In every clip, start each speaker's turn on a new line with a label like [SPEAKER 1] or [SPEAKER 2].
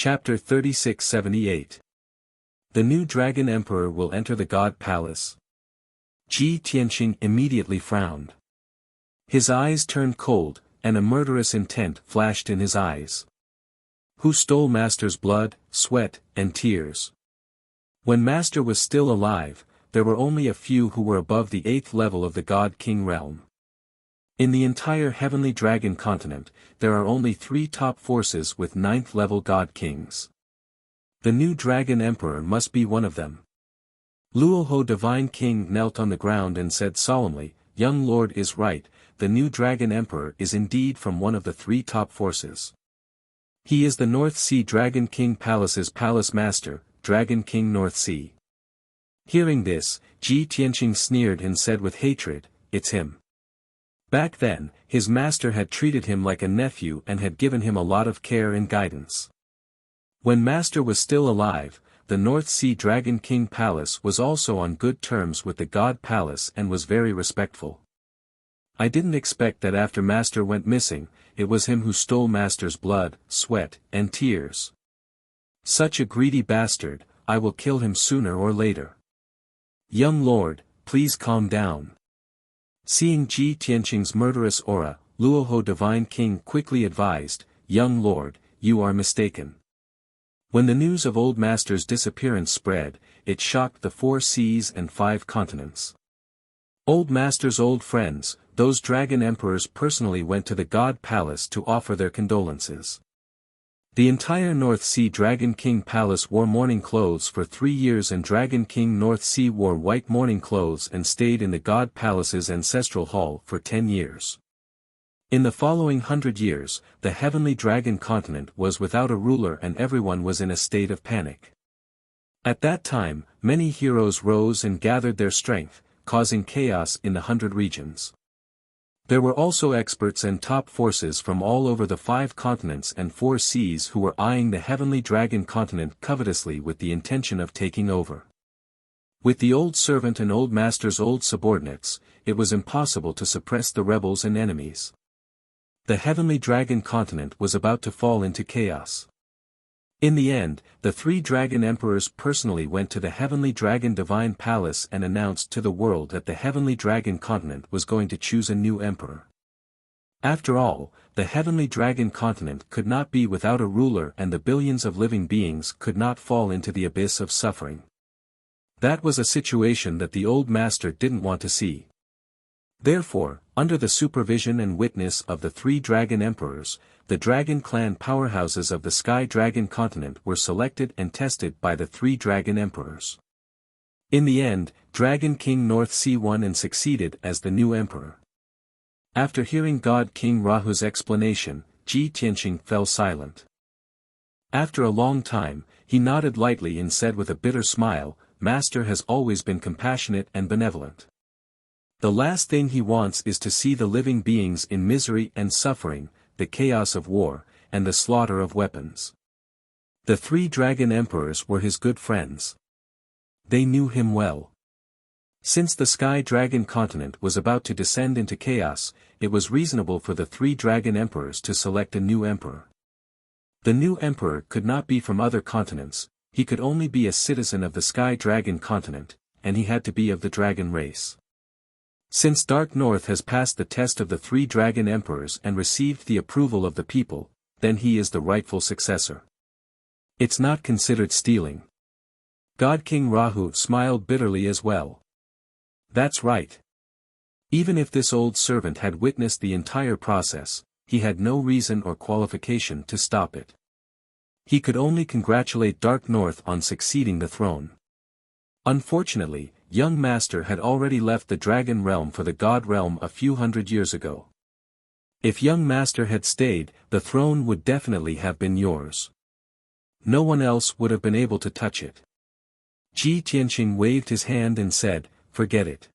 [SPEAKER 1] Chapter 3678. The new Dragon Emperor will enter the God Palace. Ji Tianqing immediately frowned. His eyes turned cold, and a murderous intent flashed in his eyes. Who stole Master's blood, sweat, and tears? When Master was still alive, there were only a few who were above the 8th level of the God King realm. In the entire Heavenly Dragon continent, there are only 3 top forces with 9th level God Kings. The new Dragon Emperor must be one of them. Luoho Divine King knelt on the ground and said solemnly, "Young Lord is right, the new Dragon Emperor is indeed from one of the 3 top forces. He is the North Sea Dragon King Palace's Palace Master, Dragon King North Sea." Hearing this, Ji Tianqing sneered and said with hatred, "It's him." Back then, his master had treated him like a nephew and had given him a lot of care and guidance. When Master was still alive, the North Sea Dragon King Palace was also on good terms with the God Palace and was very respectful. I didn't expect that after Master went missing, it was him who stole Master's blood, sweat, and tears. Such a greedy bastard, I will kill him sooner or later. Young Lord, please calm down. Seeing Ji Tianqing's murderous aura, Luoho Divine King quickly advised, "Young Lord, you are mistaken." When the news of Old Master's disappearance spread, it shocked the 4 seas and 5 continents. Old Master's old friends, those Dragon Emperors, personally went to the God Palace to offer their condolences. The entire North Sea Dragon King Palace wore mourning clothes for 3 years, and Dragon King North Sea wore white mourning clothes and stayed in the God Palace's ancestral hall for 10 years. In the following 100 years, the Heavenly Dragon continent was without a ruler and everyone was in a state of panic. At that time, many heroes rose and gathered their strength, causing chaos in the 100 regions. There were also experts and top forces from all over the 5 continents and 4 seas who were eyeing the Heavenly Dragon continent covetously with the intention of taking over. With the old servant and Old Master's old subordinates, it was impossible to suppress the rebels and enemies. The Heavenly Dragon continent was about to fall into chaos. In the end, the 3 Dragon Emperors personally went to the Heavenly Dragon Divine Palace and announced to the world that the Heavenly Dragon continent was going to choose a new emperor. After all, the Heavenly Dragon continent could not be without a ruler and the billions of living beings could not fall into the abyss of suffering. That was a situation that the Old Master didn't want to see. Therefore, under the supervision and witness of the 3 Dragon Emperors, the Dragon Clan powerhouses of the Sky Dragon continent were selected and tested by the 3 Dragon Emperors. In the end, Dragon King North Sea won and succeeded as the new emperor. After hearing God King Rahu's explanation, Ji Tianqing fell silent. After a long time, he nodded lightly and said with a bitter smile, "Master has always been compassionate and benevolent. The last thing he wants is to see the living beings in misery and suffering, the chaos of war, and the slaughter of weapons." The 3 Dragon Emperors were his good friends. They knew him well. Since the Sky Dragon continent was about to descend into chaos, it was reasonable for the 3 Dragon Emperors to select a new emperor. The new emperor could not be from other continents, he could only be a citizen of the Sky Dragon continent, and he had to be of the dragon race. Since Dark North has passed the test of the 3 Dragon Emperors and received the approval of the people, then he is the rightful successor. It's not considered stealing. God King Rahu smiled bitterly as well. That's right. Even if this old servant had witnessed the entire process, he had no reason or qualification to stop it. He could only congratulate Dark North on succeeding the throne. Unfortunately, young Master had already left the Dragon Realm for the God Realm a few 100 years ago. If young Master had stayed, the throne would definitely have been yours. No one else would have been able to touch it. Ji Tianqing waved his hand and said, "Forget it.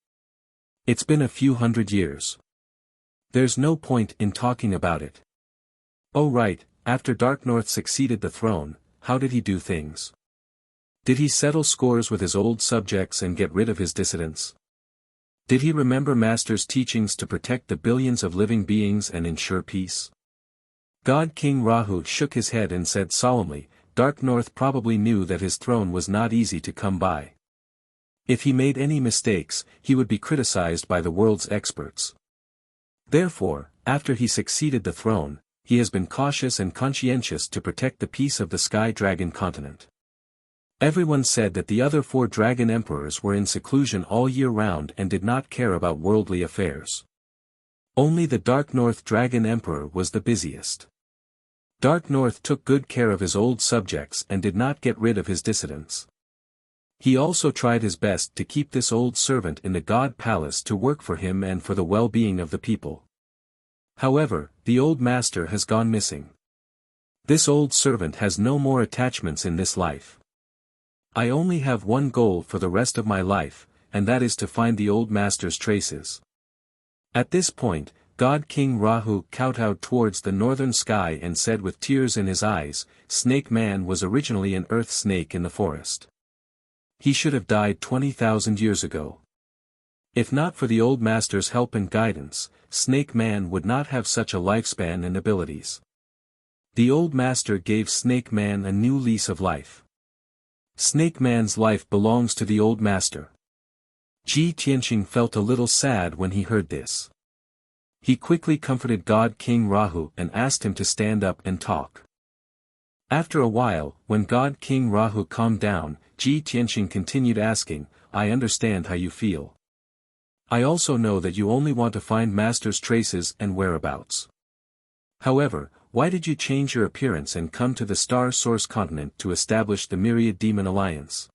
[SPEAKER 1] It's been a few 100 years. There's no point in talking about it." "Oh right, after Dark North succeeded the throne, how did he do things? Did he settle scores with his old subjects and get rid of his dissidents? Did he remember Master's teachings to protect the billions of living beings and ensure peace?" God King Rahu shook his head and said solemnly, Dark North probably knew that his throne was not easy to come by. If he made any mistakes, he would be criticized by the world's experts. Therefore, after he succeeded the throne, he has been cautious and conscientious to protect the peace of the Sky Dragon continent. Everyone said that the other 4 dragon emperors were in seclusion all year round and did not care about worldly affairs. Only the Dark North Dragon Emperor was the busiest. Dark North took good care of his old subjects and did not get rid of his dissidents. He also tried his best to keep this old servant in the God Palace to work for him and for the well-being of the people. However, the old master has gone missing. This old servant has no more attachments in this life. I only have one goal for the rest of my life, and that is to find the old master's traces. At this point, God King Rahu kowtowed towards the northern sky and said with tears in his eyes, Snake Man was originally an earth snake in the forest. He should have died 20,000 years ago. If not for the old master's help and guidance, Snake Man would not have such a lifespan and abilities. The old master gave Snake Man a new lease of life. Snake Man's life belongs to the old master. Ji Tianqing felt a little sad when he heard this. He quickly comforted God King Rahu and asked him to stand up and talk. After a while, when God King Rahu calmed down, Ji Tianqing continued asking, I understand how you feel. I also know that you only want to find Master's traces and whereabouts. However, why did you change your appearance and come to the Star Source continent to establish the Myriad Demon Alliance?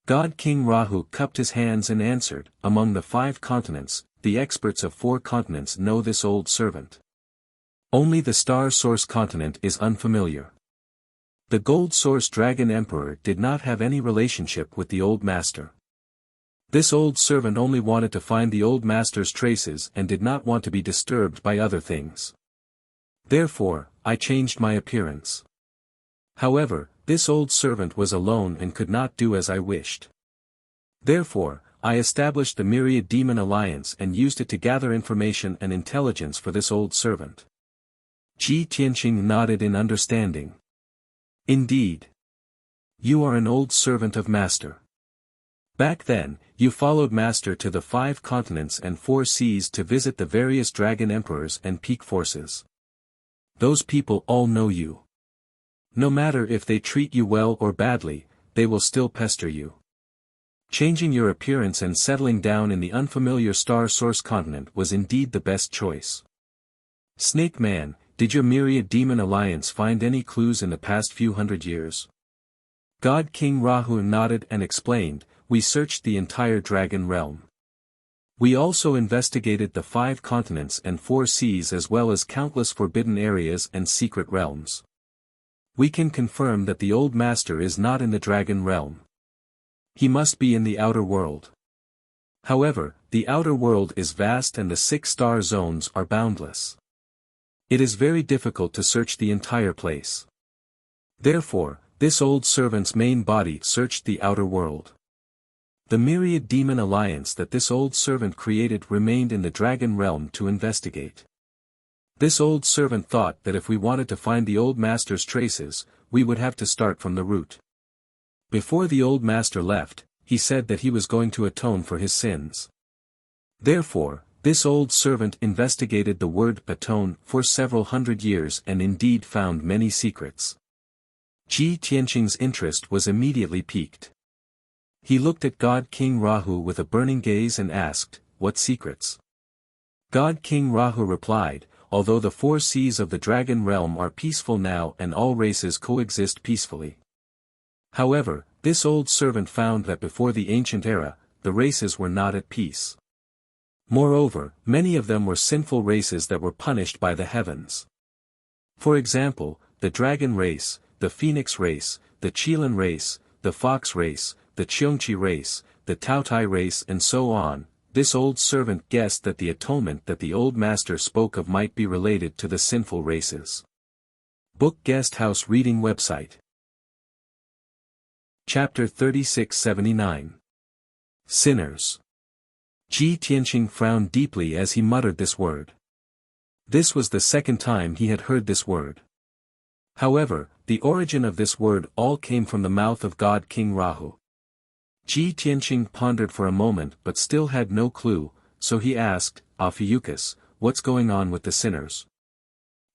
[SPEAKER 1] God King Rahu cupped his hands and answered, among the 5 continents, the experts of 4 continents know this old servant. Only the Star Source continent is unfamiliar. The Gold Source Dragon Emperor did not have any relationship with the old master. This old servant only wanted to find the old master's traces and did not want to be disturbed by other things. Therefore, I changed my appearance. However, this old servant was alone and could not do as I wished. Therefore, I established the Myriad Demon Alliance and used it to gather information and intelligence for this old servant. Ji Tianqing nodded in understanding. Indeed. You are an old servant of Master. Back then, you followed Master to the 5 continents and 4 seas to visit the various dragon emperors and peak forces. Those people all know you. No matter if they treat you well or badly, they will still pester you. Changing your appearance and settling down in the unfamiliar Star Source continent was indeed the best choice. Snake Man, did your Myriad Demon Alliance find any clues in the past few hundred years? God King Rahu nodded and explained, we searched the entire dragon realm. We also investigated the 5 continents and 4 seas as well as countless forbidden areas and secret realms. We can confirm that the old master is not in the dragon realm. He must be in the outer world. However, the outer world is vast and the 6-star zones are boundless. It is very difficult to search the entire place. Therefore, this old servant's main body searched the outer world. The Myriad Demon Alliance that this old servant created remained in the dragon realm to investigate. This old servant thought that if we wanted to find the old master's traces, we would have to start from the root. Before the old master left, he said that he was going to atone for his sins. Therefore, this old servant investigated the word atone for several hundred years and indeed found many secrets. Ji Tianqing's interest was immediately piqued. He looked at God King Rahu with a burning gaze and asked, what secrets? God King Rahu replied, although the 4 seas of the dragon realm are peaceful now and all races coexist peacefully. However, this old servant found that before the ancient era, the races were not at peace. Moreover, many of them were sinful races that were punished by the heavens. For example, the dragon race, the phoenix race, the Qilin race, the fox race, the Cheongqi race, the Taotai race and so on. This old servant guessed that the atonement that the old master spoke of might be related to the sinful races. Book Guest House Reading Website. Chapter 3679. Sinners. Ji Tianqing frowned deeply as he muttered this word. This was the second time he had heard this word. However, the origin of this word all came from the mouth of God King Rahu. Ji Tianqing pondered for a moment but still had no clue, so he asked, Ophiuchus, what's going on with the sinners?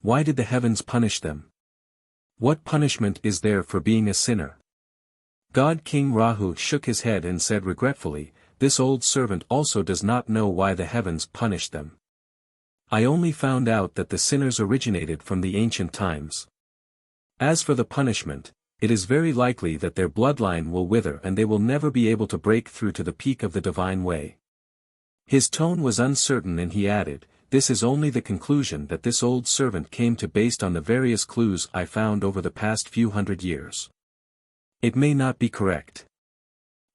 [SPEAKER 1] Why did the heavens punish them? What punishment is there for being a sinner? God King Rahu shook his head and said regretfully, this old servant also does not know why the heavens punished them. I only found out that the sinners originated from the ancient times. As for the punishment, it is very likely that their bloodline will wither and they will never be able to break through to the peak of the divine way. His tone was uncertain and he added, this is only the conclusion that this old servant came to based on the various clues I found over the past few hundred years. It may not be correct.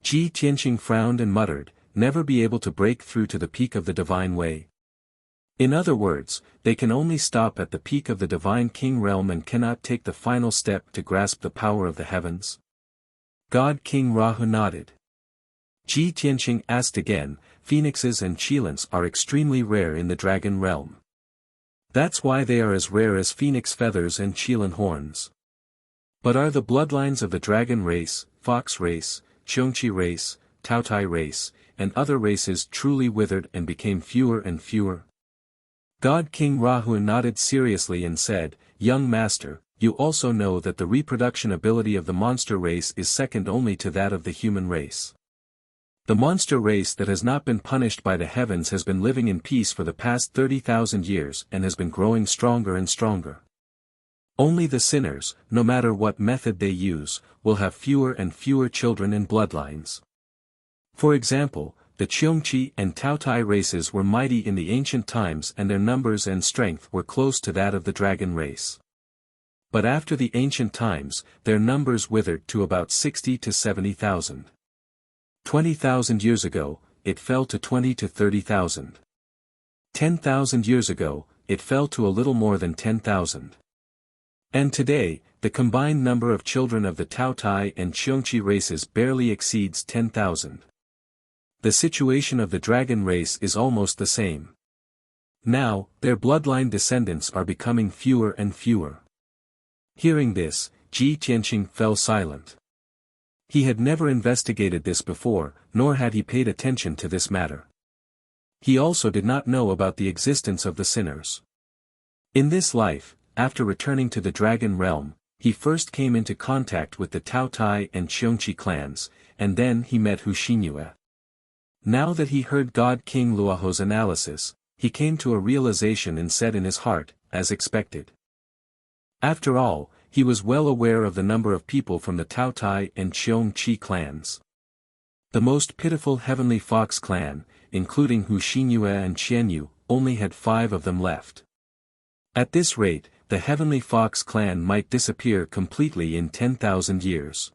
[SPEAKER 1] Ji Tianqing frowned and muttered, never be able to break through to the peak of the divine way. In other words, they can only stop at the peak of the divine king realm and cannot take the final step to grasp the power of the heavens. God King Rahu nodded. Ji Tianqing asked again, phoenixes and cheilants are extremely rare in the dragon realm. That's why they are as rare as phoenix feathers and cheilin horns. But are the bloodlines of the dragon race, fox race, Qiongqi race, Taotai race, and other races truly withered and became fewer and fewer? God King Rahu nodded seriously and said, young master, you also know that the reproduction ability of the monster race is second only to that of the human race. The monster race that has not been punished by the heavens has been living in peace for the past 30,000 years and has been growing stronger and stronger. Only the sinners, no matter what method they use, will have fewer and fewer children and bloodlines. For example, the Qiongqi and Taotai races were mighty in the ancient times and their numbers and strength were close to that of the dragon race. But after the ancient times, their numbers withered to about 60 to 70,000. 20,000 years ago, it fell to 20 to 30,000. 10,000 years ago, it fell to a little more than 10,000. And today, the combined number of children of the Taotai and Qiongqi races barely exceeds 10,000. The situation of the dragon race is almost the same. Now, their bloodline descendants are becoming fewer and fewer. Hearing this, Ji Tianqing fell silent. He had never investigated this before, nor had he paid attention to this matter. He also did not know about the existence of the sinners. In this life, after returning to the dragon realm, he first came into contact with the Taotai and Qiongqi clans, and then he met Huxinyue. Now that he heard God King Luoho's analysis, he came to a realization and said in his heart, as expected. After all, he was well aware of the number of people from the Taotai and Qiongqi clans. The most pitiful Heavenly Fox clan, including Huxinyue and Qianyu, only had 5 of them left. At this rate, the Heavenly Fox clan might disappear completely in 10,000 years.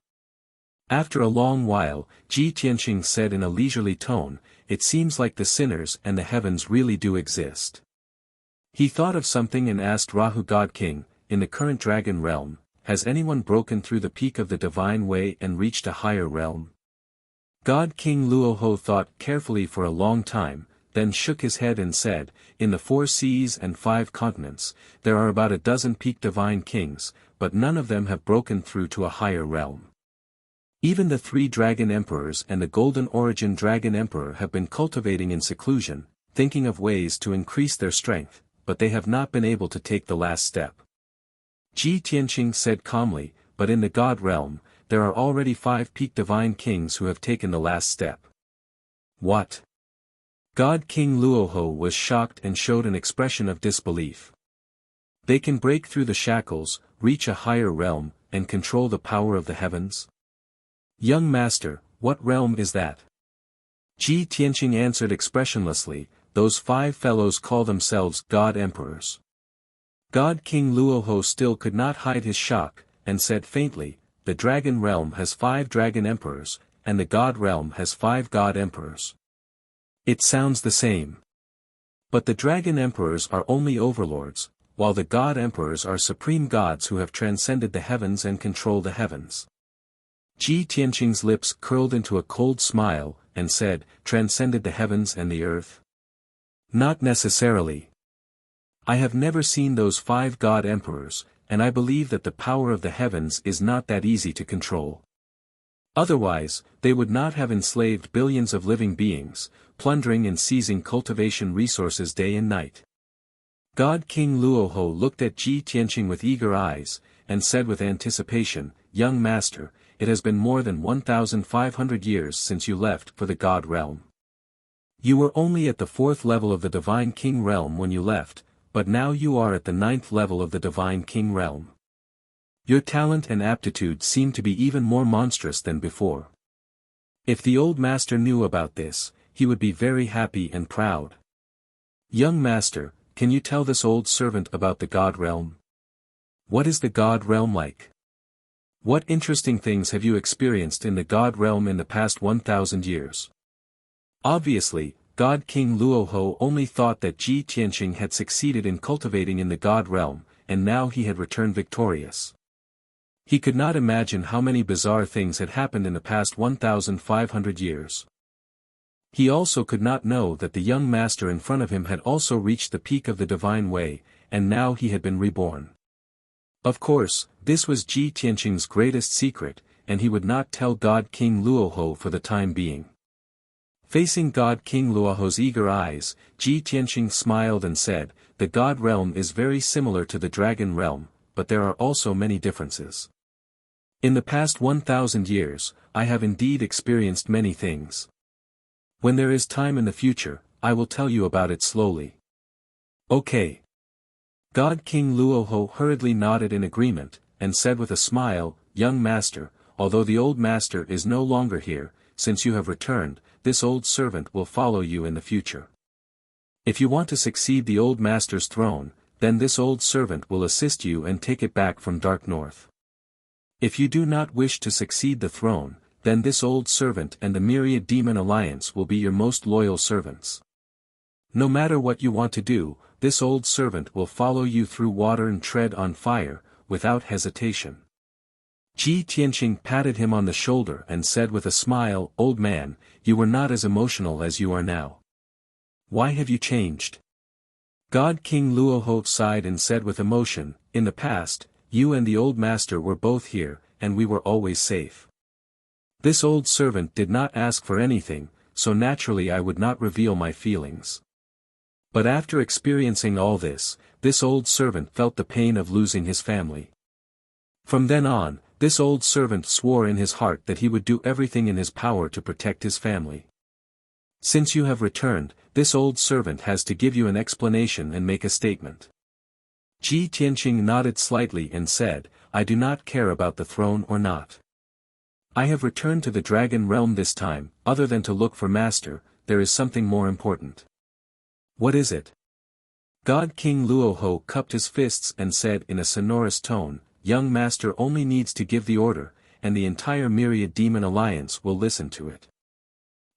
[SPEAKER 1] After a long while, Ji Tianqing said in a leisurely tone, it seems like the sinners and the heavens really do exist. He thought of something and asked Rahu God King, in the current dragon realm, has anyone broken through the peak of the divine way and reached a higher realm? God King Luoho thought carefully for a long time, then shook his head and said, in the 4 seas and 5 continents, there are about a dozen peak divine kings, but none of them have broken through to a higher realm. Even the 3 dragon emperors and the golden origin dragon emperor have been cultivating in seclusion, thinking of ways to increase their strength, but they have not been able to take the last step. Ji Tianqing said calmly, but in the god realm, there are already 5 peak divine kings who have taken the last step. What? God King Luoho was shocked and showed an expression of disbelief. They can break through the shackles, reach a higher realm, and control the power of the heavens? Young master, what realm is that? Ji Tianqing answered expressionlessly, those 5 fellows call themselves God Emperors. God King Luoho still could not hide his shock, and said faintly, the dragon realm has 5 dragon emperors, and the god realm has 5 god emperors. It sounds the same. But the dragon emperors are only overlords, while the god emperors are supreme gods who have transcended the heavens and control the heavens. Ji Tianqing's lips curled into a cold smile, and said, transcended the heavens and the earth? Not necessarily. I have never seen those 5 god emperors, and I believe that the power of the heavens is not that easy to control. Otherwise, they would not have enslaved billions of living beings, plundering and seizing cultivation resources day and night. God King Luoho looked at Ji Tianqing with eager eyes, and said with anticipation, "Young master, it has been more than 1,500 years since you left for the God realm. You were only at the 4th level of the Divine King realm when you left, but now you are at the 9th level of the Divine King realm. Your talent and aptitude seem to be even more monstrous than before. If the old master knew about this, he would be very happy and proud. Young master, can you tell this old servant about the God realm? What is the God realm like? What interesting things have you experienced in the God realm in the past 1,000 years?" Obviously, God King Luoho only thought that Ji Tianqing had succeeded in cultivating in the God realm, and now he had returned victorious. He could not imagine how many bizarre things had happened in the past 1,500 years. He also could not know that the young master in front of him had also reached the peak of the divine way, and now he had been reborn. Of course, this was Ji Tianqing's greatest secret, and he would not tell God King Luoho for the time being. Facing God King Luoho's eager eyes, Ji Tianqing smiled and said, "The God realm is very similar to the Dragon realm, but there are also many differences. In the past 1,000 years, I have indeed experienced many things. When there is time in the future, I will tell you about it slowly." "Okay." God King Luoho hurriedly nodded in agreement, and said with a smile, "Young master, although the old master is no longer here, since you have returned, this old servant will follow you in the future. If you want to succeed the old master's throne, then this old servant will assist you and take it back from Dark North. If you do not wish to succeed the throne, then this old servant and the Myriad Demon Alliance will be your most loyal servants. No matter what you want to do, this old servant will follow you through water and tread on fire, without hesitation." Ji Tianqing patted him on the shoulder and said with a smile, "Old man, you were not as emotional as you are now. Why have you changed?" God King Luoho sighed and said with emotion, "In the past, you and the old master were both here, and we were always safe. This old servant did not ask for anything, so naturally I would not reveal my feelings. But after experiencing all this old servant felt the pain of losing his family. From then on, this old servant swore in his heart that he would do everything in his power to protect his family. Since you have returned, this old servant has to give you an explanation and make a statement." Ji Tianqing nodded slightly and said, "I do not care about the throne or not. I have returned to the Dragon realm this time, other than to look for Master, there is something more important." "What is it?" God King Luoho cupped his fists and said in a sonorous tone, "Young Master only needs to give the order, and the entire Myriad Demon Alliance will listen to it."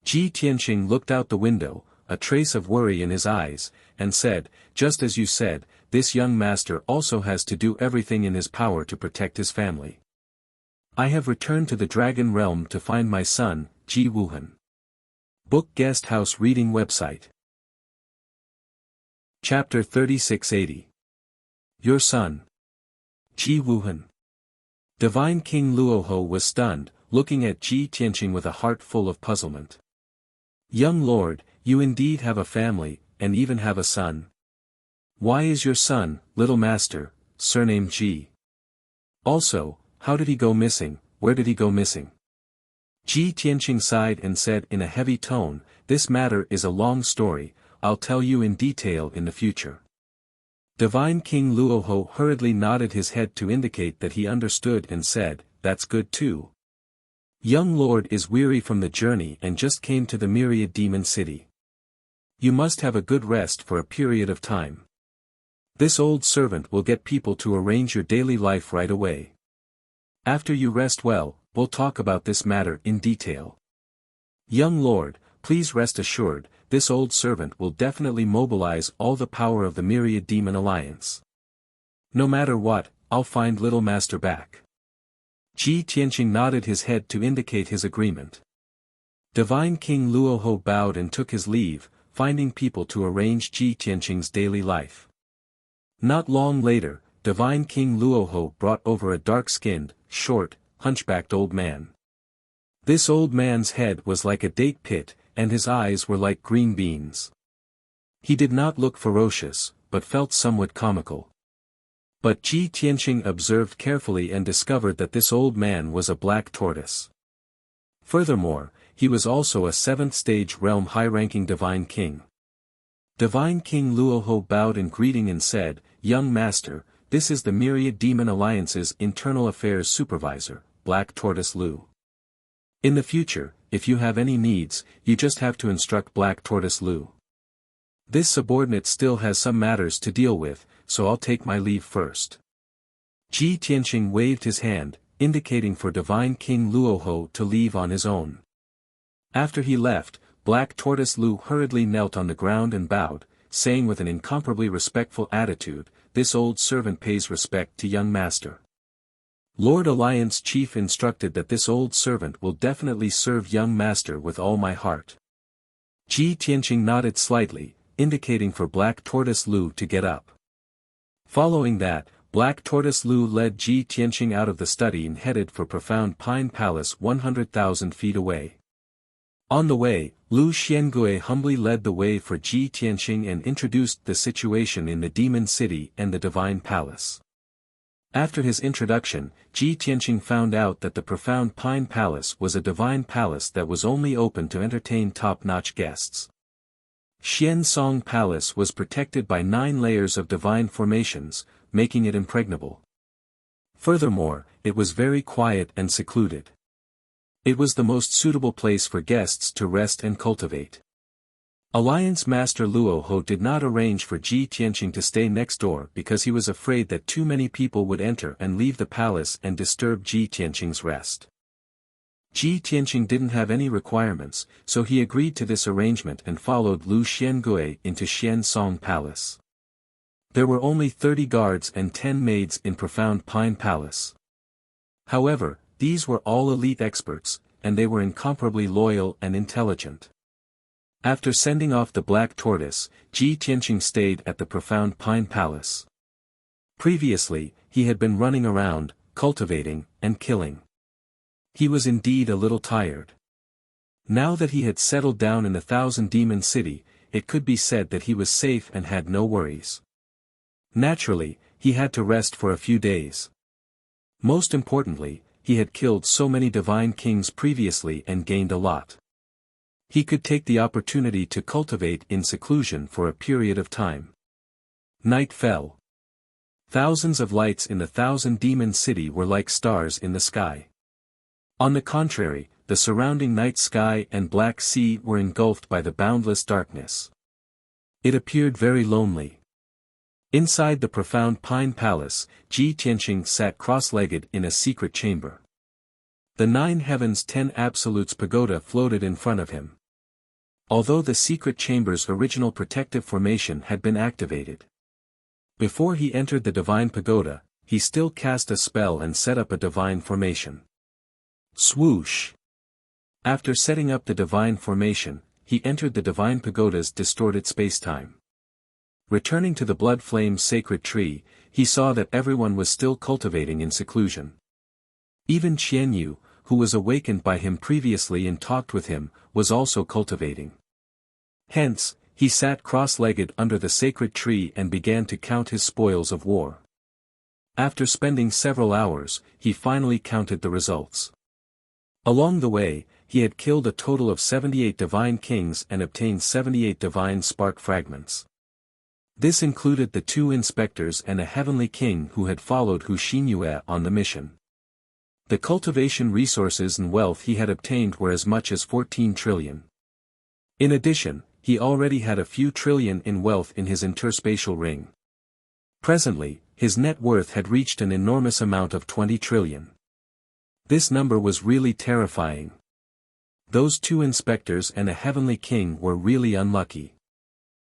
[SPEAKER 1] Ji Tianqing looked out the window, a trace of worry in his eyes, and said, "Just as you said, this young master also has to do everything in his power to protect his family. I have returned to the Dragon realm to find my son, Ji Wuhan." Book Guest House Reading Website. Chapter 3680. Your son. Ji Wuhan. Divine King Luoho was stunned, looking at Ji Tianqing with a heart full of puzzlement. "Young lord, you indeed have a family, and even have a son. Why is your son, little master, surnamed Ji? Also, how did he go missing, where did he go missing?" Ji Tianqing sighed and said in a heavy tone, "This matter is a long story, I'll tell you in detail in the future." Divine King Luoho hurriedly nodded his head to indicate that he understood and said, "That's good too. Young lord is weary from the journey and just came to the Myriad Demon City. You must have a good rest for a period of time. This old servant will get people to arrange your daily life right away. After you rest well, we'll talk about this matter in detail. Young lord, please rest assured, this old servant will definitely mobilize all the power of the Myriad Demon Alliance. No matter what, I'll find little master back." Ji Tianqing nodded his head to indicate his agreement. Divine King Luoho bowed and took his leave, finding people to arrange Ji Tianqing's daily life. Not long later, Divine King Luoho brought over a dark-skinned, short, hunchbacked old man. This old man's head was like a date pit, and his eyes were like green beans. He did not look ferocious, but felt somewhat comical. But Ji Tianqing observed carefully and discovered that this old man was a black tortoise. Furthermore, he was also a 7th-stage realm high-ranking Divine King. Divine King Luoho bowed in greeting and said, "Young Master, this is the Myriad Demon Alliance's Internal Affairs Supervisor, Black Tortoise Lu. In the future, if you have any needs, you just have to instruct Black Tortoise Lu. This subordinate still has some matters to deal with, so I'll take my leave first." Ji Tianqing waved his hand, indicating for Divine King Luoho to leave on his own. After he left, Black Tortoise Lu hurriedly knelt on the ground and bowed, saying with an incomparably respectful attitude, "This old servant pays respect to young master. Lord Alliance Chief instructed that this old servant will definitely serve young master with all my heart." Ji Tianqing nodded slightly, indicating for Black Tortoise Lu to get up. Following that, Black Tortoise Lu led Ji Tianqing out of the study and headed for Profound Pine Palace 100,000 feet away. On the way, Lu Xiangui humbly led the way for Ji Tianqing and introduced the situation in the Demon City and the Divine Palace. After his introduction, Ji Tianqing found out that the Profound Pine Palace was a divine palace that was only open to entertain top-notch guests. Xian Song Palace was protected by 9 layers of divine formations, making it impregnable. Furthermore, it was very quiet and secluded. It was the most suitable place for guests to rest and cultivate. Alliance Master Luoho did not arrange for Ji Tianqing to stay next door because he was afraid that too many people would enter and leave the palace and disturb Ji Tianqing's rest. Ji Tianqing didn't have any requirements, so he agreed to this arrangement and followed Lu Xiangui into Xian Song Palace. There were only 30 guards and 10 maids in Profound Pine Palace. However, these were all elite experts, and they were incomparably loyal and intelligent. After sending off the Black Tortoise, Ji Tianqing stayed at the Profound Pine Palace. Previously, he had been running around, cultivating, and killing. He was indeed a little tired. Now that he had settled down in the Thousand Demon City, it could be said that he was safe and had no worries. Naturally, he had to rest for a few days. Most importantly, he had killed so many divine kings previously and gained a lot. He could take the opportunity to cultivate in seclusion for a period of time. Night fell. Thousands of lights in the Thousand Demon City were like stars in the sky. On the contrary, the surrounding night sky and black sea were engulfed by the boundless darkness. It appeared very lonely. Inside the Profound Pine Palace, Ji Tianqing sat cross-legged in a secret chamber. The 9 Heavens 10 Absolutes pagoda floated in front of him. Although the secret chamber's original protective formation had been activated. Before he entered the divine pagoda, he still cast a spell and set up a divine formation. Swoosh! After setting up the divine formation, he entered the divine pagoda's distorted spacetime. Returning to the blood flame's sacred tree, he saw that everyone was still cultivating in seclusion. Even Qian Yu, who was awakened by him previously and talked with him, was also cultivating. Hence, he sat cross-legged under the sacred tree and began to count his spoils of war. After spending several hours, he finally counted the results. Along the way, he had killed a total of 78 divine kings and obtained 78 divine spark fragments. This included the 2 inspectors and a heavenly king who had followed Hu Xinyue on the mission. The cultivation resources and wealth he had obtained were as much as 14 trillion. In addition, he already had a few trillion in wealth in his interspatial ring. Presently, his net worth had reached an enormous amount of 20 trillion. This number was really terrifying. Those 2 inspectors and a heavenly king were really unlucky.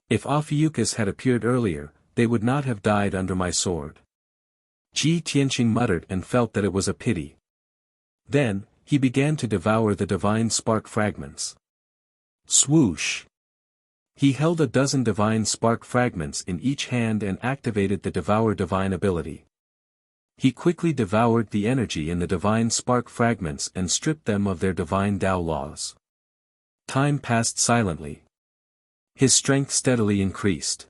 [SPEAKER 1] If Ophiuchus had appeared earlier, they would not have died under my sword. Ji Tianqing muttered and felt that it was a pity. Then, he began to devour the divine spark fragments. Swoosh! He held a dozen divine spark fragments in each hand and activated the Devour Divine ability. He quickly devoured the energy in the divine spark fragments and stripped them of their divine Tao laws. Time passed silently. His strength steadily increased.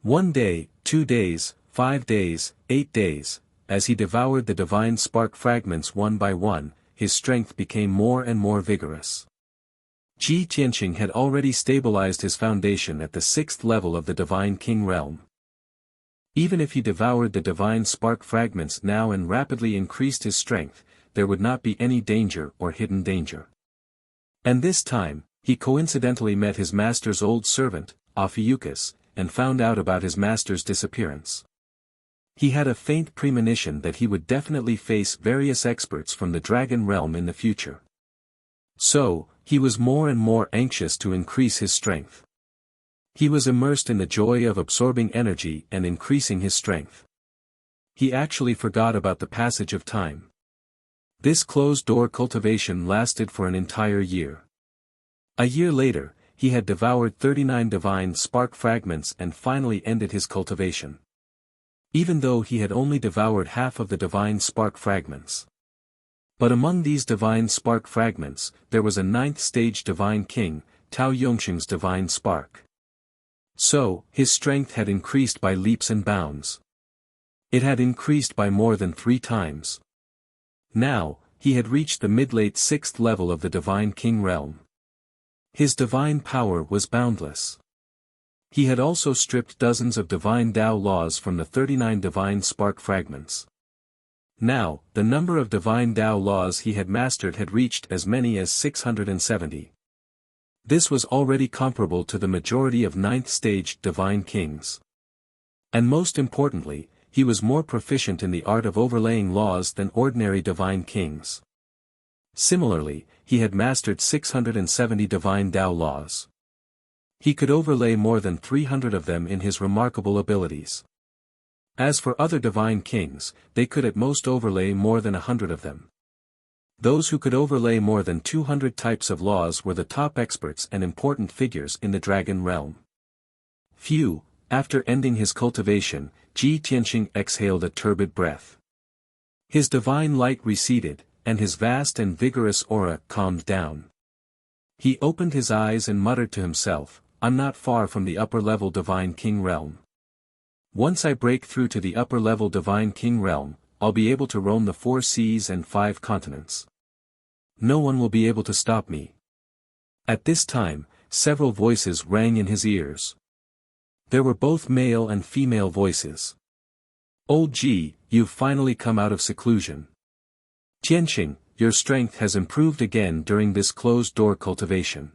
[SPEAKER 1] 1 day, 2 days, 5 days, 8 days, as he devoured the divine spark fragments one by one, his strength became more and more vigorous. Ji Tianqing had already stabilized his foundation at the 6th level of the Divine King realm. Even if he devoured the divine spark fragments now and rapidly increased his strength, there would not be any danger or hidden danger. And this time, he coincidentally met his master's old servant, Ophiuchus, and found out about his master's disappearance. He had a faint premonition that he would definitely face various experts from the dragon realm in the future. So, he was more and more anxious to increase his strength. He was immersed in the joy of absorbing energy and increasing his strength. He actually forgot about the passage of time. This closed-door cultivation lasted for an entire year. A year later, he had devoured 39 divine spark fragments and finally ended his cultivation. Even though he had only devoured half of the divine spark fragments. But among these divine spark fragments, there was a 9th stage divine king, Tao Yongxing's divine spark. So, his strength had increased by leaps and bounds. It had increased by more than 3 times. Now, he had reached the mid-late 6th level of the divine king realm. His divine power was boundless. He had also stripped dozens of divine Tao laws from the 39 divine spark fragments. Now, the number of divine Tao laws he had mastered had reached as many as 670. This was already comparable to the majority of 9th stage divine kings. And most importantly, he was more proficient in the art of overlaying laws than ordinary divine kings. Similarly, he had mastered 670 divine Tao laws. He could overlay more than 300 of them in his remarkable abilities. As for other divine kings, they could at most overlay more than 100 of them. Those who could overlay more than 200 types of laws were the top experts and important figures in the dragon realm. Phew, after ending his cultivation, Ji Tianqing exhaled a turbid breath. His divine light receded, and his vast and vigorous aura calmed down. He opened his eyes and muttered to himself, "I'm not far from the upper-level divine king realm. Once I break through to the upper-level divine king realm, I'll be able to roam the 4 seas and 5 continents. No one will be able to stop me." At this time, several voices rang in his ears. There were both male and female voices. "Old Ji, you've finally come out of seclusion. Tianqing, your strength has improved again during this closed-door cultivation.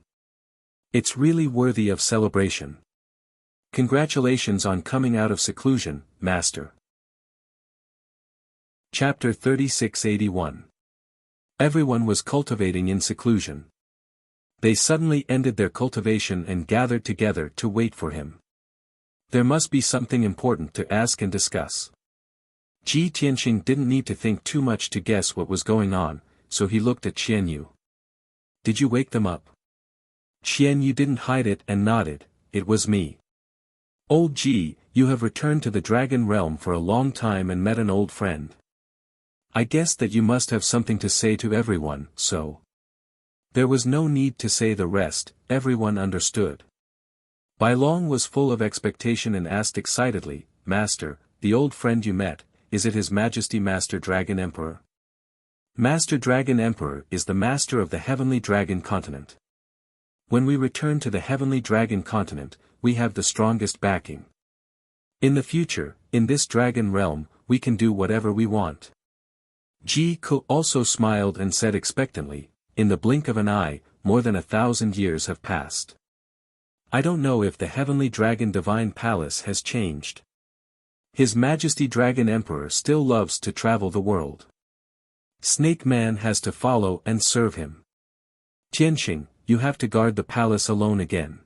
[SPEAKER 1] It's really worthy of celebration. Congratulations on coming out of seclusion, Master." Chapter 3681. Everyone was cultivating in seclusion. They suddenly ended their cultivation and gathered together to wait for him. There must be something important to ask and discuss. Ji Tianqing didn't need to think too much to guess what was going on, so he looked at Qian Yu. "Did you wake them up?" Qian Yu didn't hide it and nodded, "It was me." "Old Ji, you have returned to the dragon realm for a long time and met an old friend. I guess that you must have something to say to everyone, so." There was no need to say the rest, everyone understood. Bai Long was full of expectation and asked excitedly, "Master, the old friend you met, is it His Majesty Master Dragon Emperor?" Master Dragon Emperor is the master of the Heavenly Dragon Continent. When we return to the Heavenly Dragon Continent, we have the strongest backing. In the future, in this dragon realm, we can do whatever we want. Ji Ko also smiled and said expectantly, "In the blink of an eye, more than 1,000 years have passed. I don't know if the Heavenly Dragon Divine Palace has changed. His Majesty Dragon Emperor still loves to travel the world. Snake Man has to follow and serve him. Tianqing, you have to guard the palace alone again."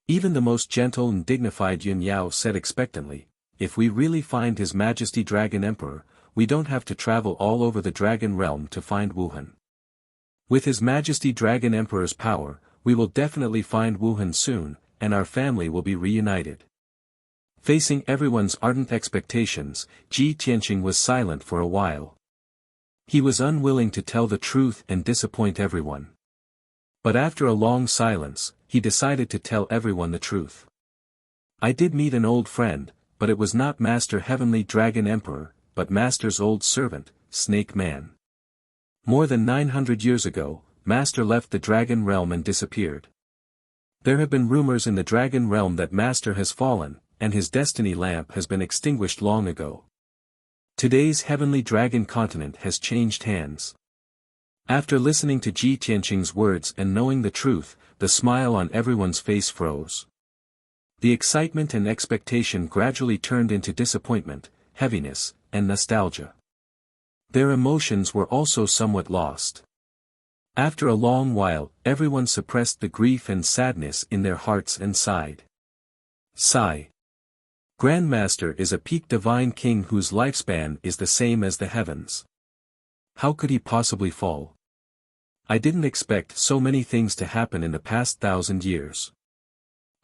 [SPEAKER 1] Even the most gentle and dignified Yun Yao said expectantly, "If we really find His Majesty Dragon Emperor, we don't have to travel all over the dragon realm to find Wuhan. With His Majesty Dragon Emperor's power, we will definitely find Wuhan soon, and our family will be reunited. Facing everyone's ardent expectations, Ji Tianqing was silent for a while. He was unwilling to tell the truth and disappoint everyone. But after a long silence, he decided to tell everyone the truth. I did meet an old friend, but it was not Master Heavenly Dragon Emperor, but Master's old servant, Snake Man. More than 900 years ago, Master left the Dragon Realm and disappeared. There have been rumors in the Dragon Realm that Master has fallen, and his destiny lamp has been extinguished long ago. Today's Heavenly Dragon continent has changed hands. After listening to Ji Tianqing's words and knowing the truth, the smile on everyone's face froze. The excitement and expectation gradually turned into disappointment, heaviness, and nostalgia. Their emotions were also somewhat lost. After a long while, everyone suppressed the grief and sadness in their hearts and sighed. Sigh. Grandmaster is a peak divine king whose lifespan is the same as the heavens. How could he possibly fall? I didn't expect so many things to happen in the past 1,000 years.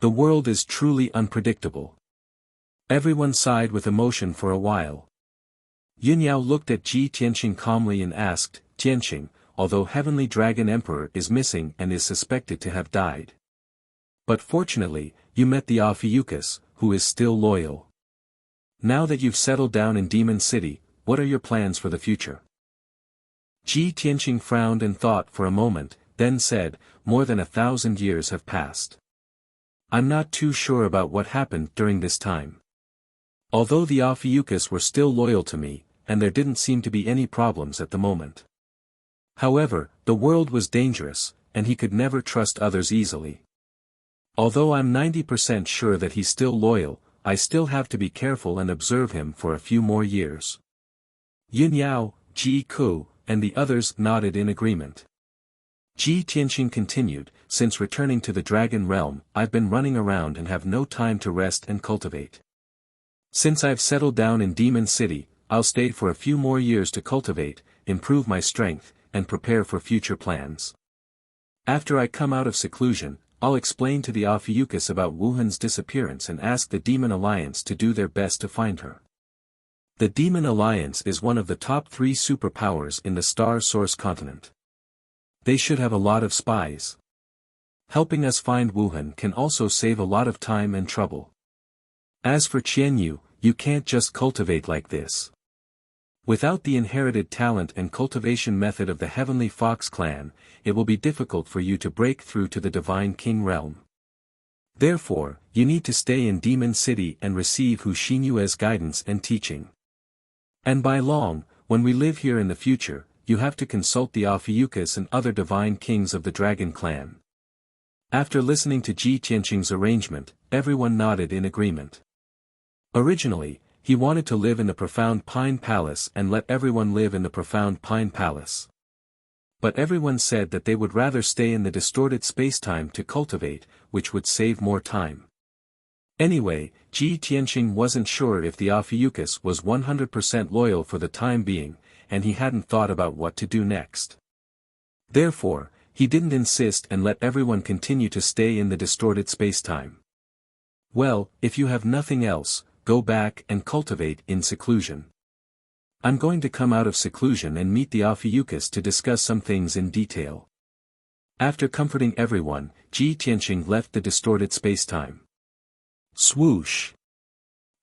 [SPEAKER 1] The world is truly unpredictable. Everyone sighed with emotion for a while. Yunyao looked at Ji Tianqing calmly and asked, Tianqing, although Heavenly Dragon Emperor is missing and is suspected to have died. But fortunately, you met the Ophiuchus, who is still loyal. Now that you've settled down in Demon City, what are your plans for the future? Ji Tianqing frowned and thought for a moment, then said, more than 1,000 years have passed. I'm not too sure about what happened during this time. Although the Ophiuchus were still loyal to me, and there didn't seem to be any problems at the moment. However, the world was dangerous, and he could never trust others easily. Although I'm 90% sure that he's still loyal, I still have to be careful and observe him for a few more years. Yunyao, Ji Ku, and the others nodded in agreement. Ji Tianqing continued, since returning to the Dragon Realm, I've been running around and have no time to rest and cultivate. Since I've settled down in Demon City, I'll stay for a few more years to cultivate, improve my strength, and prepare for future plans. After I come out of seclusion, I'll explain to the Ophiuchus about Wuhan's disappearance and ask the Demon Alliance to do their best to find her. The Demon Alliance is one of the top 3 superpowers in the Star Source continent. They should have a lot of spies. Helping us find Wuhan can also save a lot of time and trouble. As for Qianyu, you can't just cultivate like this. Without the inherited talent and cultivation method of the Heavenly Fox clan, it will be difficult for you to break through to the Divine King realm. Therefore, you need to stay in Demon City and receive Hu Xinyue's guidance and teaching. And by long, when we live here in the future, you have to consult the Ophiuchus and other divine kings of the Dragon clan. After listening to Ji Tianqing's arrangement, everyone nodded in agreement. Originally, he wanted to live in the Profound Pine Palace and let everyone live in the Profound Pine Palace. But everyone said that they would rather stay in the distorted spacetime to cultivate, which would save more time. Anyway, Ji Tianqing wasn't sure if the Ophiuchus was 100% loyal for the time being, and he hadn't thought about what to do next. Therefore, he didn't insist and let everyone continue to stay in the distorted spacetime. Well, if you have nothing else, go back and cultivate in seclusion. I'm going to come out of seclusion and meet the Ophiuchus to discuss some things in detail. After comforting everyone, Ji Tianqing left the distorted spacetime. Swoosh!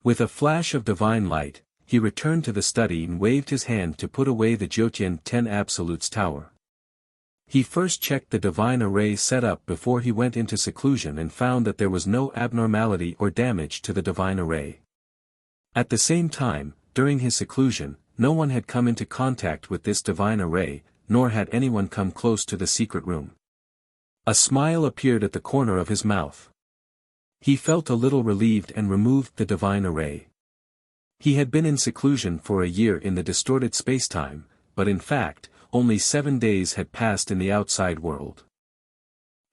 [SPEAKER 1] With a flash of divine light, he returned to the study and waved his hand to put away the Jiutian 10 Absolutes tower. He first checked the divine array setup before he went into seclusion and found that there was no abnormality or damage to the divine array. At the same time, during his seclusion, no one had come into contact with this divine array, nor had anyone come close to the secret room. A smile appeared at the corner of his mouth. He felt a little relieved and removed the divine array. He had been in seclusion for a year in the distorted spacetime, but in fact, only 7 days had passed in the outside world.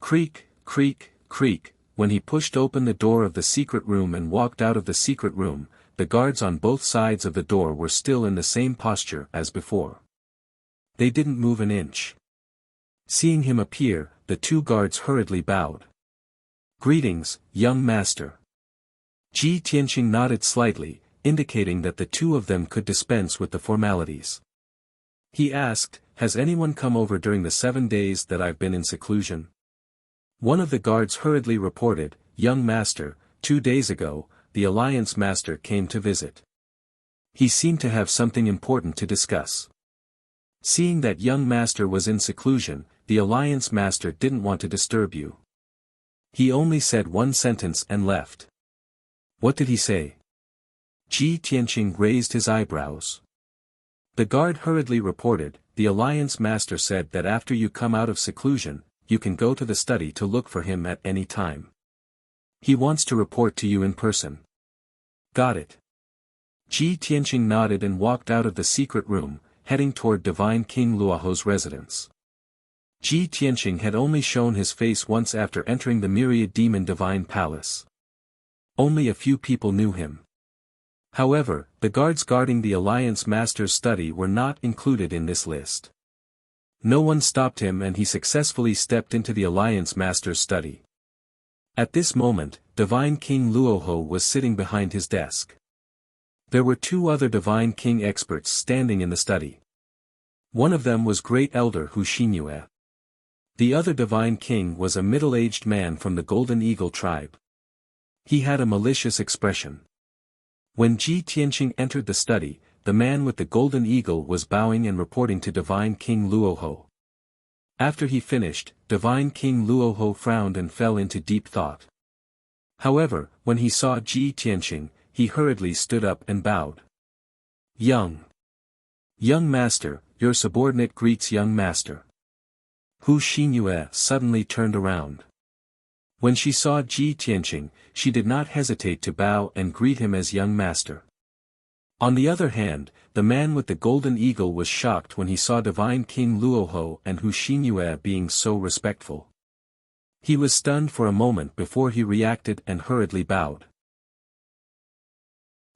[SPEAKER 1] Creak, creak, creak, when he pushed open the door of the secret room and walked out of the secret room, the guards on both sides of the door were still in the same posture as before. They didn't move an inch. Seeing him appear, the 2 guards hurriedly bowed. Greetings, young master. Ji Tianqing nodded slightly, indicating that the two of them could dispense with the formalities. He asked, has anyone come over during the 7 days that I've been in seclusion? One of the guards hurriedly reported, young master, 2 days ago, the Alliance master came to visit. He seemed to have something important to discuss. Seeing that young master was in seclusion, the Alliance master didn't want to disturb you. He only said one sentence and left. What did he say? Ji Tianqing raised his eyebrows. The guard hurriedly reported, the Alliance master said that after you come out of seclusion, you can go to the study to look for him at any time. He wants to report to you in person. Got it. Ji Tianqing nodded and walked out of the secret room, heading toward Divine King Luoho's residence. Ji Tianqing had only shown his face once after entering the Myriad Demon Divine Palace. Only a few people knew him. However, the guards guarding the Alliance Master's study were not included in this list. No one stopped him and he successfully stepped into the Alliance Master's study. At this moment, Divine King Luoho was sitting behind his desk. There were 2 other Divine King experts standing in the study. One of them was Great Elder Hu Xinyue. The other Divine King was a middle-aged man from the Golden Eagle tribe. He had a malicious expression. When Ji Tianqing entered the study, the man with the Golden Eagle was bowing and reporting to Divine King Luoho. After he finished, Divine King Luoho frowned and fell into deep thought. However, when he saw Ji Tianqing, he hurriedly stood up and bowed. Young master, your subordinate greets young master. Hu Xinyue suddenly turned around. When she saw Ji Tianqing, she did not hesitate to bow and greet him as young master. On the other hand, the man with the Golden Eagle was shocked when he saw Divine King Luoho and Hu Xinyue being so respectful. He was stunned for a moment before he reacted and hurriedly bowed.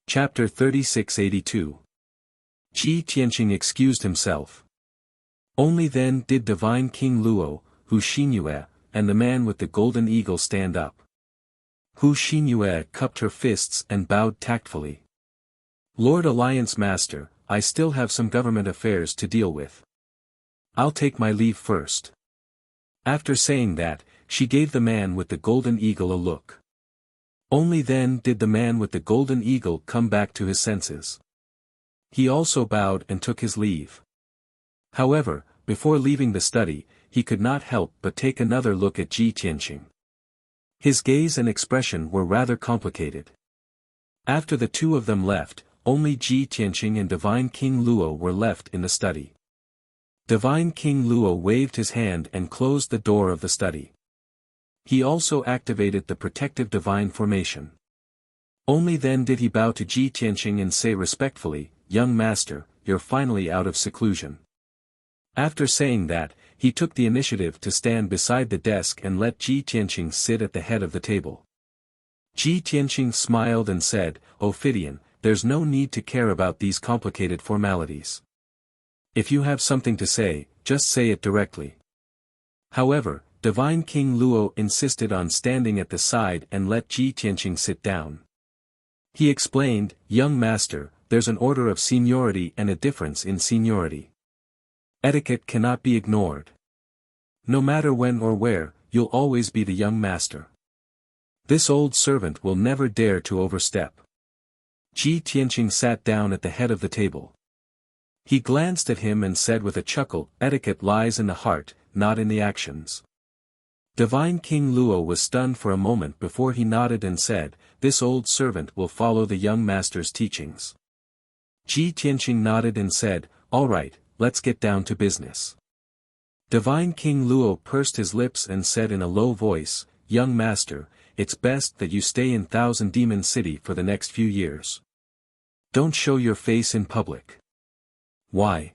[SPEAKER 1] Chapter 3682. Ji Tianqing excused himself. Only then did Divine King Luo, Hu Xinyue, and the man with the Golden Eagle stand up. Hu Xinyue cupped her fists and bowed tactfully. Lord Alliance Master, I still have some government affairs to deal with. I'll take my leave first. After saying that, she gave the man with the Golden Eagle a look. Only then did the man with the Golden Eagle come back to his senses. He also bowed and took his leave. However, before leaving the study, he could not help but take another look at Ji Tianqing. His gaze and expression were rather complicated. After the 2 of them left, only Ji Tianqing and Divine King Luo were left in the study. Divine King Luo waved his hand and closed the door of the study. He also activated the protective divine formation. Only then did he bow to Ji Tianqing and say respectfully, young master, you're finally out of seclusion. After saying that, he took the initiative to stand beside the desk and let Ji Tianqing sit at the head of the table. Ji Tianqing smiled and said, Ophidian, there's no need to care about these complicated formalities. If you have something to say, just say it directly. However, Divine King Luo insisted on standing at the side and let Ji Tianqing sit down. He explained, young master, there's an order of seniority and a difference in seniority. Etiquette cannot be ignored. No matter when or where, you'll always be the young master. This old servant will never dare to overstep. Ji Tianqing sat down at the head of the table. He glanced at him and said with a chuckle, etiquette lies in the heart, not in the actions. Divine King Luo was stunned for a moment before he nodded and said, this old servant will follow the young master's teachings. Ji Tianqing nodded and said, all right, let's get down to business. Divine King Luo pursed his lips and said in a low voice, young master, it's best that you stay in Thousand Demon City for the next few years. Don't show your face in public. Why?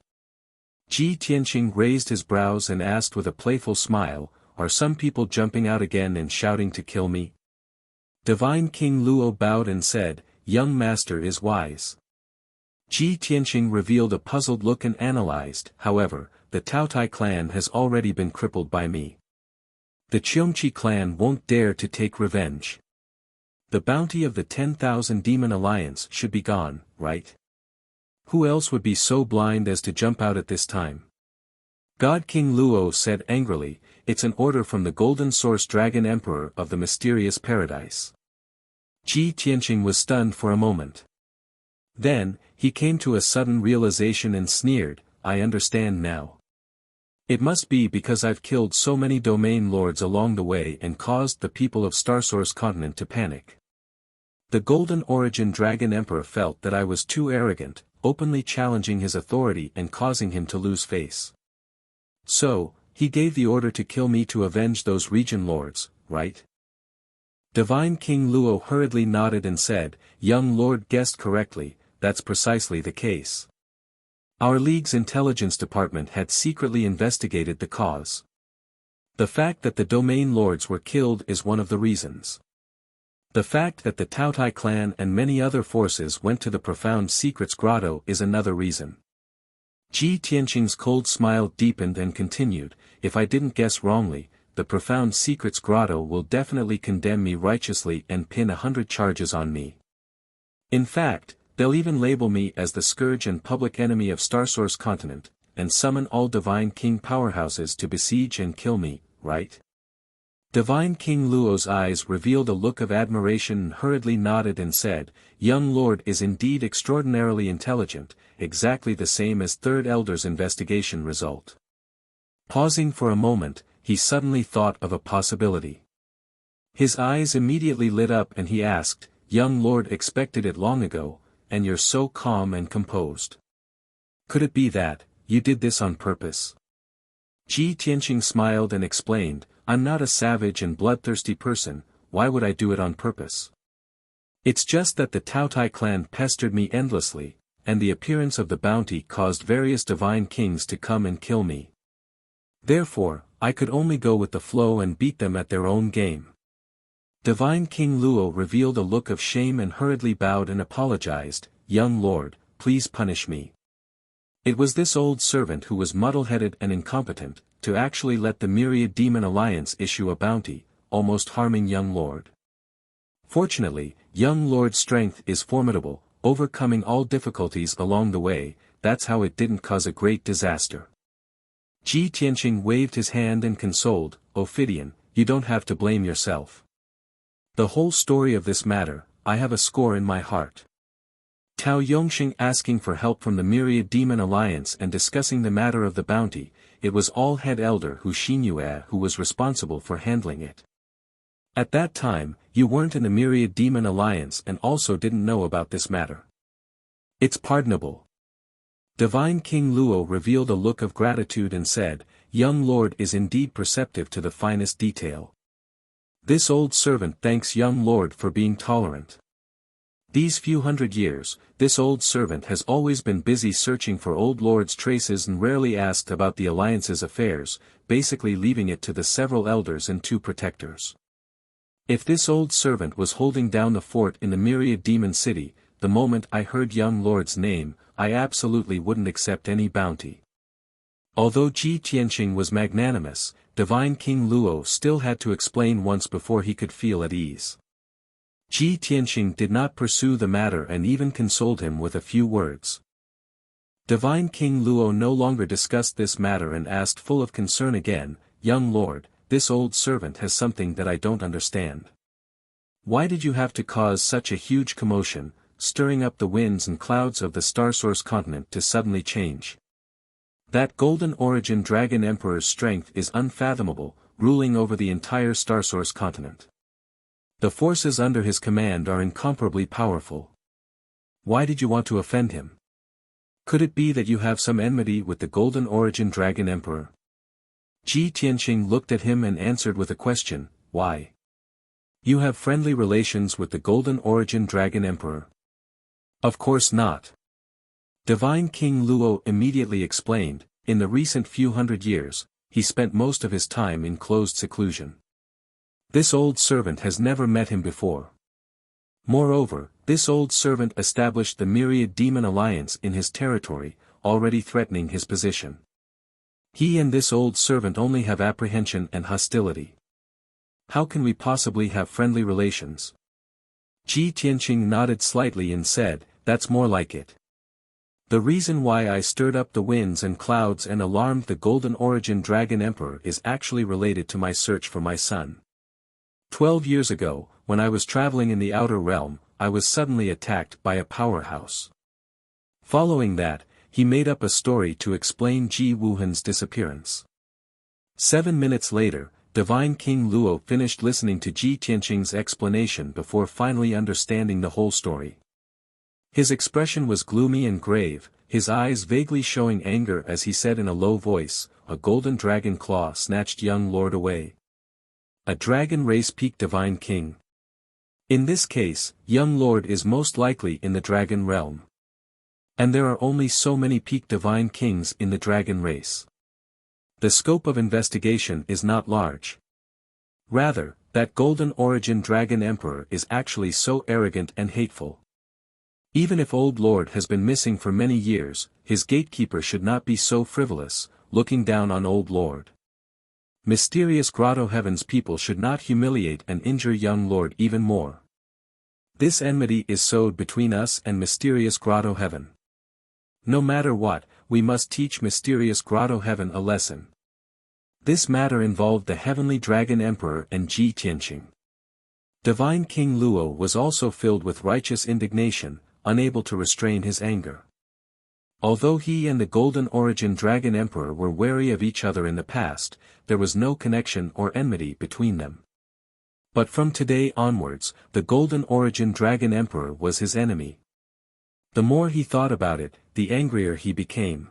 [SPEAKER 1] Ji Tianqing raised his brows and asked with a playful smile, are some people jumping out again and shouting to kill me? Divine King Luo bowed and said, young master is wise. Ji Tianqing revealed a puzzled look and analyzed, however, the Taotai clan has already been crippled by me. The Cheongchi clan won't dare to take revenge. The bounty of the 10,000 Demon Alliance should be gone, right? Who else would be so blind as to jump out at this time? God King Luo said angrily, it's an order from the Golden Source Dragon Emperor of the mysterious paradise. Ji Tianqing was stunned for a moment. Then, he came to a sudden realization and sneered, I understand now. It must be because I've killed so many domain lords along the way and caused the people of Starsource continent to panic. The Golden Origin Dragon Emperor felt that I was too arrogant, openly challenging his authority and causing him to lose face. So, he gave the order to kill me to avenge those region lords, right? Divine King Luo hurriedly nodded and said, young lord guessed correctly, that's precisely the case. Our League's intelligence department had secretly investigated the cause. The fact that the domain lords were killed is one of the reasons. The fact that the Taotai clan and many other forces went to the Profound Secrets Grotto is another reason. Ji Tianqing's cold smile deepened and continued, if I didn't guess wrongly, the Profound Secrets Grotto will definitely condemn me righteously and pin 100 charges on me. In fact, they'll even label me as the scourge and public enemy of Starsource continent, and summon all Divine King powerhouses to besiege and kill me, right? Divine King Luo's eyes revealed a look of admiration and hurriedly nodded and said, young lord is indeed extraordinarily intelligent, exactly the same as Third Elder's investigation result. Pausing for a moment, he suddenly thought of a possibility. His eyes immediately lit up and he asked, young lord expected it long ago, and you're so calm and composed. Could it be that, you did this on purpose? Ji Tianqing smiled and explained, I'm not a savage and bloodthirsty person, why would I do it on purpose? It's just that the Taotai clan pestered me endlessly, and the appearance of the bounty caused various divine kings to come and kill me. Therefore, I could only go with the flow and beat them at their own game. Divine King Luo revealed a look of shame and hurriedly bowed and apologized, young lord, please punish me. It was this old servant who was muddle-headed and incompetent, to actually let the Myriad Demon Alliance issue a bounty, almost harming young lord. Fortunately, young lord's strength is formidable, overcoming all difficulties along the way, that's how it didn't cause a great disaster. Ji Tianqing waved his hand and consoled, Ophidian, you don't have to blame yourself. The whole story of this matter, I have a score in my heart. Tao Yongxing asking for help from the Myriad Demon Alliance and discussing the matter of the bounty, it was all head elder Hu Xinyue who was responsible for handling it. At that time, you weren't in the Myriad Demon Alliance and also didn't know about this matter. It's pardonable. Divine King Luo revealed a look of gratitude and said, young lord is indeed perceptive to the finest detail. This old servant thanks young lord for being tolerant. These few hundred years, this old servant has always been busy searching for old lord's traces and rarely asked about the alliance's affairs, basically leaving it to the several elders and 2 protectors. If this old servant was holding down the fort in the Myriad Demon City, the moment I heard young lord's name, I absolutely wouldn't accept any bounty. Although Ji Tianqing was magnanimous, Divine King Luo still had to explain once before he could feel at ease. Ji Tianqing did not pursue the matter and even consoled him with a few words. Divine King Luo no longer discussed this matter and asked full of concern again, young lord, this old servant has something that I don't understand. Why did you have to cause such a huge commotion, stirring up the winds and clouds of the Starsource continent to suddenly change? That Golden Origin Dragon Emperor's strength is unfathomable, ruling over the entire Starsource continent. The forces under his command are incomparably powerful. Why did you want to offend him? Could it be that you have some enmity with the Golden Origin Dragon Emperor? Ji Tianqing looked at him and answered with a question, why? You have friendly relations with the Golden Origin Dragon Emperor? Of course not. Divine King Luo immediately explained, in the recent few hundred years, he spent most of his time in closed seclusion. This old servant has never met him before. Moreover, this old servant established the Myriad Demon Alliance in his territory, already threatening his position. He and this old servant only have apprehension and hostility. How can we possibly have friendly relations? Ji Tianqing nodded slightly and said, that's more like it. The reason why I stirred up the winds and clouds and alarmed the Golden Origin Dragon Emperor is actually related to my search for my son. 12 years ago, when I was traveling in the outer realm, I was suddenly attacked by a powerhouse. Following that, he made up a story to explain Ji Wuhan's disappearance. 7 minutes later, Divine King Luo finished listening to Ji Tianqing's explanation before finally understanding the whole story. His expression was gloomy and grave, his eyes vaguely showing anger as he said in a low voice, "A golden dragon claw snatched young lord away. A dragon race peak divine king. In this case, young lord is most likely in the dragon realm. And there are only so many peak divine kings in the dragon race. The scope of investigation is not large. Rather, that Golden Origin Dragon Emperor is actually so arrogant and hateful. Even if Old Lord has been missing for many years, his gatekeeper should not be so frivolous, looking down on Old Lord. Mysterious Grotto Heaven's people should not humiliate and injure young Lord even more. This enmity is sowed between us and Mysterious Grotto Heaven. No matter what, we must teach Mysterious Grotto Heaven a lesson." This matter involved the Heavenly Dragon Emperor and Ji Tianqing. Divine King Luo was also filled with righteous indignation, unable to restrain his anger. Although he and the Golden Origin Dragon Emperor were wary of each other in the past, there was no connection or enmity between them. But from today onwards, the Golden Origin Dragon Emperor was his enemy. The more he thought about it, the angrier he became.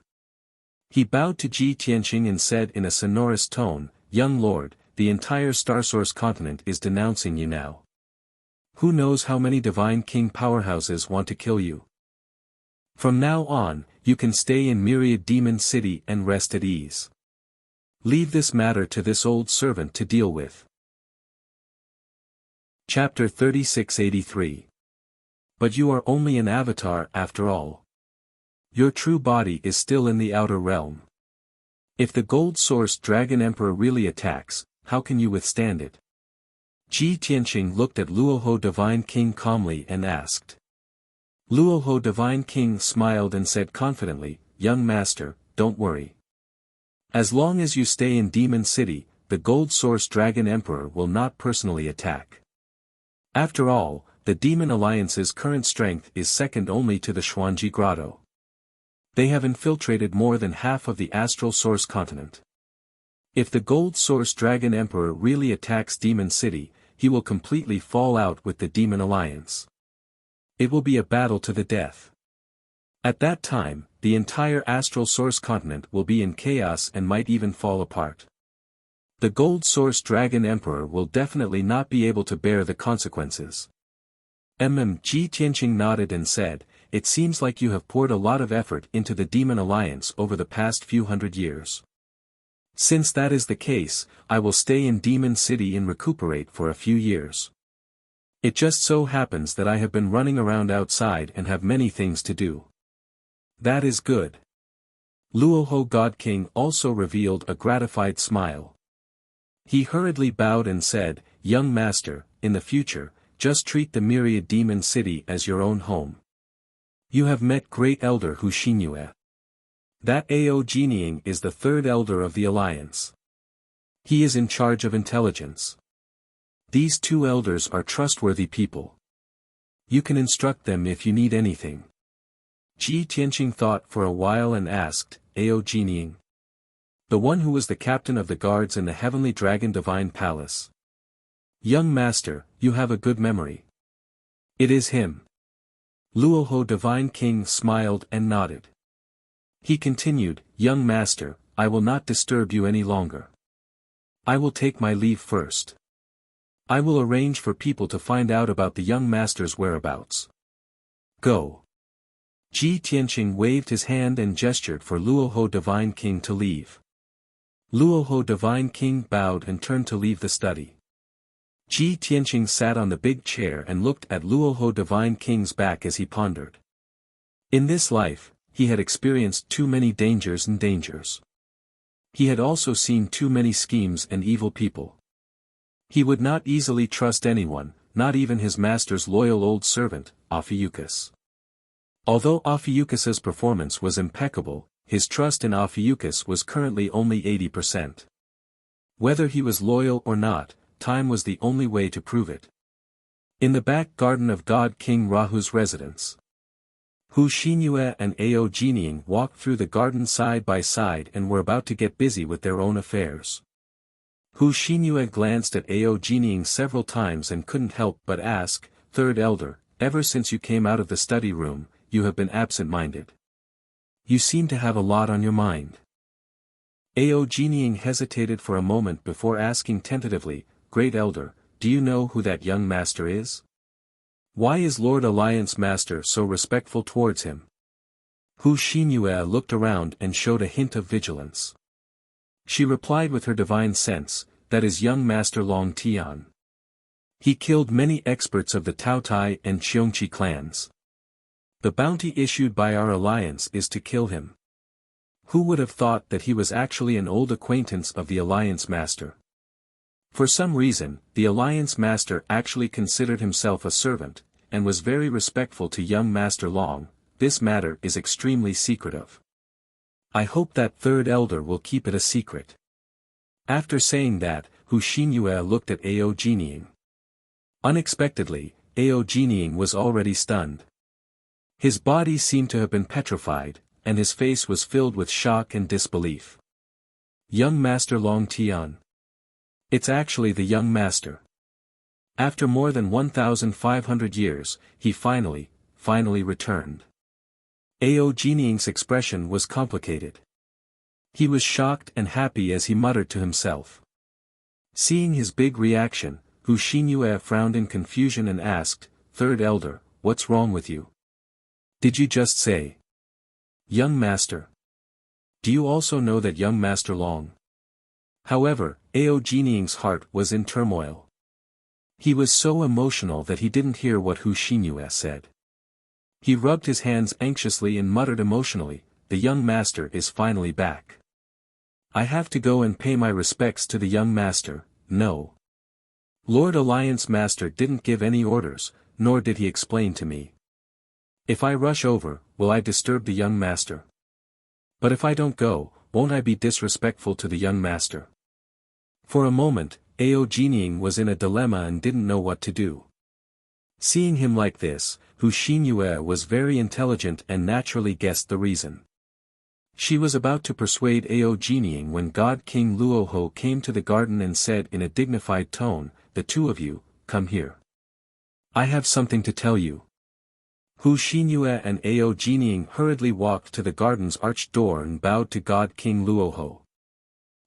[SPEAKER 1] He bowed to Ji Tianqing and said in a sonorous tone, "Young lord, the entire Starsource continent is denouncing you now. Who knows how many Divine King powerhouses want to kill you? From now on, you can stay in Myriad Demon City and rest at ease. Leave this matter to this old servant to deal with." Chapter 3683. But you are only an avatar after all. Your true body is still in the outer realm. If the gold-sourced Dragon Emperor really attacks, how can you withstand it? Ji Tianqing looked at Luoho Divine King calmly and asked. Luoho Divine King smiled and said confidently, "Young master, don't worry. As long as you stay in Demon City, the gold-sourced Dragon Emperor will not personally attack. After all, the Demon Alliance's current strength is second only to the Xuanji Grotto. They have infiltrated more than half of the Astral Source continent. If the gold-sourced Dragon Emperor really attacks Demon City, he will completely fall out with the Demon Alliance. It will be a battle to the death. At that time, the entire Astral Source continent will be in chaos and might even fall apart. The gold-sourced Dragon Emperor will definitely not be able to bear the consequences." Ji Tianqing nodded and said, "It seems like you have poured a lot of effort into the Demon Alliance over the past few hundred years. Since that is the case, I will stay in Demon City and recuperate for a few years. It just so happens that I have been running around outside and have many things to do." "That is good." Luoho God King also revealed a gratified smile. He hurriedly bowed and said, "Young master, in the future, just treat the Myriad Demon City as your own home. You have met Great Elder Hu Xinyue. That Ao Jinying is the third elder of the Alliance. He is in charge of intelligence. These two elders are trustworthy people. You can instruct them if you need anything." Ji Tianqing thought for a while and asked, "Ao Jinying? The one who was the captain of the guards in the Heavenly Dragon Divine Palace?" "Young master, you have a good memory. It is him." Luoho Divine King smiled and nodded. He continued, "Young master, I will not disturb you any longer. I will take my leave first. I will arrange for people to find out about the young master's whereabouts. Go." Ji Tianqing waved his hand and gestured for Luoho Divine King to leave. Luoho Divine King bowed and turned to leave the study. Ji Tianqing sat on the big chair and looked at Luoho Divine King's back as he pondered. In this life, he had experienced too many dangers and dangers. He had also seen too many schemes and evil people. He would not easily trust anyone, not even his master's loyal old servant, Ophiuchus. Although Ophiuchus's performance was impeccable, his trust in Ophiuchus was currently only 80%. Whether he was loyal or not, time was the only way to prove it. In the back garden of God King Rahu's residence, Hu Xingyue and Ao Jinying walked through the garden side by side and were about to get busy with their own affairs. Hu Xingyue glanced at Ao Jinying several times and couldn't help but ask, "Third elder, ever since you came out of the study room, you have been absent-minded. You seem to have a lot on your mind." Ao Jinying hesitated for a moment before asking tentatively, "Great elder, do you know who that young master is? Why is Lord Alliance Master so respectful towards him?" Hu Xingyue looked around and showed a hint of vigilance. She replied with her divine sense, "That is young Master Long Tian. He killed many experts of the Taotai and Cheongqi clans. The bounty issued by our alliance is to kill him." Who would have thought that he was actually an old acquaintance of the Alliance Master? For some reason, the Alliance Master actually considered himself a servant, and was very respectful to young Master Long. This matter is extremely secretive. I hope that third elder will keep it a secret. After saying that, Hu Xingyue looked at Ao Jinying. Unexpectedly, Ao Jinying was already stunned. His body seemed to have been petrified, and his face was filled with shock and disbelief. Young Master Long Tian. It's actually the young master. After more than 1,500 years, he finally returned. Ao Jinying's expression was complicated. He was shocked and happy as he muttered to himself. Seeing his big reaction, Hu Xingyue frowned in confusion and asked, "Third elder, what's wrong with you? Did you just say, young master? Do you also know that young Master Long?" However, Ao Jinying's heart was in turmoil. He was so emotional that he didn't hear what Hu Xingyue said. He rubbed his hands anxiously and muttered emotionally, "The young master is finally back. I have to go and pay my respects to the young master." No. Lord Alliance Master didn't give any orders, nor did he explain to me. If I rush over, will I disturb the young master? But if I don't go, won't I be disrespectful to the young master? For a moment, Ao Jinying was in a dilemma and didn't know what to do. Seeing him like this, Hu Xingyue was very intelligent and naturally guessed the reason. She was about to persuade Ao Jinying when God King Luoho came to the garden and said in a dignified tone, "The two of you, come here. I have something to tell you." Hu Xingyue and Ao Jinying hurriedly walked to the garden's arched door and bowed to God King Luoho.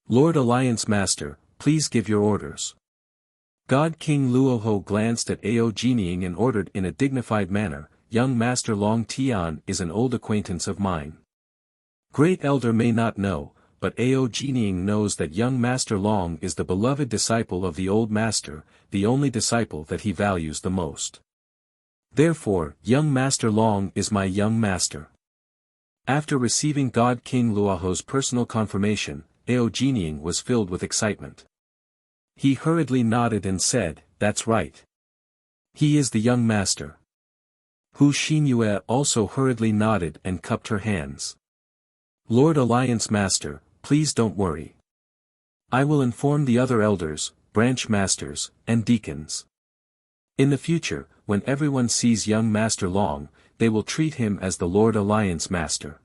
[SPEAKER 1] "Lord Alliance Master, please give your orders." God King Luoho glanced at Ao Jinying and ordered in a dignified manner, "Young Master Long Tian is an old acquaintance of mine. Great Elder may not know, but Ao Jinying knows that young Master Long is the beloved disciple of the old master, the only disciple that he values the most. Therefore, young Master Long is my young master." After receiving God King Luoho's personal confirmation, Ao Jinying was filled with excitement. He hurriedly nodded and said, "That's right. He is the young master." Hu Xingyue also hurriedly nodded and cupped her hands. "Lord Alliance Master, please don't worry. I will inform the other elders, branch masters, and deacons. In the future, when everyone sees young Master Long, they will treat him as the Lord Alliance Master.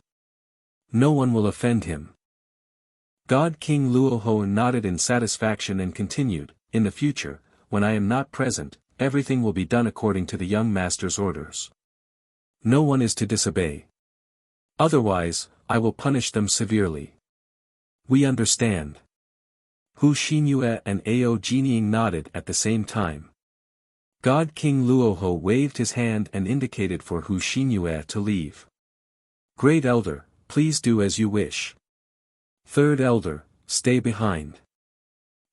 [SPEAKER 1] No one will offend him." God King Luoho nodded in satisfaction and continued, "In the future, when I am not present, everything will be done according to the young master's orders. No one is to disobey. Otherwise, I will punish them severely." "We understand." Hu Xingyue and Ao Jinying nodded at the same time. God King Luoho waved his hand and indicated for Hu Xingyue to leave. "Great Elder, please do as you wish. Third Elder, stay behind.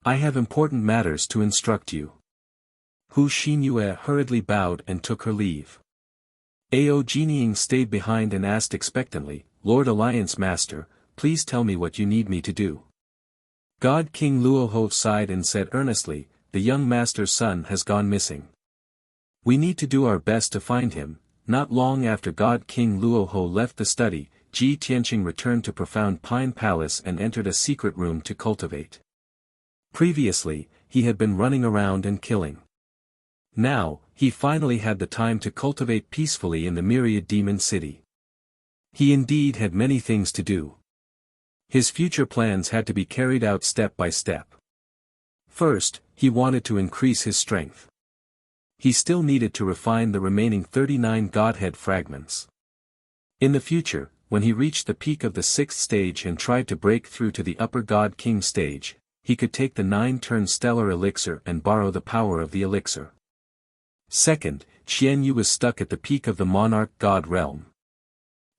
[SPEAKER 1] I have important matters to instruct you." Hu Xingyue hurriedly bowed and took her leave. Ao Jinying stayed behind and asked expectantly, "Lord Alliance Master, please tell me what you need me to do." God King Luoho sighed and said earnestly, the young master's son has gone missing. We need to do our best to find him." Not long after God King Luoho left the study, Ji Tianqing returned to Profound Pine Palace and entered a secret room to cultivate. Previously, he had been running around and killing. Now, he finally had the time to cultivate peacefully in the myriad demon city. He indeed had many things to do. His future plans had to be carried out step by step. First, he wanted to increase his strength. He still needed to refine the remaining 39 Godhead fragments. In the future, when he reached the peak of the 6th stage and tried to break through to the upper God King stage, he could take the 9-turn stellar elixir and borrow the power of the elixir. Second, Qian Yu was stuck at the peak of the monarch god realm.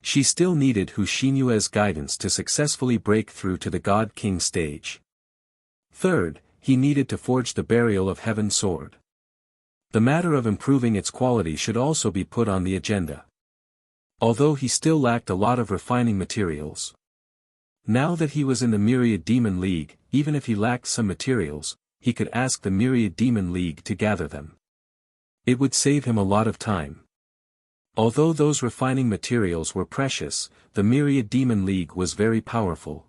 [SPEAKER 1] She still needed Hu Xinyue's guidance to successfully break through to the God King stage. Third, he needed to forge the burial of heaven sword. The matter of improving its quality should also be put on the agenda. Although he still lacked a lot of refining materials. Now that he was in the Myriad Demon League, even if he lacked some materials, he could ask the Myriad Demon League to gather them. It would save him a lot of time. Although those refining materials were precious, the Myriad Demon League was very powerful.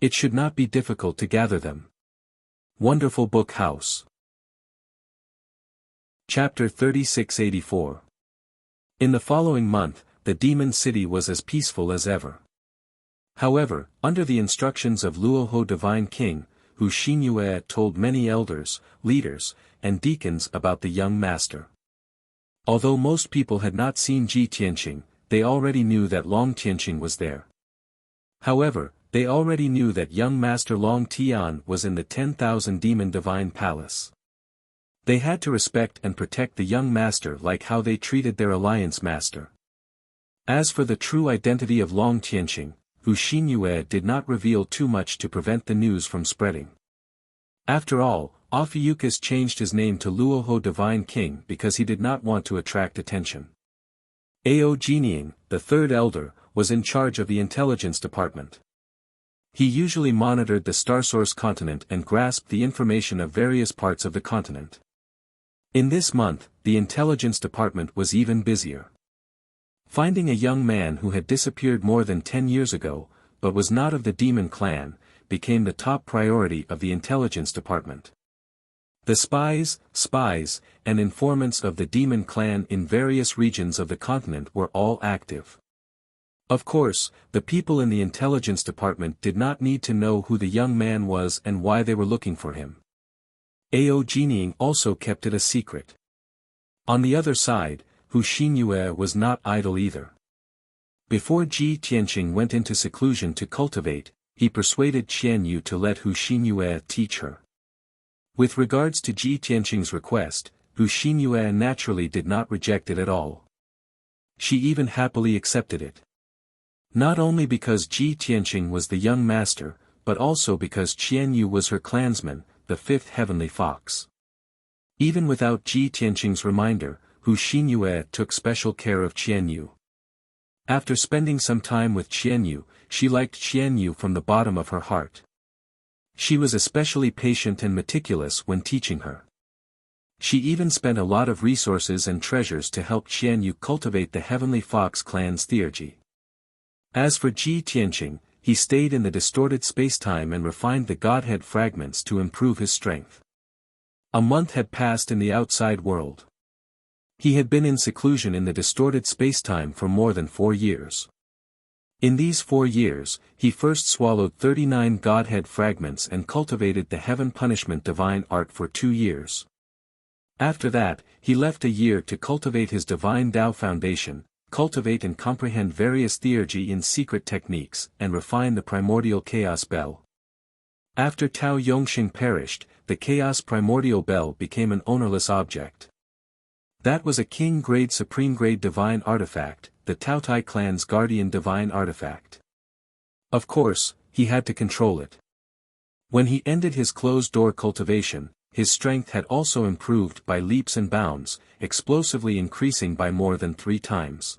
[SPEAKER 1] It should not be difficult to gather them. Wonderful Book House. Chapter 3684. In the following month, the demon city was as peaceful as ever. However, under the instructions of Luoho Divine King, Hu Xinyue told many elders, leaders, and deacons about the young master. Although most people had not seen Ji Tianqing, they already knew that Long Tianqing was there. However, they already knew that young master Long Tian was in the 10,000 demon divine palace. They had to respect and protect the young master like how they treated their alliance master. As for the true identity of Long Tianqing, Hu Xinyue did not reveal too much to prevent the news from spreading. After all, Ophiuchus changed his name to Luoho Divine King because he did not want to attract attention. Ao Jinying, the third elder, was in charge of the intelligence department. He usually monitored the Starsource continent and grasped the information of various parts of the continent. In this month, the intelligence department was even busier. Finding a young man who had disappeared more than 10 years ago, but was not of the demon clan, became the top priority of the intelligence department. The spies, and informants of the demon clan in various regions of the continent were all active. Of course, the people in the intelligence department did not need to know who the young man was and why they were looking for him. Ao Jinying also kept it a secret. On the other side, Hu Xinyue was not idle either. Before Ji Tianqing went into seclusion to cultivate, he persuaded Qian Yu to let Hu Xinyue teach her. With regards to Ji Tianqing's request, Hu Xinyue naturally did not reject it at all. She even happily accepted it. Not only because Ji Tianqing was the young master, but also because Qian Yu was her clansman, the fifth heavenly fox. Even without Ji Tianqing's reminder, Hu Xinyue took special care of Qian Yu. After spending some time with Qian Yu, she liked Qian Yu from the bottom of her heart. She was especially patient and meticulous when teaching her. She even spent a lot of resources and treasures to help Qian Yu cultivate the Heavenly Fox clan's theurgy. As for Ji Tianqing, he stayed in the distorted spacetime and refined the Godhead fragments to improve his strength. A month had passed in the outside world. He had been in seclusion in the distorted spacetime for more than 4 years. In these 4 years, he first swallowed 39 Godhead fragments and cultivated the Heaven Punishment Divine Art for 2 years. After that, he left a year to cultivate his Divine Tao Foundation, cultivate and comprehend various theurgy in secret techniques, and refine the primordial chaos bell. After Tao Yongxing perished, the chaos primordial bell became an ownerless object. That was a king-grade supreme-grade divine artifact, the Taotai clan's guardian divine artifact. Of course, he had to control it. When he ended his closed-door cultivation, his strength had also improved by leaps and bounds, explosively increasing by more than 3 times.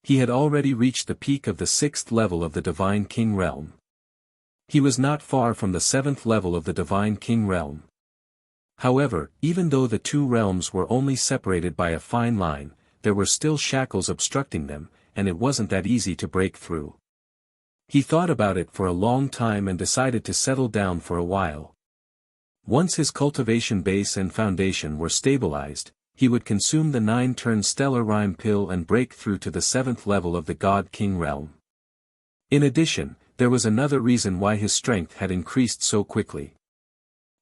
[SPEAKER 1] He had already reached the peak of the 6th level of the Divine King realm. He was not far from the 7th level of the Divine King realm. However, even though the two realms were only separated by a fine line, there were still shackles obstructing them, and it wasn't that easy to break through. He thought about it for a long time and decided to settle down for a while. Once his cultivation base and foundation were stabilized, he would consume the 9-turn stellar rhyme pill and break through to the 7th level of the God King realm. In addition, there was another reason why his strength had increased so quickly.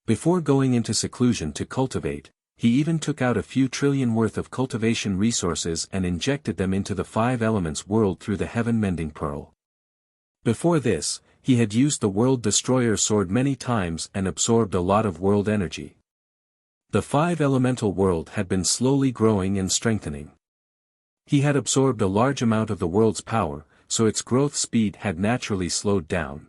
[SPEAKER 1] Before going into seclusion to cultivate, he even took out a few trillion worth of cultivation resources and injected them into the 5 elements world through the heaven-mending pearl. Before this, he had used the world destroyer sword many times and absorbed a lot of world energy. The 5 elemental world had been slowly growing and strengthening. He had absorbed a large amount of the world's power, so its growth speed had naturally slowed down.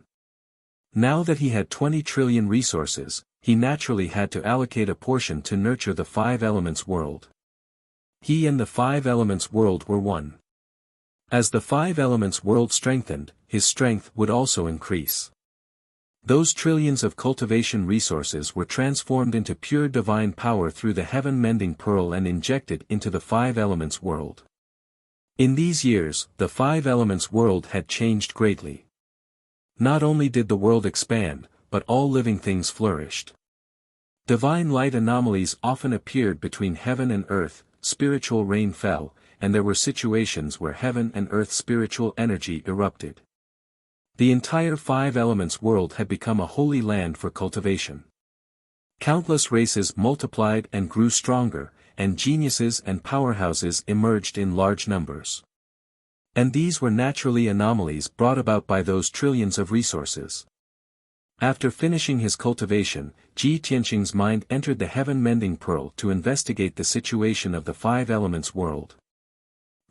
[SPEAKER 1] Now that he had 20 trillion resources, he naturally had to allocate a portion to nurture the 5 elements world. He and the 5 elements world were one. As the 5 elements world strengthened, his strength would also increase. Those trillions of cultivation resources were transformed into pure divine power through the heaven-mending pearl and injected into the 5 elements world. In these years, the 5 elements world had changed greatly. Not only did the world expand, but all living things flourished. Divine light anomalies often appeared between heaven and earth, spiritual rain fell, and there were situations where heaven and earth spiritual energy erupted. The entire 5 elements world had become a holy land for cultivation. Countless races multiplied and grew stronger, and geniuses and powerhouses emerged in large numbers. And these were naturally anomalies brought about by those trillions of resources. After finishing his cultivation, Ji Tianqing's mind entered the heaven-mending pearl to investigate the situation of the 5 elements world.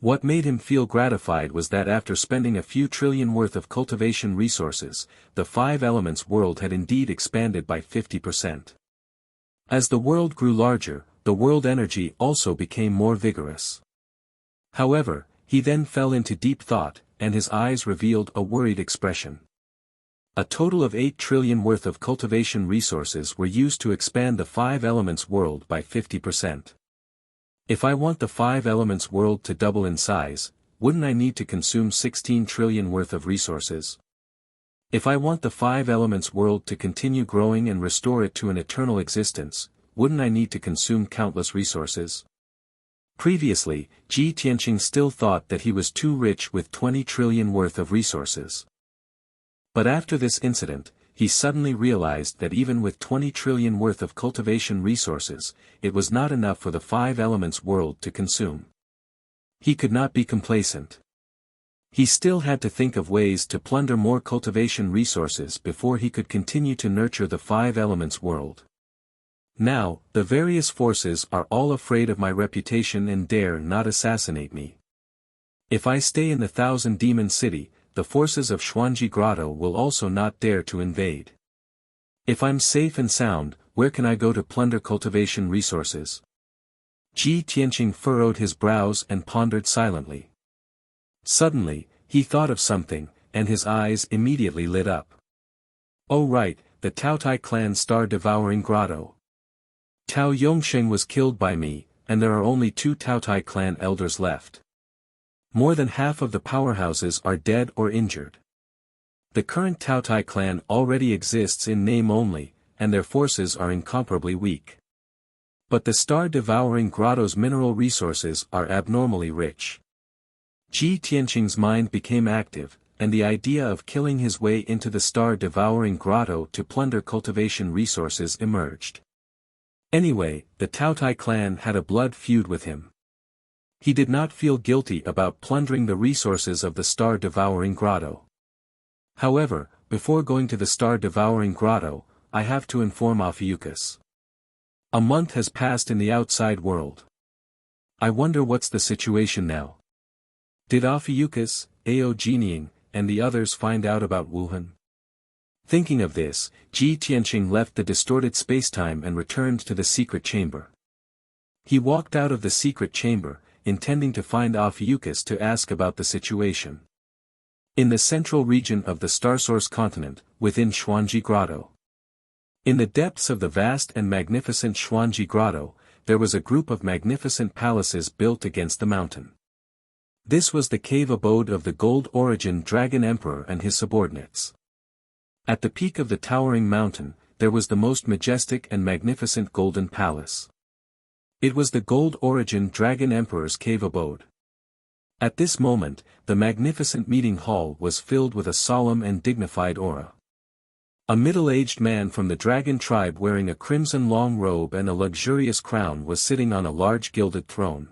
[SPEAKER 1] What made him feel gratified was that after spending a few trillion worth of cultivation resources, the 5 elements world had indeed expanded by 50%. As the world grew larger, the world energy also became more vigorous. However, he then fell into deep thought, and his eyes revealed a worried expression. A total of 8 trillion worth of cultivation resources were used to expand the 5 elements world by 50%. If I want the 5 elements world to double in size, wouldn't I need to consume 16 trillion worth of resources? If I want the 5 elements world to continue growing and restore it to an eternal existence, wouldn't I need to consume countless resources? Previously, Ji Tianqing still thought that he was too rich with 20 trillion worth of resources. But after this incident, he suddenly realized that even with 20 trillion worth of cultivation resources, it was not enough for the 5 elements world to consume. He could not be complacent. He still had to think of ways to plunder more cultivation resources before he could continue to nurture the 5 elements world. Now, the various forces are all afraid of my reputation and dare not assassinate me. If I stay in the 1,000-demon city, the forces of Xuanji Grotto will also not dare to invade. If I'm safe and sound, where can I go to plunder cultivation resources? Ji Tianqing furrowed his brows and pondered silently. Suddenly, he thought of something, and his eyes immediately lit up. Oh right, the Taotai clan star-devouring grotto. Tao Yongsheng was killed by me, and there are only 2 Taotai clan elders left. More than half of the powerhouses are dead or injured. The current Taotai clan already exists in name only, and their forces are incomparably weak. But the star-devouring grotto's mineral resources are abnormally rich. Ji Tianqing's mind became active, and the idea of killing his way into the star-devouring grotto to plunder cultivation resources emerged. Anyway, the Taotai clan had a blood feud with him. He did not feel guilty about plundering the resources of the star-devouring grotto. However, before going to the star-devouring grotto, I have to inform Ophiuchus. A month has passed in the outside world. I wonder what's the situation now. Did Ophiuchus, Ao Jinying, and the others find out about Wuhan? Thinking of this, Ji Tianqing left the distorted spacetime and returned to the secret chamber. He walked out of the secret chamber, intending to find Ophiuchus to ask about the situation. In the central region of the Starsource continent, within Xuanji Grotto. In the depths of the vast and magnificent Xuanji Grotto, there was a group of magnificent palaces built against the mountain. This was the cave abode of the Gold Origin Dragon Emperor and his subordinates. At the peak of the towering mountain, there was the most majestic and magnificent golden palace. It was the Gold Origin Dragon Emperor's cave abode. At this moment, the magnificent meeting hall was filled with a solemn and dignified aura. A middle-aged man from the dragon tribe wearing a crimson long robe and a luxurious crown was sitting on a large gilded throne.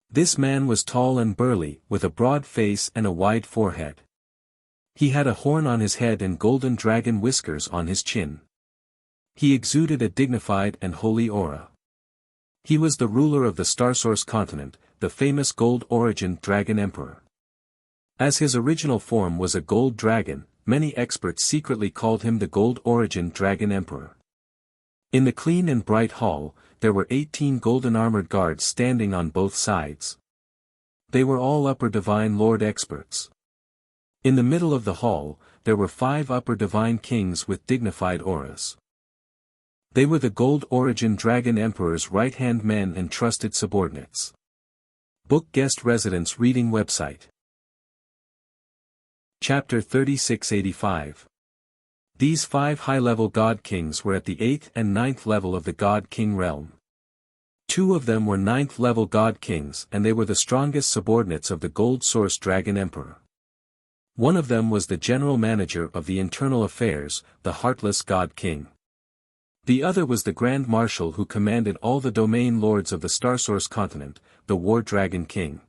[SPEAKER 1] This man was tall and burly, with a broad face and a wide forehead. He had a horn on his head and golden dragon whiskers on his chin. He exuded a dignified and holy aura. He was the ruler of the Starsource continent, the famous Gold Origin Dragon Emperor. As his original form was a gold dragon, many experts secretly called him the Gold Origin Dragon Emperor. In the clean and bright hall, there were 18 golden armored guards standing on both sides. They were all upper divine lord experts. In the middle of the hall, there were 5 upper divine kings with dignified auras. They were the Gold Origin Dragon Emperor's right-hand men and trusted subordinates. Book Guest Residence Reading Website. Chapter 3685. These 5 high-level God Kings were at the 8th and 9th level of the God King realm. 2 of them were 9th level God Kings and they were the strongest subordinates of the Gold Source Dragon Emperor. One of them was the General Manager of the Internal Affairs, the Heartless God King. The other was the Grand Marshal who commanded all the domain lords of the Starsource continent, the War Dragon King.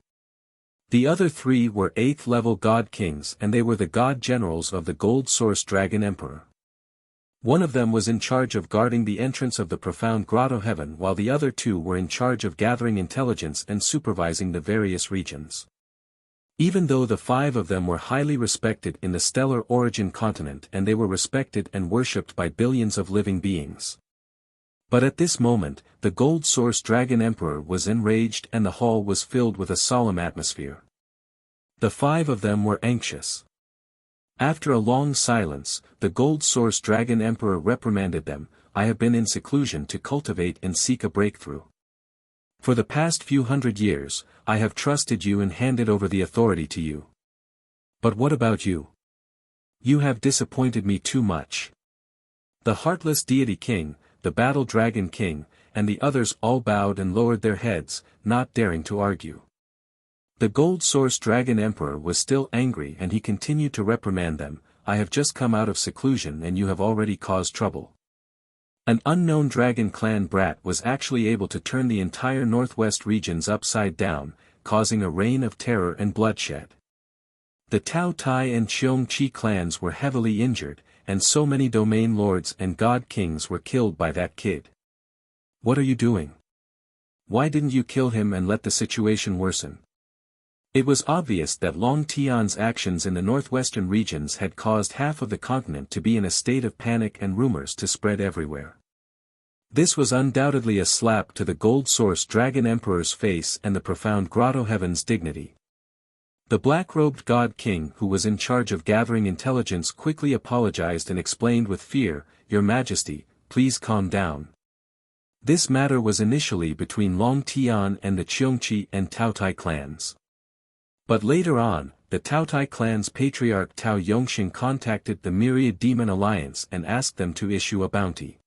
[SPEAKER 1] The other 3 were 8th level God Kings and they were the God Generals of the Gold Source Dragon Emperor. One of them was in charge of guarding the entrance of the profound grotto heaven while the other 2 were in charge of gathering intelligence and supervising the various regions. Even though the 5 of them were highly respected in the Stellar Origin continent and they were respected and worshipped by billions of living beings. But at this moment, the Gold Source Dragon Emperor was enraged and the hall was filled with a solemn atmosphere. The 5 of them were anxious. After a long silence, the Gold Source Dragon Emperor reprimanded them, "I have been in seclusion to cultivate and seek a breakthrough. For the past few hundred years, I have trusted you and handed over the authority to you. But what about you? You have disappointed me too much." The Heartless Deity King, the Battle Dragon King, and the others all bowed and lowered their heads, not daring to argue. The Gold Source Dragon Emperor was still angry and he continued to reprimand them, "I have just come out of seclusion and you have already caused trouble." An unknown dragon clan brat was actually able to turn the entire northwest regions upside down, causing a reign of terror and bloodshed. The Tao Tai and Cheong Chi clans were heavily injured, and so many domain lords and god kings were killed by that kid. What are you doing? Why didn't you kill him and let the situation worsen? It was obvious that Long Tian's actions in the northwestern regions had caused half of the continent to be in a state of panic and rumors to spread everywhere. This was undoubtedly a slap to the Gold Source Dragon Emperor's face and the profound Grotto Heaven's dignity. The black-robed God King who was in charge of gathering intelligence quickly apologized and explained with fear, "Your Majesty, please calm down. This matter was initially between Long Tian and the Cheongchi and Tao Tai clans. But later on, the Tao Tai clan's patriarch Tao Yongxing contacted the Myriad Demon Alliance and asked them to issue a bounty.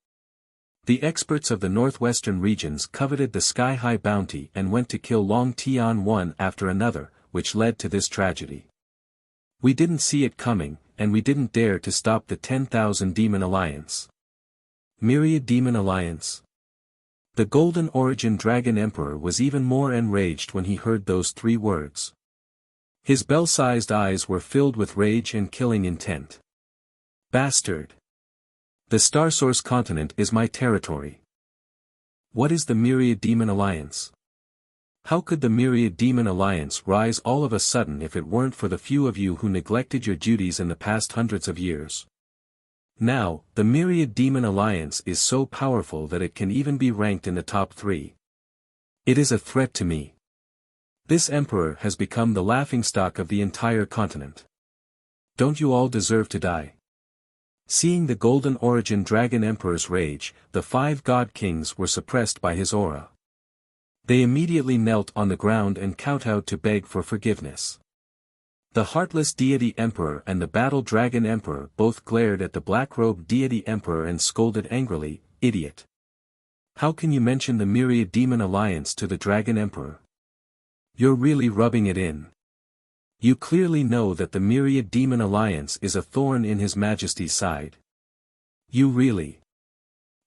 [SPEAKER 1] The experts of the northwestern regions coveted the sky-high bounty and went to kill Long Tian one after another, which led to this tragedy. We didn't see it coming, and we didn't dare to stop the 10,000 Demon Alliance. Myriad Demon Alliance. The Golden Origin Dragon Emperor was even more enraged when he heard those 3 words. His bell-sized eyes were filled with rage and killing intent. Bastard! The Starsource continent is my territory. What is the Myriad Demon Alliance? How could the Myriad Demon Alliance rise all of a sudden if it weren't for the few of you who neglected your duties in the past hundreds of years? Now, the Myriad Demon Alliance is so powerful that it can even be ranked in the top 3. It is a threat to me. This emperor has become the laughingstock of the entire continent. Don't you all deserve to die? Seeing the Golden Origin Dragon Emperor's rage, the 5 god kings were suppressed by his aura. They immediately knelt on the ground and kowtowed to beg for forgiveness. The Heartless Deity Emperor and the Battle Dragon Emperor both glared at the Black-Robed Deity Emperor and scolded angrily, "Idiot! How can you mention the Myriad Demon Alliance to the Dragon Emperor? You're really rubbing it in. You clearly know that the Myriad Demon Alliance is a thorn in His Majesty's side. You really..."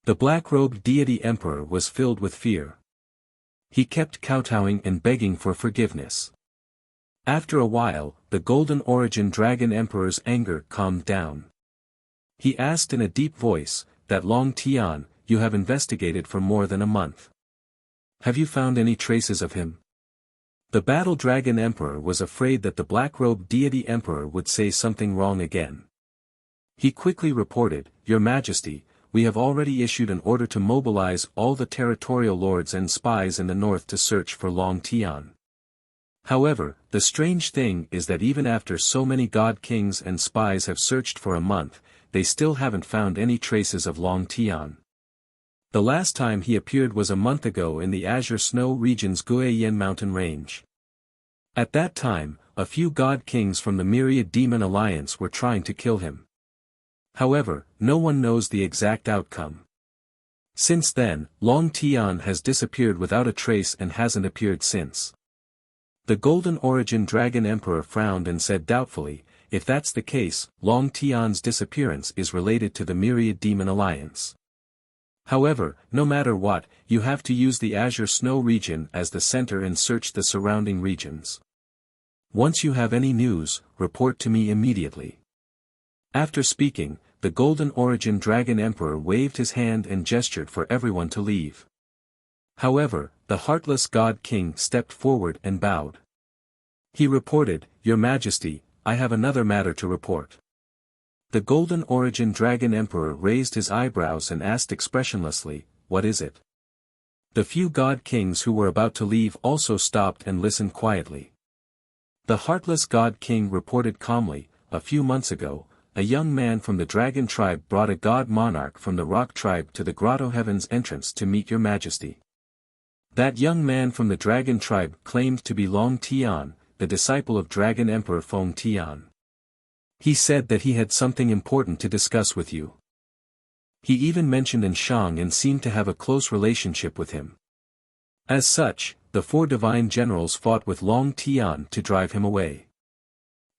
[SPEAKER 1] The Black-Robed Deity Emperor was filled with fear. He kept kowtowing and begging for forgiveness. After a while, the Golden Origin Dragon Emperor's anger calmed down. He asked in a deep voice, "That Long Tian, you have investigated for more than a month. Have you found any traces of him?" The Battle Dragon Emperor was afraid that the Black-Robed Deity Emperor would say something wrong again. He quickly reported, "Your Majesty, we have already issued an order to mobilize all the territorial lords and spies in the north to search for Long Tian. However, the strange thing is that even after so many god kings and spies have searched for a month, they still haven't found any traces of Long Tian. The last time he appeared was a month ago in the Azure Snow region's Guiyan mountain range. At that time, a few god kings from the Myriad Demon Alliance were trying to kill him. However, no one knows the exact outcome. Since then, Long Tian has disappeared without a trace and hasn't appeared since." The Golden Origin Dragon Emperor frowned and said doubtfully, "If that's the case, Long Tian's disappearance is related to the Myriad Demon Alliance. However, no matter what, you have to use the Azure Snow region as the center and search the surrounding regions. Once you have any news, report to me immediately." After speaking, the Golden Origin Dragon Emperor waved his hand and gestured for everyone to leave. However, the Heartless God King stepped forward and bowed. He reported, "Your Majesty, I have another matter to report." The Golden Origin Dragon Emperor raised his eyebrows and asked expressionlessly, "What is it?" The few god kings who were about to leave also stopped and listened quietly. The Heartless God King reported calmly, "A few months ago, a young man from the Dragon Tribe brought a god monarch from the Rock Tribe to the Grotto Heaven's entrance to meet your Majesty. That young man from the Dragon Tribe claimed to be Long Tian, the disciple of Dragon Emperor Feng Tian. He said that he had something important to discuss with you. He even mentioned Shang and seemed to have a close relationship with him. As such, the 4 divine generals fought with Long Tian to drive him away.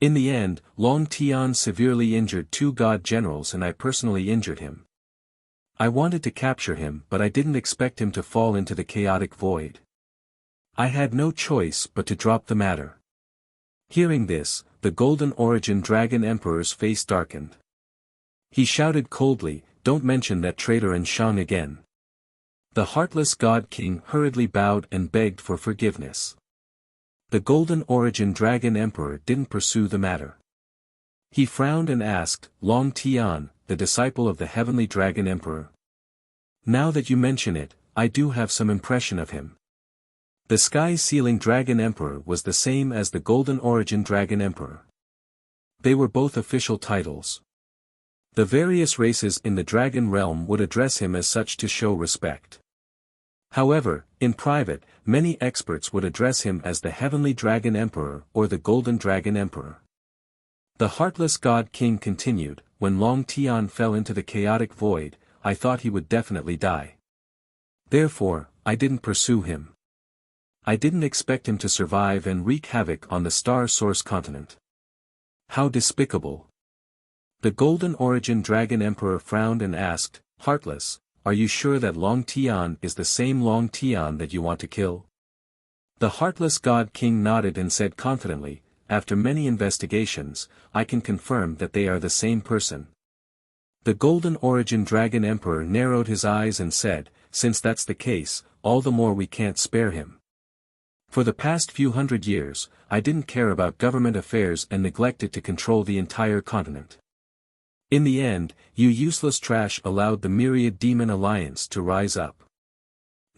[SPEAKER 1] In the end, Long Tian severely injured 2 god generals and I personally injured him. I wanted to capture him but I didn't expect him to fall into the chaotic void. I had no choice but to drop the matter." Hearing this, the Golden Origin Dragon Emperor's face darkened. He shouted coldly, "Don't mention that traitor Shang again." The Heartless God King hurriedly bowed and begged for forgiveness. The Golden Origin Dragon Emperor didn't pursue the matter. He frowned and asked, "Long Tian, the disciple of the Heavenly Dragon Emperor? Now that you mention it, I do have some impression of him." The Sky-Sealing Dragon Emperor was the same as the Golden Origin Dragon Emperor. They were both official titles. The various races in the Dragon Realm would address him as such to show respect. However, in private, many experts would address him as the Heavenly Dragon Emperor or the Golden Dragon Emperor. The Heartless God King continued, "When Long Tian fell into the chaotic void, I thought he would definitely die. Therefore, I didn't pursue him. I didn't expect him to survive and wreak havoc on the Star Source continent. How despicable." The Golden Origin Dragon Emperor frowned and asked, "Heartless, are you sure that Long Tian is the same Long Tian that you want to kill?" The Heartless God King nodded and said confidently, "After many investigations, I can confirm that they are the same person." The Golden Origin Dragon Emperor narrowed his eyes and said, "Since that's the case, all the more we can't spare him. For the past few hundred years, I didn't care about government affairs and neglected to control the entire continent. In the end, you useless trash allowed the Myriad Demon Alliance to rise up.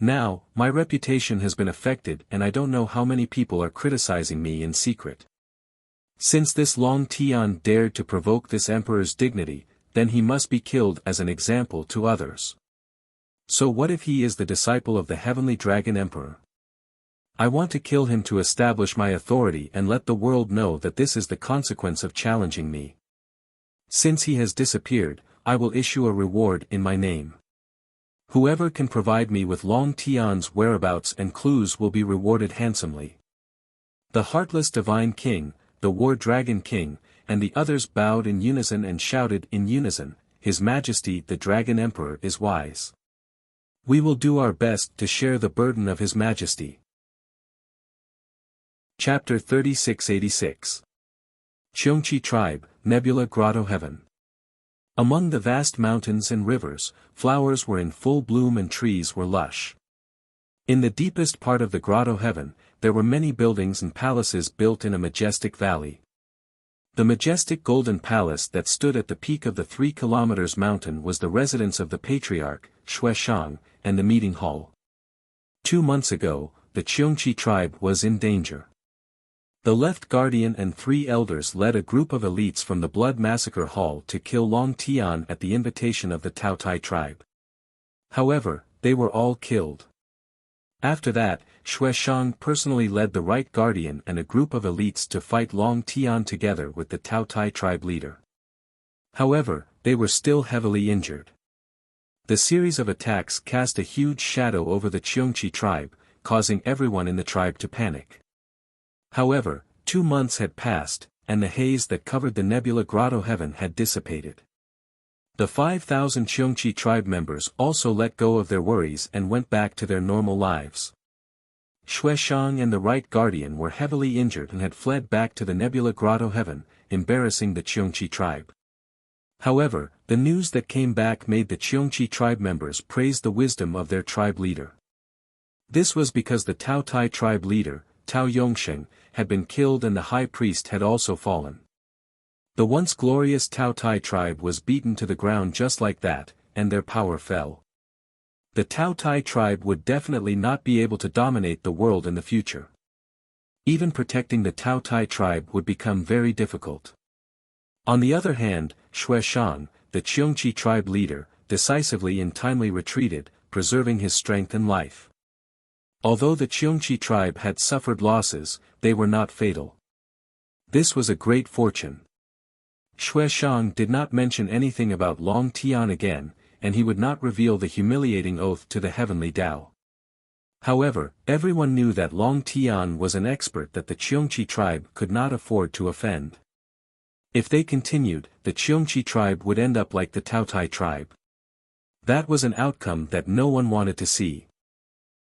[SPEAKER 1] Now, my reputation has been affected and I don't know how many people are criticizing me in secret. Since this Long Tian dared to provoke this emperor's dignity, then he must be killed as an example to others. So what if he is the disciple of the heavenly dragon emperor? I want to kill him to establish my authority and let the world know that this is the consequence of challenging me. Since he has disappeared, I will issue a reward in my name. Whoever can provide me with Long Tian's whereabouts and clues will be rewarded handsomely. The heartless divine king, the war dragon king, and the others bowed in unison and shouted in unison, His Majesty the Dragon Emperor is wise. We will do our best to share the burden of His Majesty. Chapter 3686. Qiongqi Tribe, Nebula Grotto Heaven. Among the vast mountains and rivers, flowers were in full bloom and trees were lush. In the deepest part of the Grotto Heaven, there were many buildings and palaces built in a majestic valley. The majestic golden palace that stood at the peak of the 3 kilometers mountain was the residence of the patriarch, Xueshang, and the meeting hall. 2 months ago, the Qiongqi tribe was in danger. The Left Guardian and 3 elders led a group of elites from the Blood Massacre Hall to kill Long Tian at the invitation of the Taotai tribe. However, they were all killed. After that, Xueshang personally led the Right Guardian and a group of elites to fight Long Tian together with the Taotai tribe leader. However, they were still heavily injured. The series of attacks cast a huge shadow over the Qiongqi tribe, causing everyone in the tribe to panic. However, 2 months had passed, and the haze that covered the Nebula Grotto Heaven had dissipated. The 5,000 Qiongqi tribe members also let go of their worries and went back to their normal lives. Xueshang and the Right Guardian were heavily injured and had fled back to the Nebula Grotto Heaven, embarrassing the Qiongqi tribe. However, the news that came back made the Qiongqi tribe members praise the wisdom of their tribe leader. This was because the Taotai tribe leader, Tao Yongsheng, had been killed and the high priest had also fallen. The once glorious Taotai tribe was beaten to the ground just like that, and their power fell. The Taotai tribe would definitely not be able to dominate the world in the future. Even protecting the Taotai tribe would become very difficult. On the other hand, Xueshang, the Qiongqi tribe leader, decisively and timely retreated, preserving his strength and life. Although the Qiongqi tribe had suffered losses, they were not fatal. This was a great fortune. Xueshang did not mention anything about Long Tian again, and he would not reveal the humiliating oath to the heavenly Tao. However, everyone knew that Long Tian was an expert that the Qiongqi tribe could not afford to offend. If they continued, the Qiongqi tribe would end up like the Taotai tribe. That was an outcome that no one wanted to see.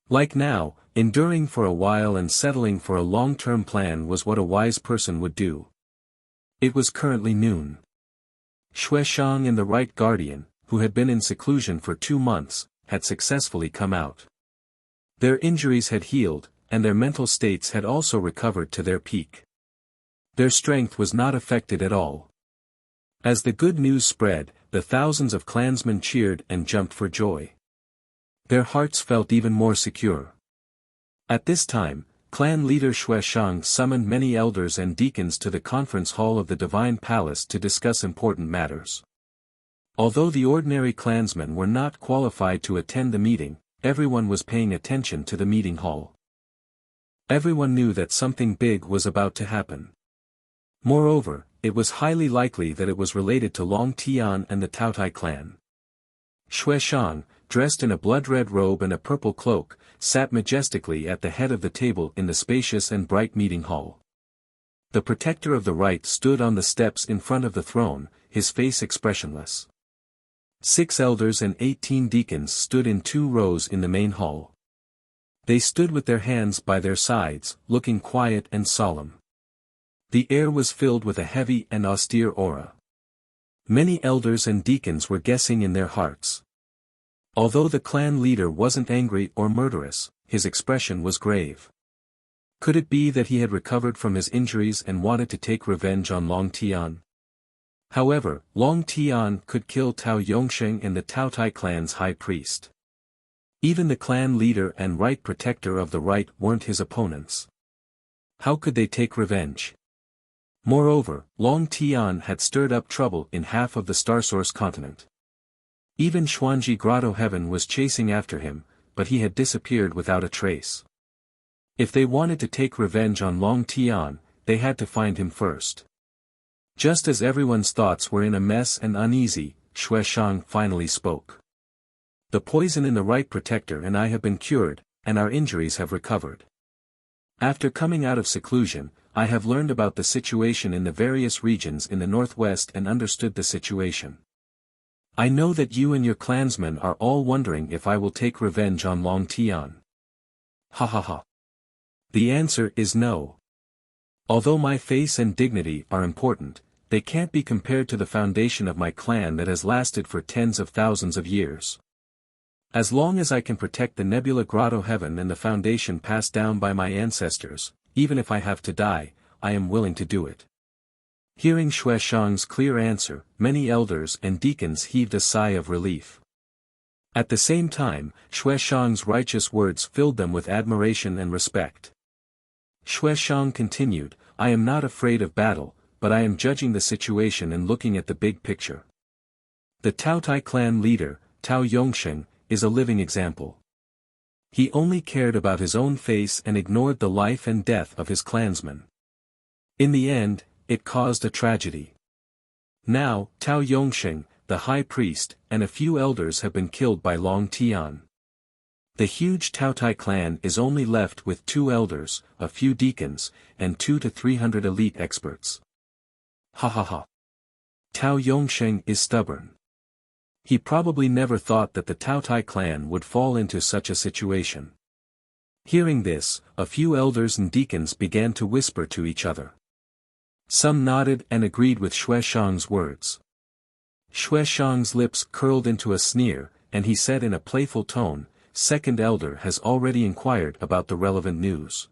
[SPEAKER 1] Like now, enduring for a while and settling for a long-term plan was what a wise person would do. It was currently noon. Xueshang and the Right Guardian, who had been in seclusion for 2 months, had successfully come out. Their injuries had healed, and their mental states had also recovered to their peak. Their strength was not affected at all. As the good news spread, the thousands of clansmen cheered and jumped for joy. Their hearts felt even more secure. At this time, clan leader Xueshang summoned many elders and deacons to the conference hall of the Divine Palace to discuss important matters. Although the ordinary clansmen were not qualified to attend the meeting, everyone was paying attention to the meeting hall. Everyone knew that something big was about to happen. Moreover, it was highly likely that it was related to Long Tian and the Taotai clan. Xueshang, dressed in a blood-red robe and a purple cloak, sat majestically at the head of the table in the spacious and bright meeting hall. The protector of the right stood on the steps in front of the throne, his face expressionless. 6 elders and 18 deacons stood in 2 rows in the main hall. They stood with their hands by their sides, looking quiet and solemn. The air was filled with a heavy and austere aura. Many elders and deacons were guessing in their hearts. Although the clan leader wasn't angry or murderous, his expression was grave. Could it be that he had recovered from his injuries and wanted to take revenge on Long Tian? However, Long Tian could kill Tao Yongsheng and the Taotai clan's high priest. Even the clan leader and right protector of the right weren't his opponents. How could they take revenge? Moreover, Long Tian had stirred up trouble in half of the Starsource continent. Even Xuanji Grotto Heaven was chasing after him, but he had disappeared without a trace. If they wanted to take revenge on Long Tian, they had to find him first. Just as everyone's thoughts were in a mess and uneasy, Xue Shang finally spoke. The poison in the right protector and I have been cured, and our injuries have recovered. After coming out of seclusion, I have learned about the situation in the various regions in the northwest and understood the situation. I know that you and your clansmen are all wondering if I will take revenge on Long Tian. Ha ha ha. The answer is no. Although my face and dignity are important, they can't be compared to the foundation of my clan that has lasted for tens of thousands of years. As long as I can protect the Nebula Grotto Heaven and the foundation passed down by my ancestors, even if I have to die, I am willing to do it. Hearing Xue Shang's clear answer, many elders and deacons heaved a sigh of relief. At the same time, Xue Shang's righteous words filled them with admiration and respect. Xue Shang continued, I am not afraid of battle, but I am judging the situation and looking at the big picture. The Taotai clan leader, Tao Yongsheng, is a living example. He only cared about his own face and ignored the life and death of his clansmen. In the end, it caused a tragedy. Now, Tao Yongsheng, the high priest, and a few elders have been killed by Long Tian. The huge Taotai clan is only left with 2 elders, a few deacons, and 200 to 300 elite experts. Ha ha ha. Tao Yongsheng is stubborn. He probably never thought that the Taotai clan would fall into such a situation. Hearing this, a few elders and deacons began to whisper to each other. Some nodded and agreed with Xue Shang's words. Xue Shang's lips curled into a sneer, and he said in a playful tone, Second elder has already inquired about the relevant news.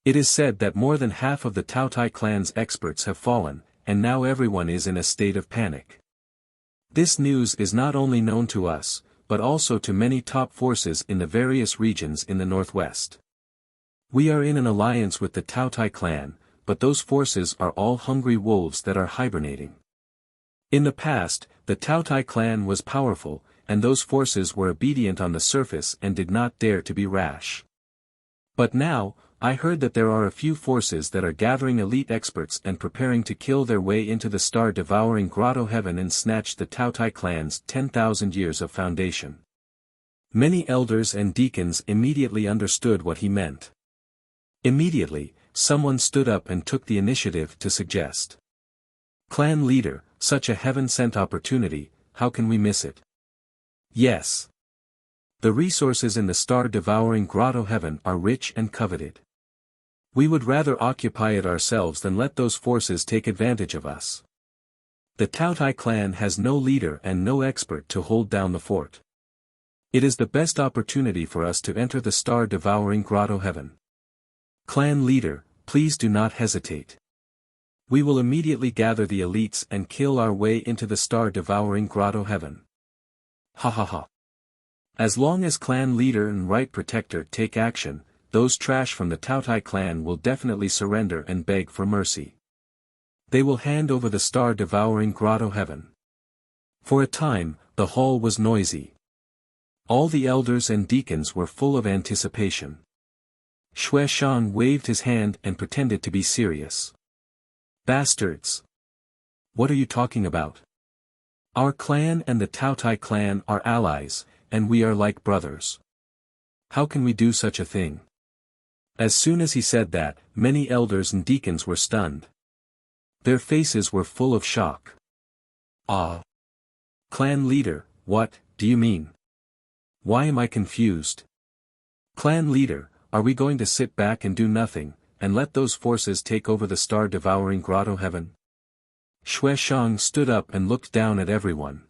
[SPEAKER 1] It is said that more than half of the Taotai clan's experts have fallen, and now everyone is in a state of panic. This news is not only known to us, but also to many top forces in the various regions in the northwest. We are in an alliance with the Taotai clan, but those forces are all hungry wolves that are hibernating. In the past, the Taotai clan was powerful, and those forces were obedient on the surface and did not dare to be rash. But now, I heard that there are a few forces that are gathering elite experts and preparing to kill their way into the star-devouring Grotto Heaven and snatch the Taotai clan's 10,000 years of foundation. Many elders and deacons immediately understood what he meant. Immediately, someone stood up and took the initiative to suggest. Clan leader, such a heaven-sent opportunity, how can we miss it? Yes. The resources in the star-devouring Grotto Heaven are rich and coveted. We would rather occupy it ourselves than let those forces take advantage of us. The Taotai clan has no leader and no expert to hold down the fort. It is the best opportunity for us to enter the star-devouring Grotto Heaven. Clan leader, please do not hesitate. We will immediately gather the elites and kill our way into the star-devouring Grotto Heaven. Ha ha ha. As long as clan leader and right protector take action, those trash from the Taotai clan will definitely surrender and beg for mercy. They will hand over the star-devouring Grotto Heaven. For a time, the hall was noisy. All the elders and deacons were full of anticipation. Xue Shang waved his hand and pretended to be serious. Bastards! What are you talking about? Our clan and the Taotai clan are allies, and we are like brothers. How can we do such a thing? As soon as he said that, many elders and deacons were stunned. Their faces were full of shock. Ah! Clan leader, what do you mean? Why am I confused? Clan leader, are we going to sit back and do nothing, and let those forces take over the star-devouring Grotto Heaven? Xue Shang stood up and looked down at everyone.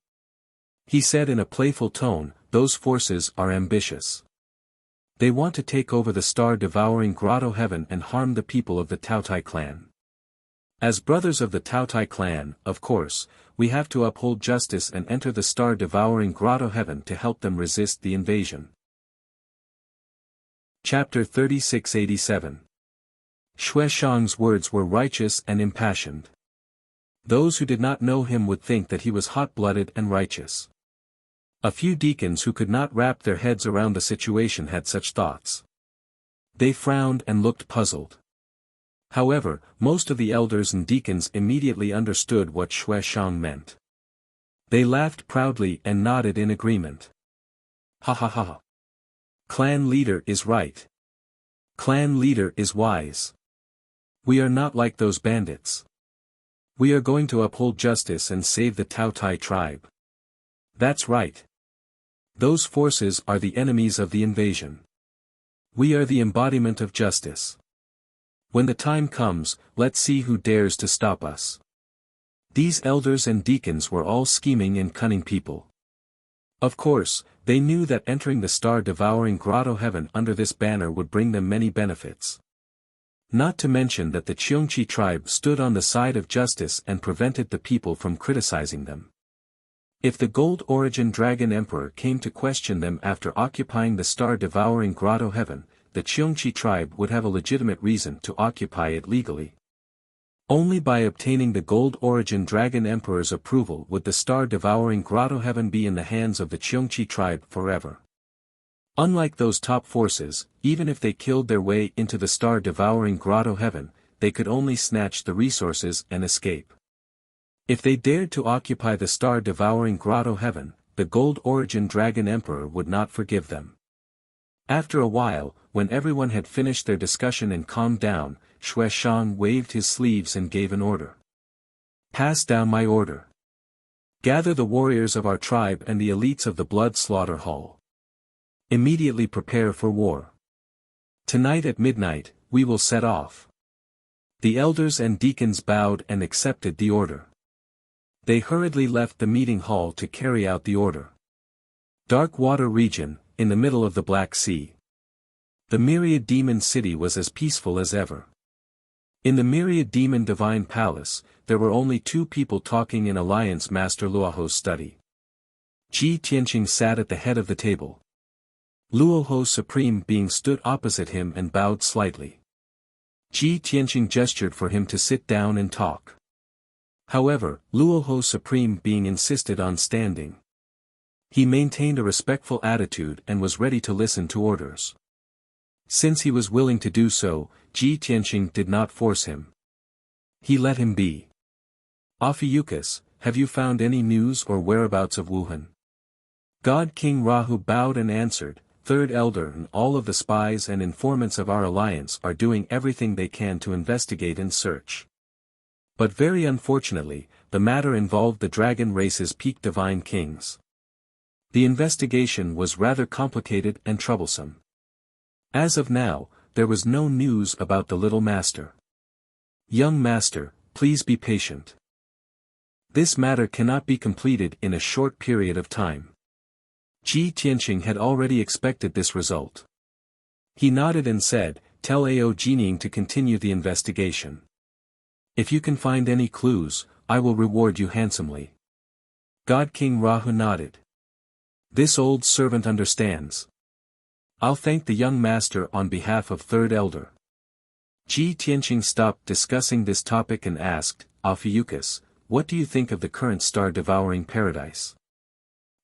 [SPEAKER 1] He said in a playful tone, those forces are ambitious. They want to take over the star-devouring Grotto Heaven and harm the people of the Taotai clan. As brothers of the Taotai clan, of course, we have to uphold justice and enter the star-devouring Grotto Heaven to help them resist the invasion. Chapter 3687. Xue Shang's words were righteous and impassioned. Those who did not know him would think that he was hot-blooded and righteous. A few deacons who could not wrap their heads around the situation had such thoughts. They frowned and looked puzzled. However, most of the elders and deacons immediately understood what Xue Shang meant. They laughed proudly and nodded in agreement. Ha ha ha. Clan leader is right. Clan leader is wise. We are not like those bandits. We are going to uphold justice and save the Tao Tai tribe. That's right. Those forces are the enemies of the invasion. We are the embodiment of justice. When the time comes, let's see who dares to stop us. These elders and deacons were all scheming and cunning people. Of course, they knew that entering the star-devouring grotto heaven under this banner would bring them many benefits. Not to mention that the Cheongqi tribe stood on the side of justice and prevented the people from criticizing them. If the Gold Origin Dragon Emperor came to question them after occupying the star-devouring grotto heaven, the Cheongqi tribe would have a legitimate reason to occupy it legally. Only by obtaining the Gold Origin Dragon Emperor's approval would the star-devouring grotto heaven be in the hands of the Cheongqi tribe forever. Unlike those top forces, even if they killed their way into the star-devouring grotto heaven, they could only snatch the resources and escape. If they dared to occupy the star-devouring grotto heaven, the Gold Origin Dragon Emperor would not forgive them. After a while, when everyone had finished their discussion and calmed down, Xue Shang waved his sleeves and gave an order. Pass down my order. Gather the warriors of our tribe and the elites of the Blood Slaughter Hall. Immediately prepare for war. Tonight at midnight, we will set off. The elders and deacons bowed and accepted the order. They hurriedly left the meeting hall to carry out the order. Dark Water Region, in the middle of the Black Sea. The Myriad Demon City was as peaceful as ever. In the Myriad Demon Divine Palace, there were only two people talking in Alliance Master Luoho's study. Ji Tianqing sat at the head of the table. Luoho Supreme Being stood opposite him and bowed slightly. Ji Tianqing gestured for him to sit down and talk. However, Luoho Supreme Being insisted on standing. He maintained a respectful attitude and was ready to listen to orders. Since he was willing to do so, Ji Tianqing did not force him. He let him be. Ophiuchus, have you found any news or whereabouts of Wuhan? God King Rahu bowed and answered, Third Elder and all of the spies and informants of our alliance are doing everything they can to investigate and search. But very unfortunately, the matter involved the dragon race's peak divine kings. The investigation was rather complicated and troublesome. As of now, there was no news about the little master. Young master, please be patient. This matter cannot be completed in a short period of time. Ji Tianqing had already expected this result. He nodded and said, Tell Ao Jining to continue the investigation. If you can find any clues, I will reward you handsomely. God King Rahu nodded. This old servant understands. I'll thank the young master on behalf of Third Elder. Ji Tianqing stopped discussing this topic and asked, Ophiuchus, what do you think of the current star-devouring paradise?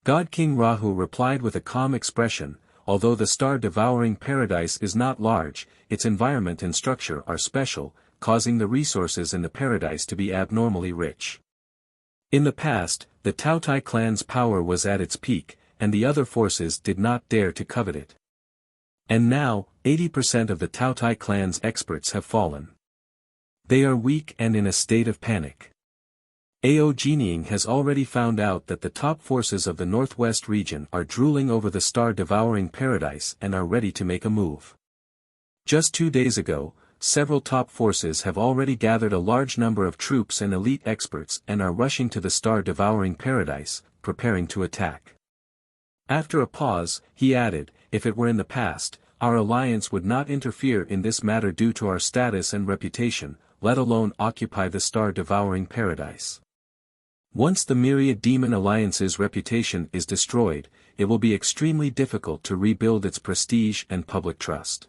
[SPEAKER 1] God King Rahu replied with a calm expression, although the star-devouring paradise is not large, its environment and structure are special, causing the resources in the paradise to be abnormally rich. In the past, the Tao Tai clan's power was at its peak, and the other forces did not dare to covet it. And now, 80% of the Tao Tai clan's experts have fallen. They are weak and in a state of panic. Ao Jining has already found out that the top forces of the Northwest region are drooling over the star-devouring paradise and are ready to make a move. Just 2 days ago, several top forces have already gathered a large number of troops and elite experts and are rushing to the star-devouring paradise, preparing to attack. After a pause, he added, if it were in the past, our alliance would not interfere in this matter due to our status and reputation, let alone occupy the star-devouring paradise. Once the Myriad Demon Alliance's reputation is destroyed, it will be extremely difficult to rebuild its prestige and public trust.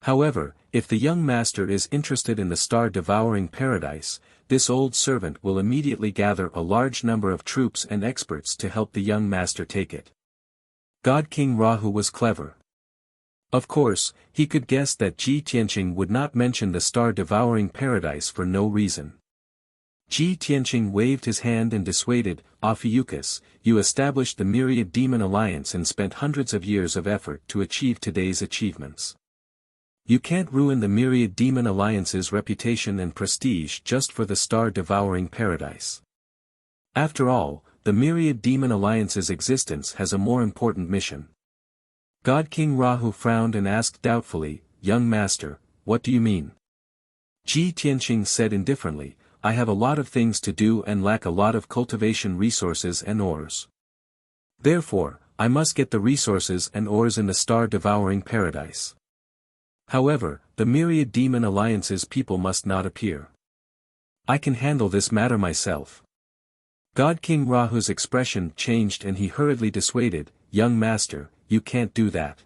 [SPEAKER 1] However, if the young master is interested in the star-devouring paradise, this old servant will immediately gather a large number of troops and experts to help the young master take it. God King Rahu was clever. Of course, he could guess that Ji Tianqing would not mention the star-devouring paradise for no reason. Ji Tianqing waved his hand and dissuaded, Ophiuchus, you established the Myriad Demon Alliance and spent hundreds of years of effort to achieve today's achievements. You can't ruin the Myriad Demon Alliance's reputation and prestige just for the star-devouring paradise. After all, the Myriad Demon Alliance's existence has a more important mission. God King Rahu frowned and asked doubtfully, Young Master, what do you mean? Ji Tianqing said indifferently, I have a lot of things to do and lack a lot of cultivation resources and ores. Therefore, I must get the resources and ores in the star-devouring paradise. However, the Myriad Demon Alliance's people must not appear. I can handle this matter myself. God King Rahu's expression changed and he hurriedly dissuaded, Young Master, you can't do that.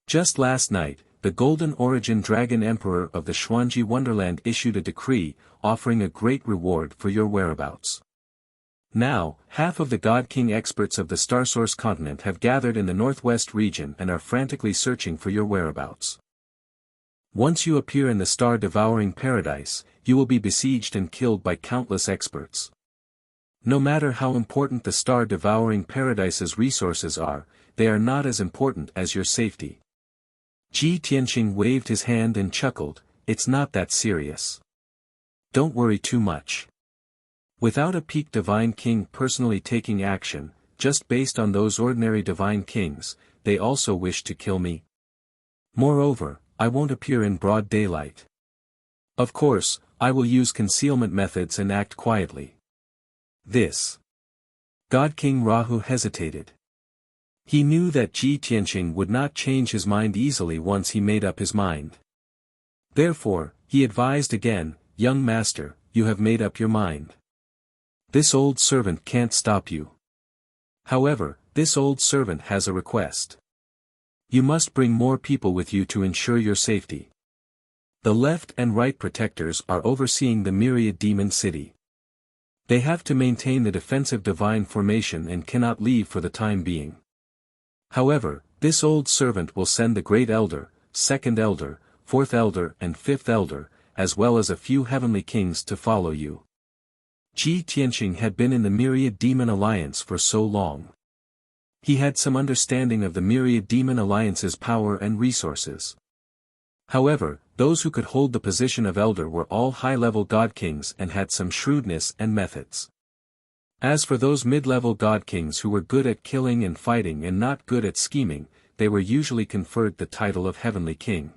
[SPEAKER 1] Just last night, the Golden Origin Dragon Emperor of the Xuanji Wonderland issued a decree, offering a great reward for your whereabouts. Now, half of the God King experts of the Starsource continent have gathered in the northwest region and are frantically searching for your whereabouts. Once you appear in the star-devouring paradise, you will be besieged and killed by countless experts. No matter how important the star-devouring paradise's resources are, they are not as important as your safety. Ji Tianqing waved his hand and chuckled, it's not that serious. Don't worry too much. Without a peak divine king personally taking action, just based on those ordinary divine kings, they also wish to kill me. Moreover, I won't appear in broad daylight. Of course, I will use concealment methods and act quietly. This. God King Rahu hesitated. He knew that Ji Tianqing would not change his mind easily once he made up his mind. Therefore, he advised again, Young Master, you have made up your mind. This old servant can't stop you. However, this old servant has a request. You must bring more people with you to ensure your safety. The left and right protectors are overseeing the Myriad Demon City. They have to maintain the defensive divine formation and cannot leave for the time being. However, this old servant will send the Great Elder, Second Elder, Fourth Elder and Fifth Elder, as well as a few heavenly kings to follow you. Ji Tianqing had been in the Myriad Demon Alliance for so long. He had some understanding of the Myriad Demon Alliance's power and resources. However, those who could hold the position of Elder were all high-level God Kings and had some shrewdness and methods. As for those mid-level God Kings who were good at killing and fighting and not good at scheming, they were usually conferred the title of Heavenly King.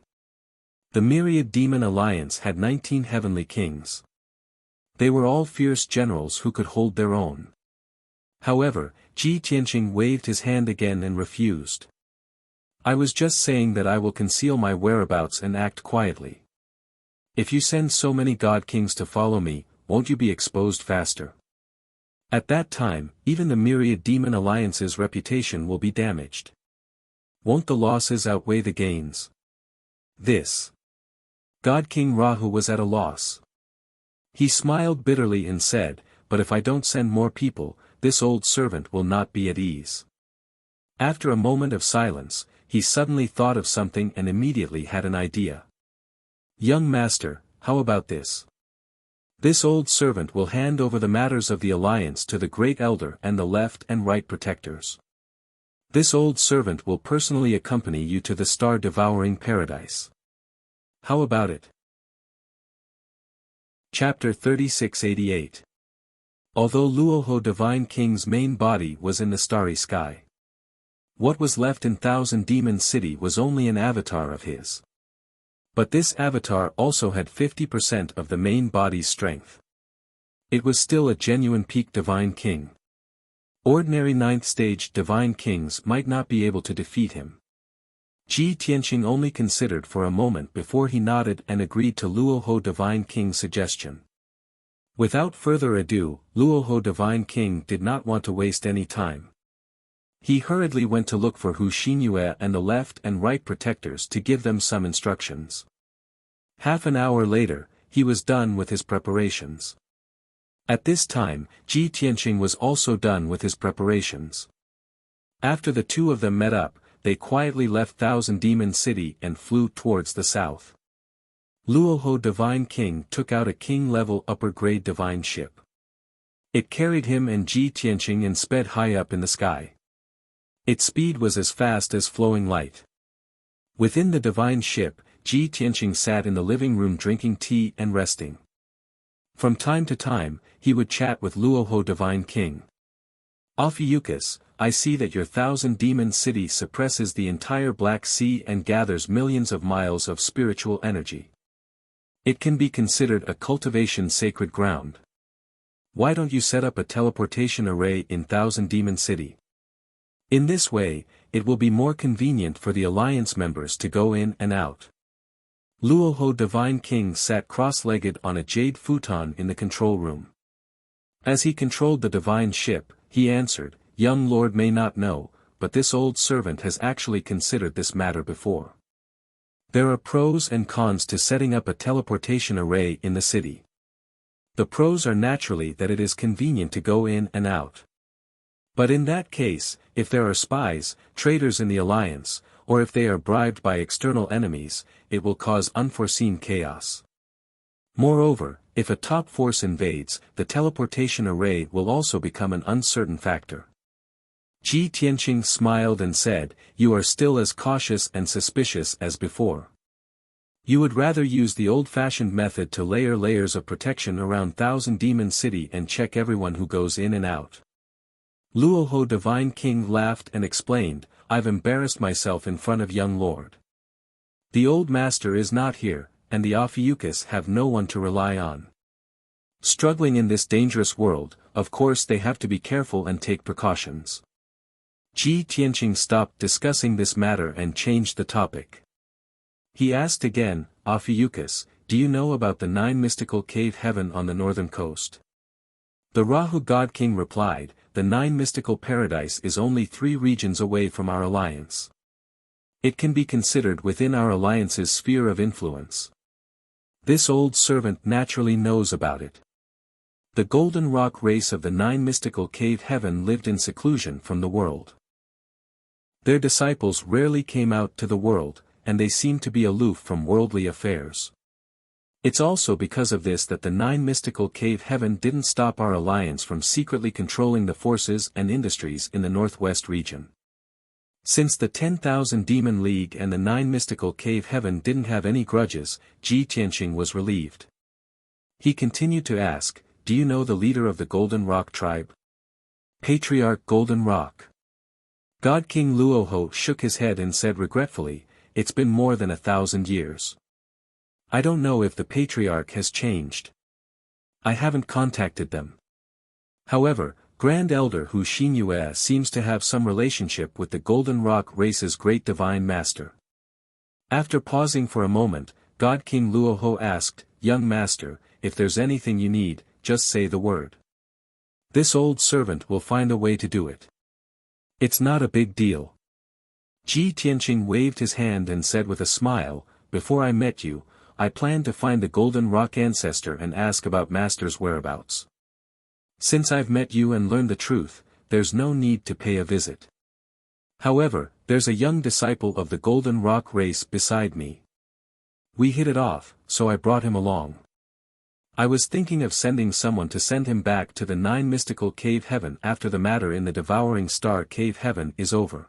[SPEAKER 1] The Myriad Demon Alliance had 19 Heavenly Kings. They were all fierce generals who could hold their own. However, Ji Tianqing waved his hand again and refused. I was just saying that I will conceal my whereabouts and act quietly. If you send so many God Kings to follow me, won't you be exposed faster? At that time, even the Myriad Demon Alliance's reputation will be damaged. Won't the losses outweigh the gains? This. God King Rahu was at a loss. He smiled bitterly and said, but if I don't send more people, this old servant will not be at ease. After a moment of silence, he suddenly thought of something and immediately had an idea. Young Master, how about this? This old servant will hand over the matters of the alliance to the Great Elder and the left and right protectors. This old servant will personally accompany you to the star-devouring paradise. How about it? Chapter 3688. Although Luoho Divine King's main body was in the starry sky, what was left in Thousand Demon City was only an avatar of his. But this avatar also had 50% of the main body's strength. It was still a genuine peak Divine King. Ordinary 9th stage Divine Kings might not be able to defeat him. Ji Tianqing only considered for a moment before he nodded and agreed to Luoho Divine King's suggestion. Without further ado, Luoho Divine King did not want to waste any time. He hurriedly went to look for Hu Xinyue and the left and right protectors to give them some instructions. Half an hour later, he was done with his preparations. At this time, Ji Tianqing was also done with his preparations. After the two of them met up, they quietly left Thousand Demon City and flew towards the south. Luoho Divine King took out a king-level upper-grade divine ship. It carried him and Ji Tianqing and sped high up in the sky. Its speed was as fast as flowing light. Within the divine ship, Ji Tianqing sat in the living room drinking tea and resting. From time to time, he would chat with Luoho Divine King. Ophiuchus, I see that your Thousand Demon City suppresses the entire Black Sea and gathers millions of miles of spiritual energy. It can be considered a cultivation sacred ground. Why don't you set up a teleportation array in Thousand Demon City? In this way, it will be more convenient for the Alliance members to go in and out. Luoho Divine King sat cross-legged on a jade futon in the control room. As he controlled the divine ship, he answered, Young Lord may not know, but this old servant has actually considered this matter before. There are pros and cons to setting up a teleportation array in the city. The pros are naturally that it is convenient to go in and out. But in that case, if there are spies, traitors in the alliance, or if they are bribed by external enemies, it will cause unforeseen chaos. Moreover, if a top force invades, the teleportation array will also become an uncertain factor. Ji Tianqing smiled and said, You are still as cautious and suspicious as before. You would rather use the old-fashioned method to layer layers of protection around Thousand Demon City and check everyone who goes in and out. Luoho Divine King laughed and explained, I've embarrassed myself in front of young lord. The old master is not here, and the Ophiuchus have no one to rely on. Struggling in this dangerous world, of course they have to be careful and take precautions. Ji Tianqing stopped discussing this matter and changed the topic. He asked again, Ophiuchus, do you know about the 9 mystical cave heaven on the northern coast? The Rahu God King replied, the 9 mystical paradise is only 3 regions away from our alliance. It can be considered within our alliance's sphere of influence. This old servant naturally knows about it. The Golden Rock race of the 9 mystical cave heaven lived in seclusion from the world. Their disciples rarely came out to the world, and they seemed to be aloof from worldly affairs. It's also because of this that the 9 mystical cave heaven didn't stop our alliance from secretly controlling the forces and industries in the northwest region. Since the 10,000 Demon League and the 9 mystical cave heaven didn't have any grudges, Ji Tianqing was relieved. He continued to ask, do you know the leader of the Golden Rock tribe? Patriarch Golden Rock. God King Luoho shook his head and said regretfully, it's been more than 1,000 years. I don't know if the patriarch has changed. I haven't contacted them. However, Grand Elder Hu Xinyue seems to have some relationship with the Golden Rock race's great divine master. After pausing for a moment, God King Luoho asked, Young master, if there's anything you need, just say the word. This old servant will find a way to do it. It's not a big deal. Ji Tianqing waved his hand and said with a smile, before I met you, I planned to find the Golden Rock ancestor and ask about Master's whereabouts. Since I've met you and learned the truth, there's no need to pay a visit. However, there's a young disciple of the Golden Rock race beside me. We hit it off, so I brought him along. I was thinking of sending someone to send him back to the 9 mystical cave heaven after the matter in the Devouring Star cave heaven is over.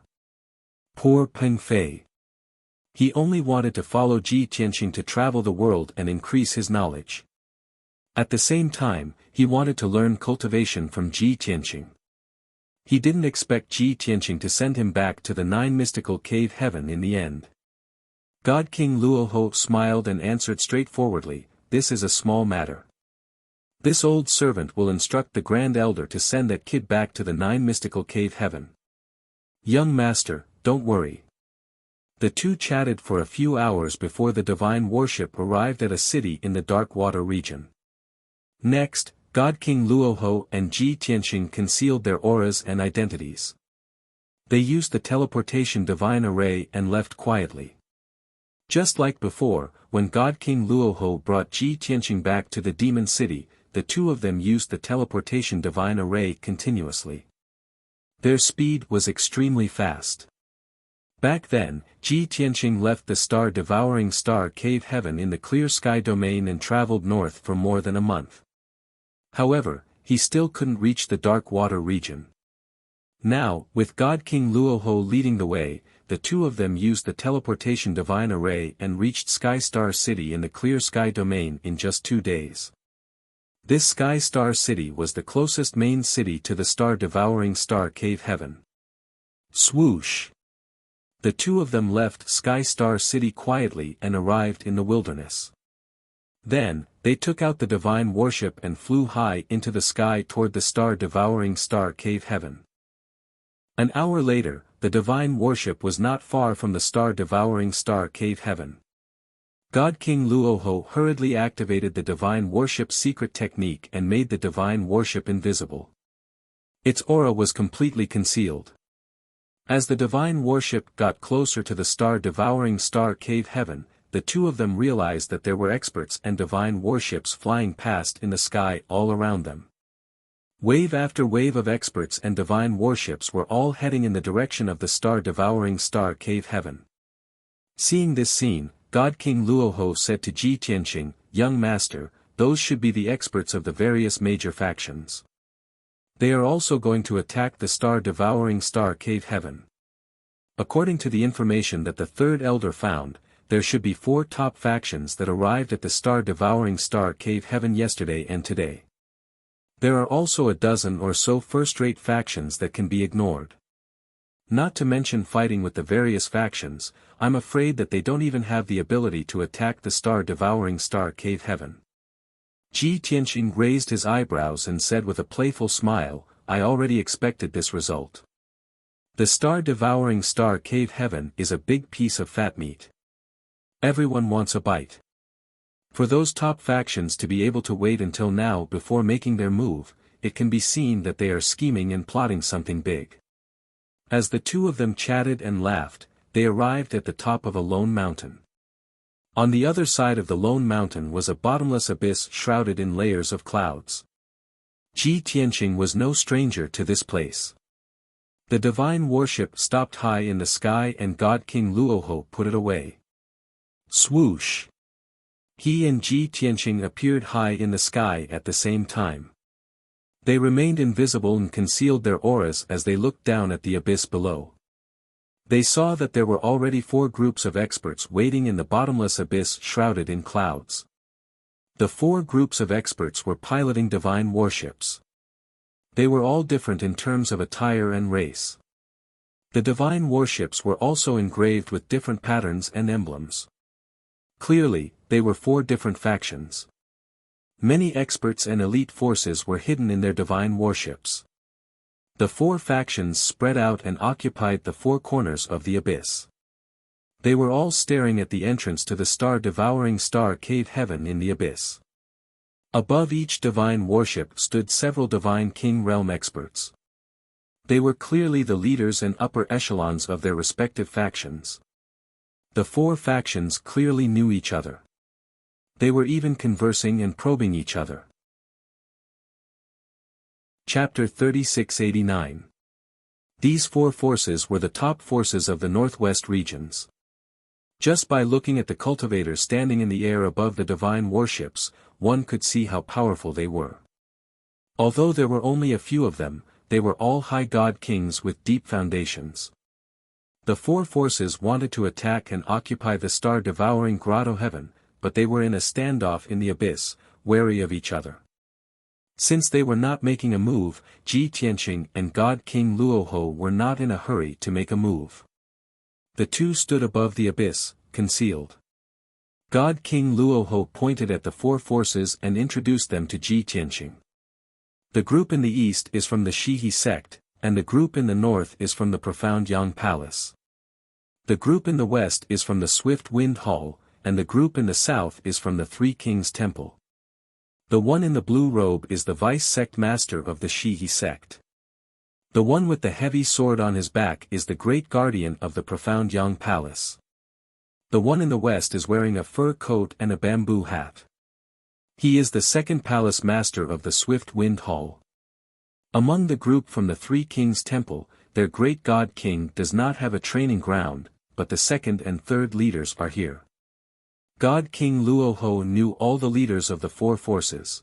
[SPEAKER 1] Poor Peng Fei. He only wanted to follow Ji Tianqing to travel the world and increase his knowledge. At the same time, he wanted to learn cultivation from Ji Tianqing. He didn't expect Ji Tianqing to send him back to the 9 mystical cave heaven in the end. God King Luoho smiled and answered straightforwardly, this is a small matter. This old servant will instruct the Grand Elder to send that kid back to the 9 mystical cave heaven. Young master, don't worry. The two chatted for a few hours before the divine warship arrived at a city in the Dark Water region. Next, God King Luoho and Ji Tianqing concealed their auras and identities. They used the teleportation divine array and left quietly. Just like before, when God King Luoho brought Ji Tianqing back to the demon city, the two of them used the teleportation divine array continuously. Their speed was extremely fast. Back then, Ji Tianqing left the star-devouring star cave heaven in the clear sky domain and traveled north for more than a month. However, he still couldn't reach the dark water region. Now, with God King Luoho leading the way, the two of them used the teleportation divine array and reached Sky Star City in the clear sky domain in just 2 days. This Sky Star City was the closest main city to the star-devouring star cave heaven. Swoosh! The two of them left Sky Star City quietly and arrived in the wilderness. Then, they took out the divine warship and flew high into the sky toward the star-devouring star cave heaven. An hour later, the divine warship was not far from the star-devouring star cave heaven. God King Luoho hurriedly activated the divine warship's secret technique and made the divine warship invisible. Its aura was completely concealed. As the divine warship got closer to the star-devouring star cave heaven, the two of them realized that there were experts and divine warships flying past in the sky all around them. Wave after wave of experts and divine warships were all heading in the direction of the star-devouring star cave heaven. Seeing this scene, God King Luoho said to Ji Tianqing, "Young master, those should be the experts of the various major factions. They are also going to attack the star-devouring star cave heaven." According to the information that the third elder found, there should be 4 top factions that arrived at the star-devouring star cave heaven yesterday and today. There are also a dozen or so first-rate factions that can be ignored. Not to mention fighting with the various factions, I'm afraid that they don't even have the ability to attack the star-devouring star cave heaven. Ji Tianqing raised his eyebrows and said with a playful smile, "I already expected this result. The star-devouring star cave heaven is a big piece of fat meat. Everyone wants a bite. For those top factions to be able to wait until now before making their move, it can be seen that they are scheming and plotting something big." As the two of them chatted and laughed, they arrived at the top of a lone mountain. On the other side of the lone mountain was a bottomless abyss shrouded in layers of clouds. Ji Tianqing was no stranger to this place. The divine warship stopped high in the sky and God King Luoho put it away. Swoosh! He and Ji Tianqing appeared high in the sky at the same time. They remained invisible and concealed their auras as they looked down at the abyss below. They saw that there were already 4 groups of experts waiting in the bottomless abyss shrouded in clouds. The 4 groups of experts were piloting divine warships. They were all different in terms of attire and race. The divine warships were also engraved with different patterns and emblems. Clearly, they were 4 different factions. Many experts and elite forces were hidden in their divine warships. The 4 factions spread out and occupied the 4 corners of the abyss. They were all staring at the entrance to the star-devouring star cave heaven in the abyss. Above each divine warship stood several divine king realm experts. They were clearly the leaders and upper echelons of their respective factions. The 4 factions clearly knew each other. They were even conversing and probing each other. Chapter 3689. These 4 forces were the top forces of the northwest regions. Just by looking at the cultivators standing in the air above the divine warships, one could see how powerful they were. Although there were only a few of them, they were all high god kings with deep foundations. The 4 forces wanted to attack and occupy the star-devouring grotto heaven, but they were in a standoff in the abyss, wary of each other. Since they were not making a move, Ji Tianqing and God King Luoho were not in a hurry to make a move. The two stood above the abyss, concealed. God King Luoho pointed at the 4 forces and introduced them to Ji Tianqing. The group in the east is from the Shihi sect, and the group in the north is from the Profound Yang Palace. The group in the west is from the Swift Wind Hall, and the group in the south is from the 3 Kings Temple. The one in the blue robe is the vice sect master of the Shihi sect. The one with the heavy sword on his back is the great guardian of the profound Yang Palace. The one in the west is wearing a fur coat and a bamboo hat. He is the second palace master of the Swift Wind Hall. Among the group from the Three Kings Temple, their great god king does not have a training ground, but the second and third leaders are here. God King Luoho knew all the leaders of the four forces.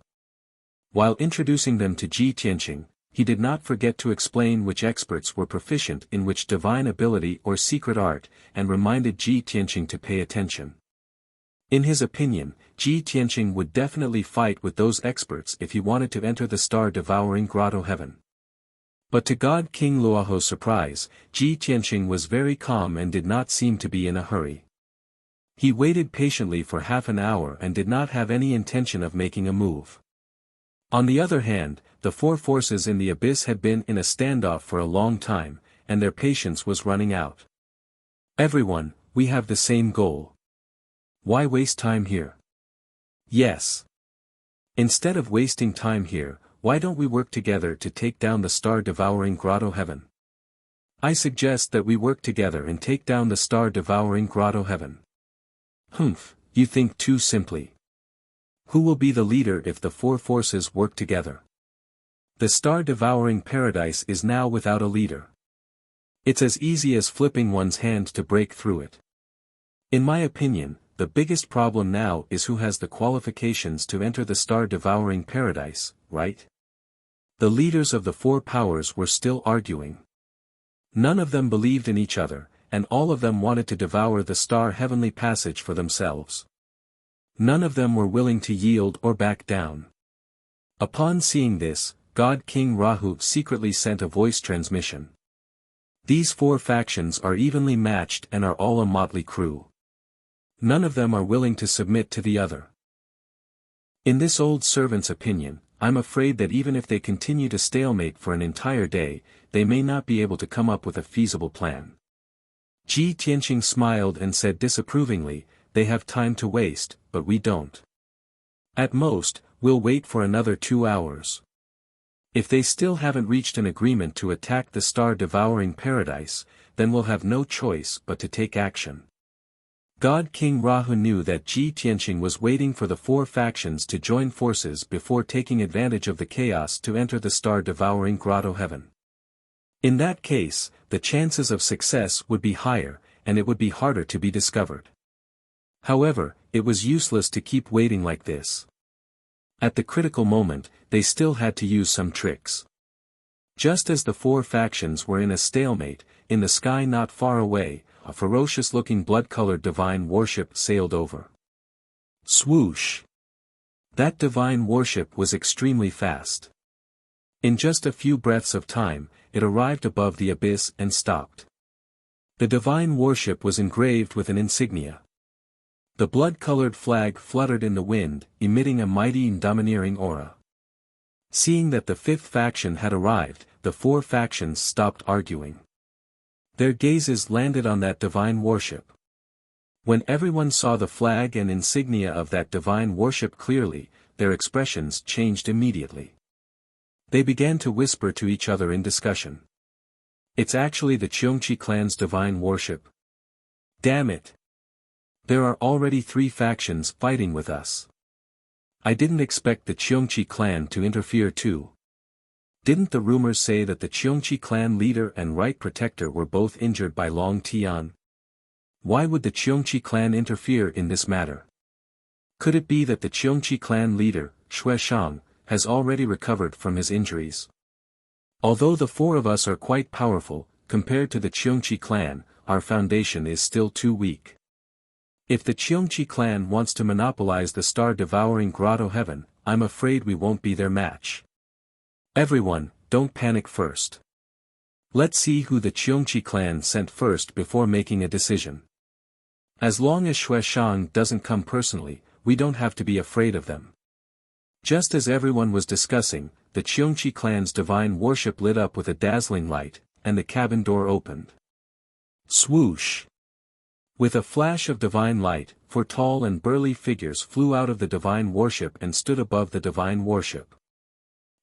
[SPEAKER 1] While introducing them to Ji Tianqing, he did not forget to explain which experts were proficient in which divine ability or secret art, and reminded Ji Tianqing to pay attention. In his opinion, Ji Tianqing would definitely fight with those experts if he wanted to enter the star-devouring grotto heaven. But to God King Luoho's surprise, Ji Tianqing was very calm and did not seem to be in a hurry. He waited patiently for half an hour and did not have any intention of making a move. On the other hand, the four forces in the abyss had been in a standoff for a long time, and their patience was running out. Everyone, we have the same goal. Why waste time here? Yes. Instead of wasting time here, why don't we work together to take down the star-devouring grotto heaven? I suggest that we work together and take down the star-devouring grotto heaven. Humph, you think too simply. Who will be the leader if the four forces work together? The star-devouring paradise is now without a leader. It's as easy as flipping one's hand to break through it. In my opinion, the biggest problem now is who has the qualifications to enter the star-devouring paradise, right? The leaders of the four powers were still arguing. None of them believed in each other, and all of them wanted to devour the star heavenly passage for themselves. None of them were willing to yield or back down. Upon seeing this, God King Rahu secretly sent a voice transmission. These four factions are evenly matched and are all a motley crew. None of them are willing to submit to the other. In this old servant's opinion, I'm afraid that even if they continue to stalemate for an entire day, they may not be able to come up with a feasible plan. Ji Tianqing smiled and said disapprovingly, they have time to waste, but we don't. At most, we'll wait for another 2 hours. If they still haven't reached an agreement to attack the star-devouring paradise, then we'll have no choice but to take action. God King Rahu knew that Ji Tianqing was waiting for the four factions to join forces before taking advantage of the chaos to enter the star-devouring grotto heaven. In that case, the chances of success would be higher, and it would be harder to be discovered. However, it was useless to keep waiting like this. At the critical moment, they still had to use some tricks. Just as the four factions were in a stalemate, in the sky not far away, a ferocious-looking blood-colored divine warship sailed over. Swoosh! That divine warship was extremely fast. In just a few breaths of time, it arrived above the abyss and stopped. The divine warship was engraved with an insignia. The blood-colored flag fluttered in the wind, emitting a mighty and domineering aura. Seeing that the fifth faction had arrived, the four factions stopped arguing. Their gazes landed on that divine warship. When everyone saw the flag and insignia of that divine warship clearly, their expressions changed immediately. They began to whisper to each other in discussion. It's actually the Cheongqi clan's divine warship. Damn it! There are already 3 factions fighting with us. I didn't expect the Cheongqi clan to interfere too. Didn't the rumors say that the Cheongqi clan leader and right protector were both injured by Long Tian? Why would the Cheongqi clan interfere in this matter? Could it be that the Cheongqi clan leader, Shui Shang, has already recovered from his injuries? Although the 4 of us are quite powerful, compared to the Cheongqi clan, our foundation is still too weak. If the Cheongqi clan wants to monopolize the star-devouring grotto heaven, I'm afraid we won't be their match. Everyone, don't panic first. Let's see who the Cheongqi clan sent first before making a decision. As long as Shui Shang doesn't come personally, we don't have to be afraid of them. Just as everyone was discussing, the Cheongqi clan's divine warship lit up with a dazzling light, and the cabin door opened. Swoosh! With a flash of divine light, 4 tall and burly figures flew out of the divine warship and stood above the divine warship.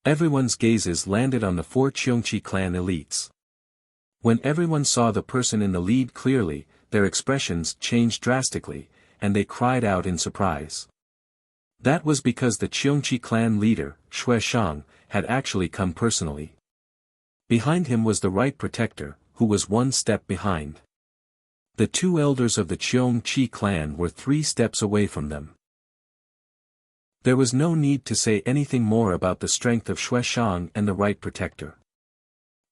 [SPEAKER 1] Everyone's gazes landed on the 4 Cheongchi clan elites. When everyone saw the person in the lead clearly, their expressions changed drastically, and they cried out in surprise. That was because the Cheongchi clan leader, Shui Shang, had actually come personally. Behind him was the right protector, who was 1 step behind. The 2 elders of the Cheongchi clan were 3 steps away from them. There was no need to say anything more about the strength of Shui Shang and the right protector.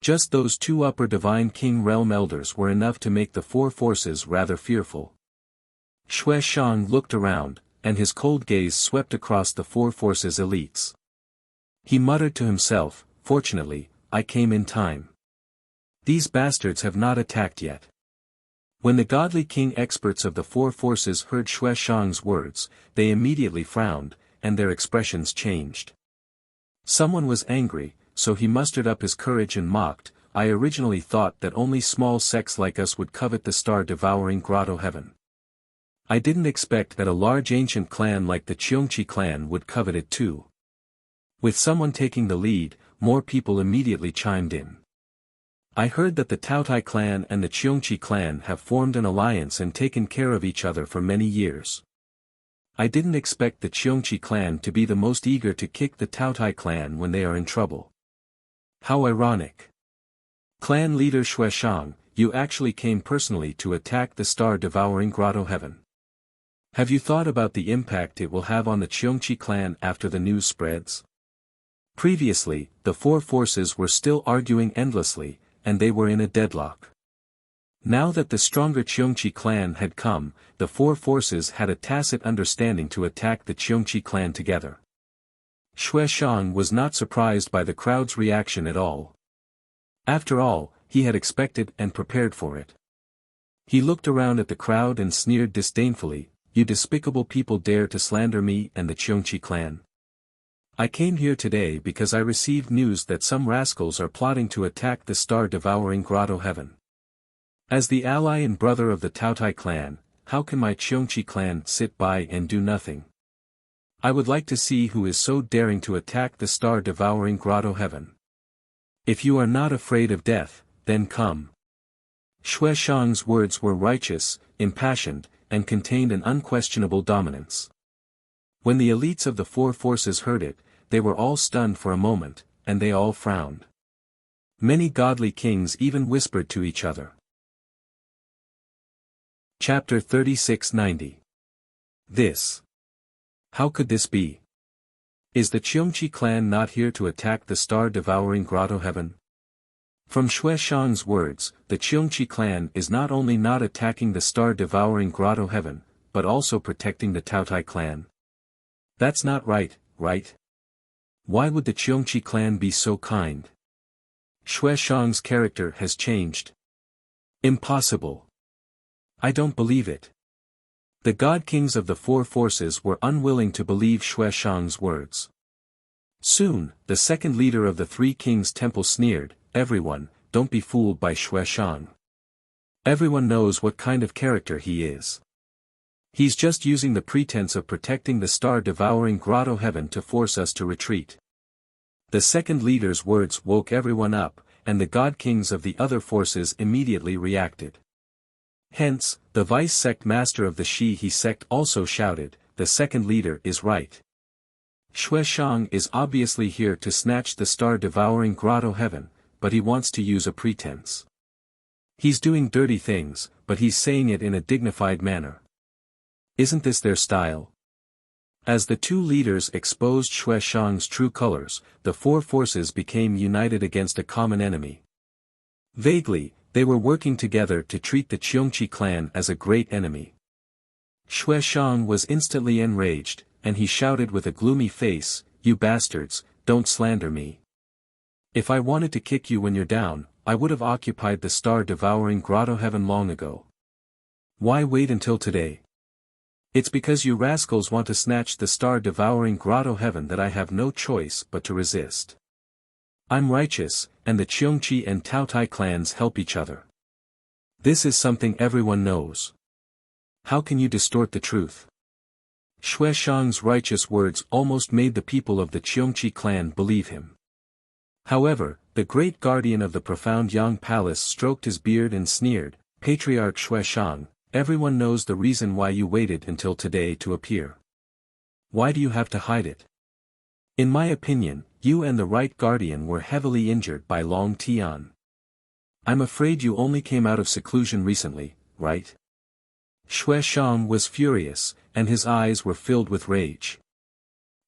[SPEAKER 1] Just those 2 upper divine king realm elders were enough to make the 4 forces rather fearful. Shui Shang looked around, and his cold gaze swept across the 4 forces elites. He muttered to himself, "Fortunately, I came in time. These bastards have not attacked yet." When the godly king experts of the 4 forces heard Shui Shang's words, they immediately frowned, and their expressions changed. Someone was angry, so he mustered up his courage and mocked, "I originally thought that only small sects like us would covet the star-devouring grotto heaven. I didn't expect that a large ancient clan like the Cheongchi clan would covet it too." With someone taking the lead, more people immediately chimed in. "I heard that the Taotai clan and the Cheongchi clan have formed an alliance and taken care of each other for many years. I didn't expect the Cheongchi clan to be the most eager to kick the Taotai clan when they are in trouble. How ironic. Clan leader Shui Shang, you actually came personally to attack the star-devouring grotto heaven. Have you thought about the impact it will have on the Cheongchi clan after the news spreads?" Previously, the 4 forces were still arguing endlessly, and they were in a deadlock. Now that the stronger Cheongchi clan had come, the 4 forces had a tacit understanding to attack the Cheongchi clan together. Shui Shang was not surprised by the crowd's reaction at all. After all, he had expected and prepared for it. He looked around at the crowd and sneered disdainfully, "You despicable people dare to slander me and the Cheongchi clan. I came here today because I received news that some rascals are plotting to attack the star-devouring grotto heaven. As the ally and brother of the Taotai clan, how can my Cheongchi clan sit by and do nothing? I would like to see who is so daring to attack the star-devouring grotto heaven. If you are not afraid of death, then come." Shui Shang's words were righteous, impassioned, and contained an unquestionable dominance. When the elites of the 4 forces heard it, they were all stunned for a moment, and they all frowned. Many godly kings even whispered to each other. Chapter 3690. This. How could this be? Is the Cheongchi clan not here to attack the star-devouring grotto heaven? From Shui Shang's words, the Cheongchi clan is not only not attacking the star-devouring grotto heaven, but also protecting the Taotai clan. That's not right, right? Why would the Cheongchi clan be so kind? Shui Shang's character has changed. Impossible. I don't believe it. The god kings of the 4 forces were unwilling to believe Shui Shang's words. Soon, the second leader of the 3 kings' temple sneered, "Everyone, don't be fooled by Shui Shang. Everyone knows what kind of character he is. He's just using the pretense of protecting the star-devouring grotto heaven to force us to retreat." The second leader's words woke everyone up, and the god kings of the other forces immediately reacted. Hence, the vice sect master of the Shi sect also shouted, "The second leader is right. Shui Shang is obviously here to snatch the star-devouring grotto heaven, but he wants to use a pretense. He's doing dirty things, but he's saying it in a dignified manner. Isn't this their style?" As the 2 leaders exposed Shui Shang's true colors, the 4 forces became united against a common enemy. Vaguely, they were working together to treat the Cheongchi clan as a great enemy. Shui Shang was instantly enraged, and he shouted with a gloomy face, "You bastards, don't slander me. If I wanted to kick you when you're down, I would have occupied the star-devouring grotto heaven long ago. Why wait until today? It's because you rascals want to snatch the star-devouring grotto heaven that I have no choice but to resist. I'm righteous, and the Cheongchi and Taotai clans help each other. This is something everyone knows. How can you distort the truth?" Shui Shang's righteous words almost made the people of the Cheongchi clan believe him. However, the great guardian of the profound Yang Palace stroked his beard and sneered, "Patriarch Xueshang, everyone knows the reason why you waited until today to appear. Why do you have to hide it? In my opinion, you and the right guardian were heavily injured by Long Tian. I'm afraid you only came out of seclusion recently, right?" Xueshang was furious, and his eyes were filled with rage.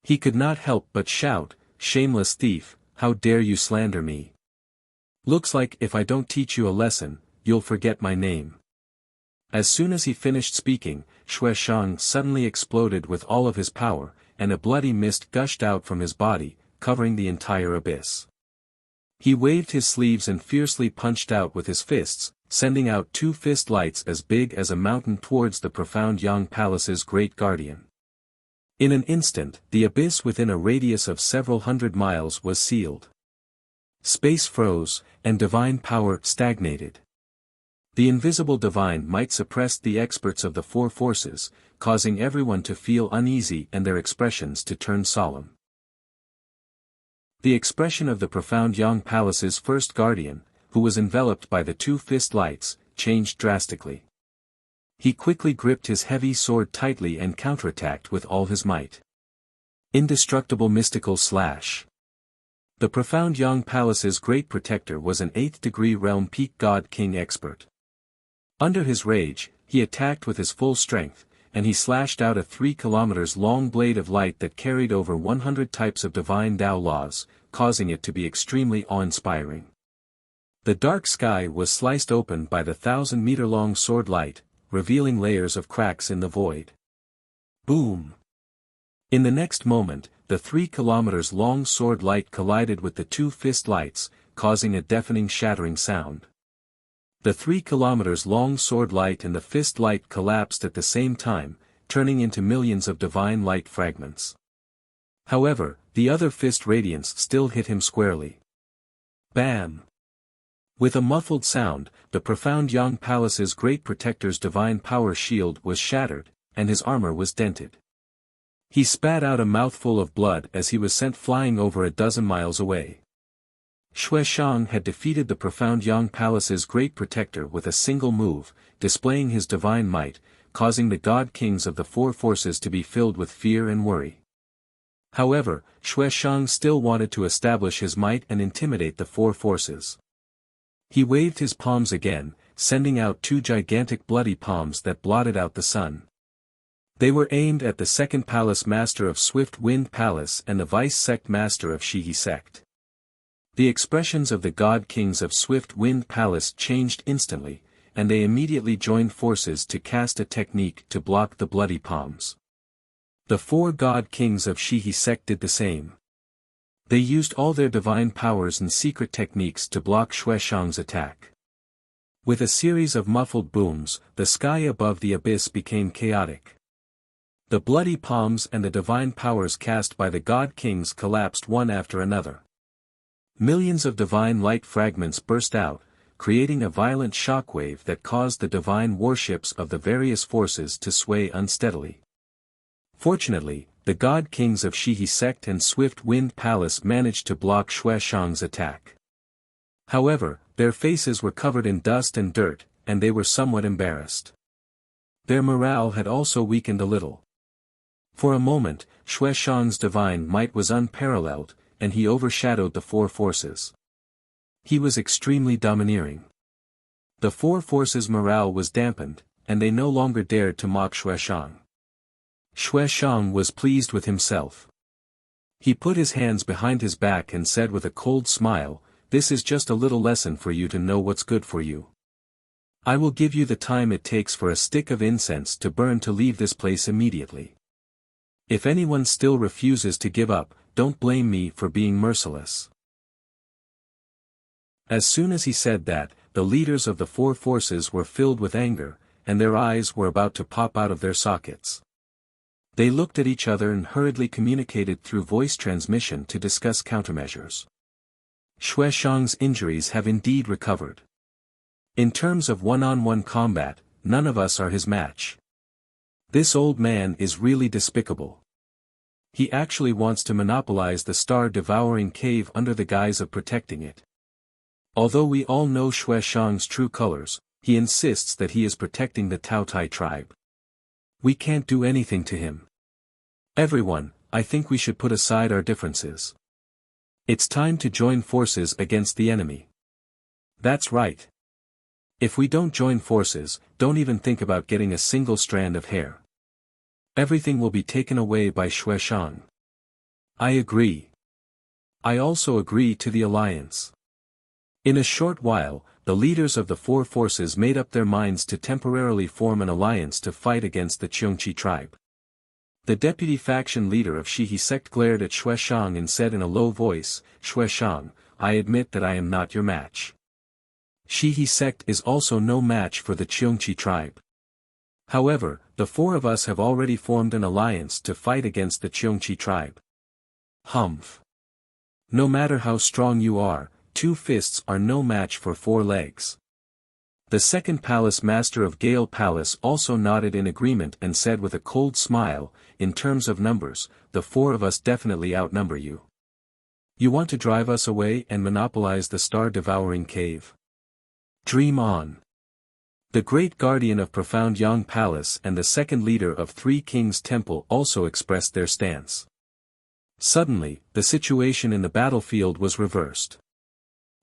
[SPEAKER 1] He could not help but shout, "Shameless thief, how dare you slander me? Looks like if I don't teach you a lesson, you'll forget my name." As soon as he finished speaking, Xueshang suddenly exploded with all of his power, and a bloody mist gushed out from his body, covering the entire abyss. He waved his sleeves and fiercely punched out with his fists, sending out 2 fist lights as big as a mountain towards the profound Yang Palace's great guardian. In an instant, the abyss within a radius of several hundred miles was sealed. Space froze, and divine power stagnated. The invisible divine might suppressed the experts of the 4 forces, causing everyone to feel uneasy and their expressions to turn solemn. The expression of the profound Yang Palace's first guardian, who was enveloped by the 2 fist lights, changed drastically. He quickly gripped his heavy sword tightly and counterattacked with all his might. Indestructible mystical slash. The profound Yang Palace's great protector was an 8th-degree realm peak god king expert. Under his rage, he attacked with his full strength, and he slashed out a 3 kilometers long blade of light that carried over 100 types of divine Tao laws, causing it to be extremely awe-inspiring. The dark sky was sliced open by the 1,000-meter-long sword light, revealing layers of cracks in the void. Boom! In the next moment, the 3 kilometers long sword light collided with the 2 fist lights, causing a deafening shattering sound. The 3 kilometers long sword light and the fist light collapsed at the same time, turning into millions of divine light fragments. However, the other fist radiance still hit him squarely. Bam! With a muffled sound, the profound Yang Palace's great protector's divine power shield was shattered, and his armor was dented. He spat out a mouthful of blood as he was sent flying over a dozen miles away. Xueshang had defeated the profound Yang Palace's great protector with a single move, displaying his divine might, causing the god kings of the 4 forces to be filled with fear and worry. However, Xueshang still wanted to establish his might and intimidate the 4 forces. He waved his palms again, sending out 2 gigantic bloody palms that blotted out the sun. They were aimed at the 2nd Palace Master of Swift Wind Palace and the Vice Sect Master of Shihi Sect. The expressions of the god kings of Swift Wind Palace changed instantly, and they immediately joined forces to cast a technique to block the bloody palms. The 4 god kings of Shihi Sect did the same. They used all their divine powers and secret techniques to block Xueshang's attack. With a series of muffled booms, the sky above the abyss became chaotic. The bloody palms and the divine powers cast by the god kings collapsed one after another. Millions of divine light fragments burst out, creating a violent shockwave that caused the divine warships of the various forces to sway unsteadily. Fortunately, the god kings of Shihi Sect and Swift Wind Palace managed to block Xueshang's attack. However, their faces were covered in dust and dirt, and they were somewhat embarrassed. Their morale had also weakened a little. For a moment, Xueshang's divine might was unparalleled, and he overshadowed the 4 forces. He was extremely domineering. The 4 forces' morale was dampened, and they no longer dared to mock Xueshang. Xueshang was pleased with himself. He put his hands behind his back and said with a cold smile, "This is just a little lesson for you to know what's good for you. I will give you the time it takes for a stick of incense to burn to leave this place immediately. If anyone still refuses to give up, don't blame me for being merciless." As soon as he said that, the leaders of the 4 forces were filled with anger, and their eyes were about to pop out of their sockets. They looked at each other and hurriedly communicated through voice transmission to discuss countermeasures. Xueshang's injuries have indeed recovered. In terms of one-on-one combat, none of us are his match. This old man is really despicable. He actually wants to monopolize the star-devouring cave under the guise of protecting it. Although we all know Xue Shang's true colors, he insists that he is protecting the Taotai tribe. We can't do anything to him. Everyone, I think we should put aside our differences. It's time to join forces against the enemy. That's right. If we don't join forces, don't even think about getting a single strand of hair. Everything will be taken away by Xue Shang. I agree. I also agree to the alliance. In a short while, the leaders of the four forces made up their minds to temporarily form an alliance to fight against the Qiongqi tribe. The deputy faction leader of Shihe sect glared at Xue Shang and said in a low voice, "Xue Shang, I admit that I am not your match. Shihe sect is also no match for the Qiongqi tribe. However, the four of us have already formed an alliance to fight against the Qiongqi tribe." Humph. No matter how strong you are, 2 fists are no match for 4 legs. The second palace master of Gale Palace also nodded in agreement and said with a cold smile, "In terms of numbers, the 4 of us definitely outnumber you. You want to drive us away and monopolize the star-devouring cave? Dream on." The great guardian of Profound Yang Palace and the second leader of Three Kings Temple also expressed their stance. Suddenly, the situation in the battlefield was reversed.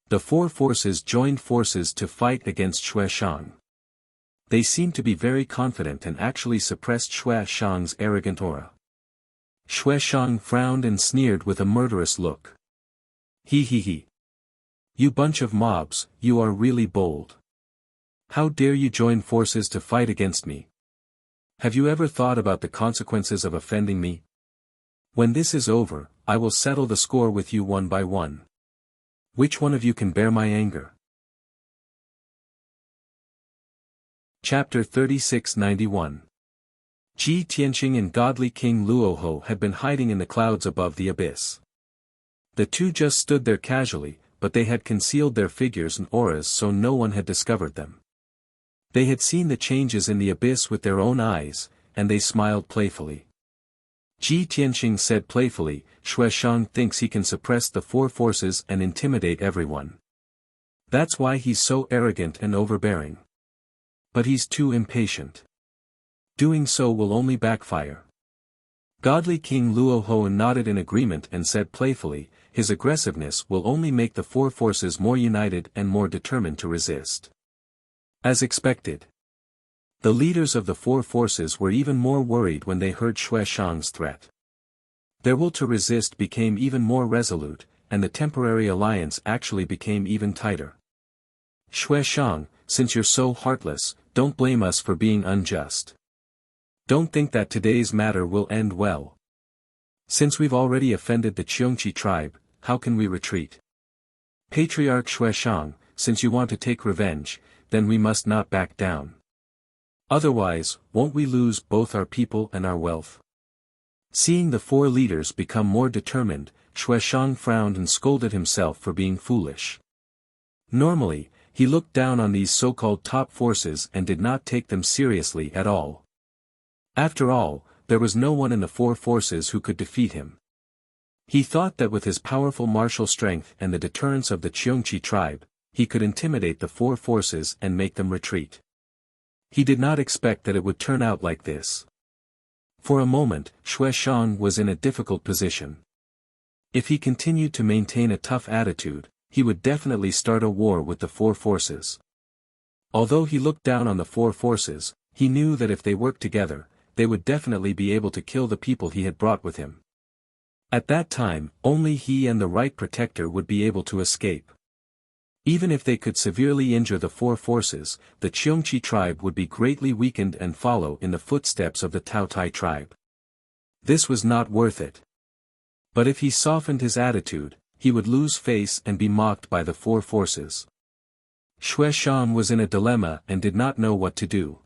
[SPEAKER 1] The 4 forces joined forces to fight against Xue Shang. They seemed to be very confident and actually suppressed Xue Shang's arrogant aura. Xue Shang frowned and sneered with a murderous look. He. You bunch of mobs, you are really bold. How dare you join forces to fight against me? Have you ever thought about the consequences of offending me? When this is over, I will settle the score with you one by one. Which one of you can bear my anger? Chapter 3691. Ji Tianqing and godly King Luoho had been hiding in the clouds above the abyss. The two just stood there casually, but they had concealed their figures and auras so no one had discovered them. They had seen the changes in the abyss with their own eyes, and they smiled playfully. Ji Tianqing said playfully, "Xue Shang thinks he can suppress the 4 forces and intimidate everyone. That's why he's so arrogant and overbearing. But he's too impatient. Doing so will only backfire." Godly King Luoho nodded in agreement and said playfully, "His aggressiveness will only make the 4 forces more united and more determined to resist." As expected. The leaders of the 4 forces were even more worried when they heard Xue Shang's threat. Their will to resist became even more resolute, and the temporary alliance actually became even tighter. "Xue Shang, since you're so heartless, don't blame us for being unjust. Don't think that today's matter will end well. Since we've already offended the Qiongqi tribe, how can we retreat? Patriarch Xue Shang, since you want to take revenge, then we must not back down. Otherwise, won't we lose both our people and our wealth?" Seeing the 4 leaders become more determined, Xue Shang frowned and scolded himself for being foolish. Normally, he looked down on these so-called top forces and did not take them seriously at all. After all, there was no one in the 4 forces who could defeat him. He thought that with his powerful martial strength and the deterrence of the Qiongqi tribe, he could intimidate the 4 forces and make them retreat. He did not expect that it would turn out like this. For a moment, Xue Shang was in a difficult position. If he continued to maintain a tough attitude, he would definitely start a war with the 4 forces. Although he looked down on the 4 forces, he knew that if they worked together, they would definitely be able to kill the people he had brought with him. At that time, only he and the right protector would be able to escape. Even if they could severely injure the 4 forces, the Qiongqi tribe would be greatly weakened and follow in the footsteps of the Taotai tribe. This was not worth it. But if he softened his attitude, he would lose face and be mocked by the 4 forces. Xue Shang was in a dilemma and did not know what to do.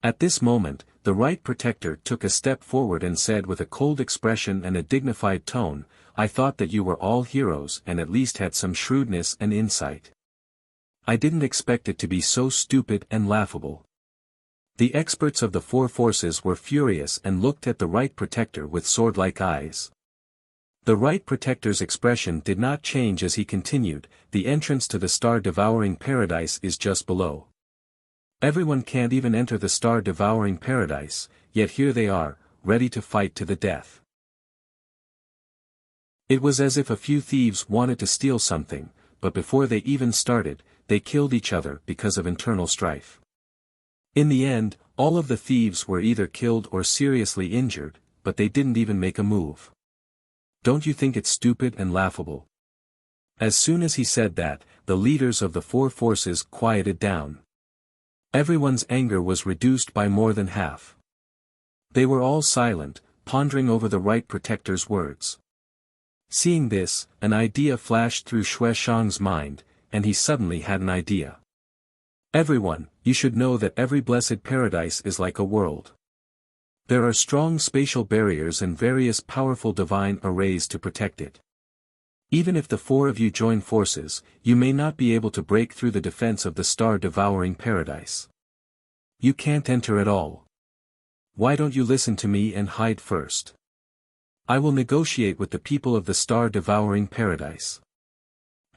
[SPEAKER 1] At this moment, the right protector took a step forward and said with a cold expression and a dignified tone, "I thought that you were all heroes and at least had some shrewdness and insight. I didn't expect it to be so stupid and laughable. The experts of the four forces were furious and looked at the right protector with sword-like eyes. The right protector's expression did not change as he continued, the entrance to the star-devouring paradise is just below. Everyone can't even enter the star-devouring paradise, yet here they are, ready to fight to the death. It was as if a few thieves wanted to steal something, but before they even started, they killed each other because of internal strife. In the end, all of the thieves were either killed or seriously injured, but they didn't even make a move. Don't you think it's stupid and laughable? As soon as he said that, the leaders of the four forces quieted down. Everyone's anger was reduced by more than half. They were all silent, pondering over the right protector's words. Seeing this, an idea flashed through Xue Shang's mind, and he suddenly had an idea. Everyone, you should know that every blessed paradise is like a world. There are strong spatial barriers and various powerful divine arrays to protect it. Even if the four of you join forces, you may not be able to break through the defense of the star-devouring paradise. You can't enter at all. Why don't you listen to me and hide first? I will negotiate with the people of the star-devouring paradise.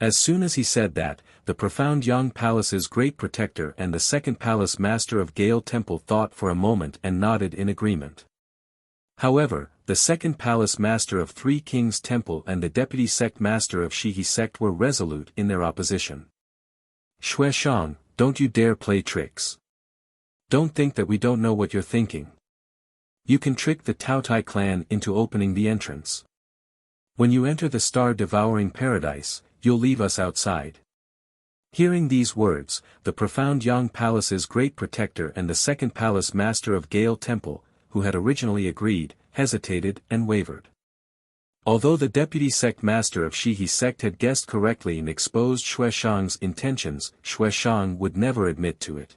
[SPEAKER 1] As soon as he said that, the profound Yang Palace's great protector and the second palace master of Gale Temple thought for a moment and nodded in agreement. However, the second palace master of Three Kings Temple and the deputy sect master of Shihi sect were resolute in their opposition. Xue Shang, don't you dare play tricks. Don't think that we don't know what you're thinking. You can trick the Taotai clan into opening the entrance. When you enter the star-devouring paradise, you'll leave us outside. Hearing these words, the profound Yang Palace's great protector and the second palace master of Gale Temple, who had originally agreed, hesitated and wavered. Although the deputy sect master of Shihi sect had guessed correctly and exposed Xue Shang's intentions, Xue Shang would never admit to it.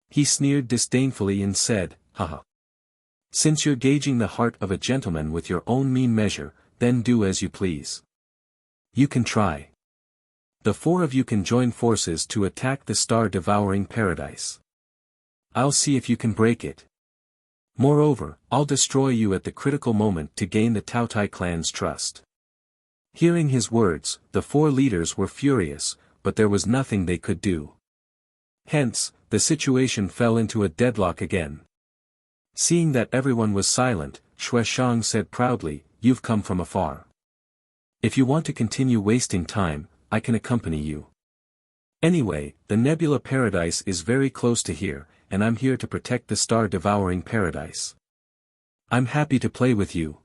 [SPEAKER 1] He sneered disdainfully and said, "Haha. Since you're gauging the heart of a gentleman with your own mean measure, then do as you please. You can try. The four of you can join forces to attack the star-devouring paradise. I'll see if you can break it. Moreover, I'll destroy you at the critical moment to gain the Taotai clan's trust." Hearing his words, the four leaders were furious, but there was nothing they could do. Hence, the situation fell into a deadlock again. Seeing that everyone was silent, Xue Shang said proudly, "You've come from afar. If you want to continue wasting time, I can accompany you. Anyway, the Nebula Paradise is very close to here, and I'm here to protect the star-devouring paradise. I'm happy to play with you."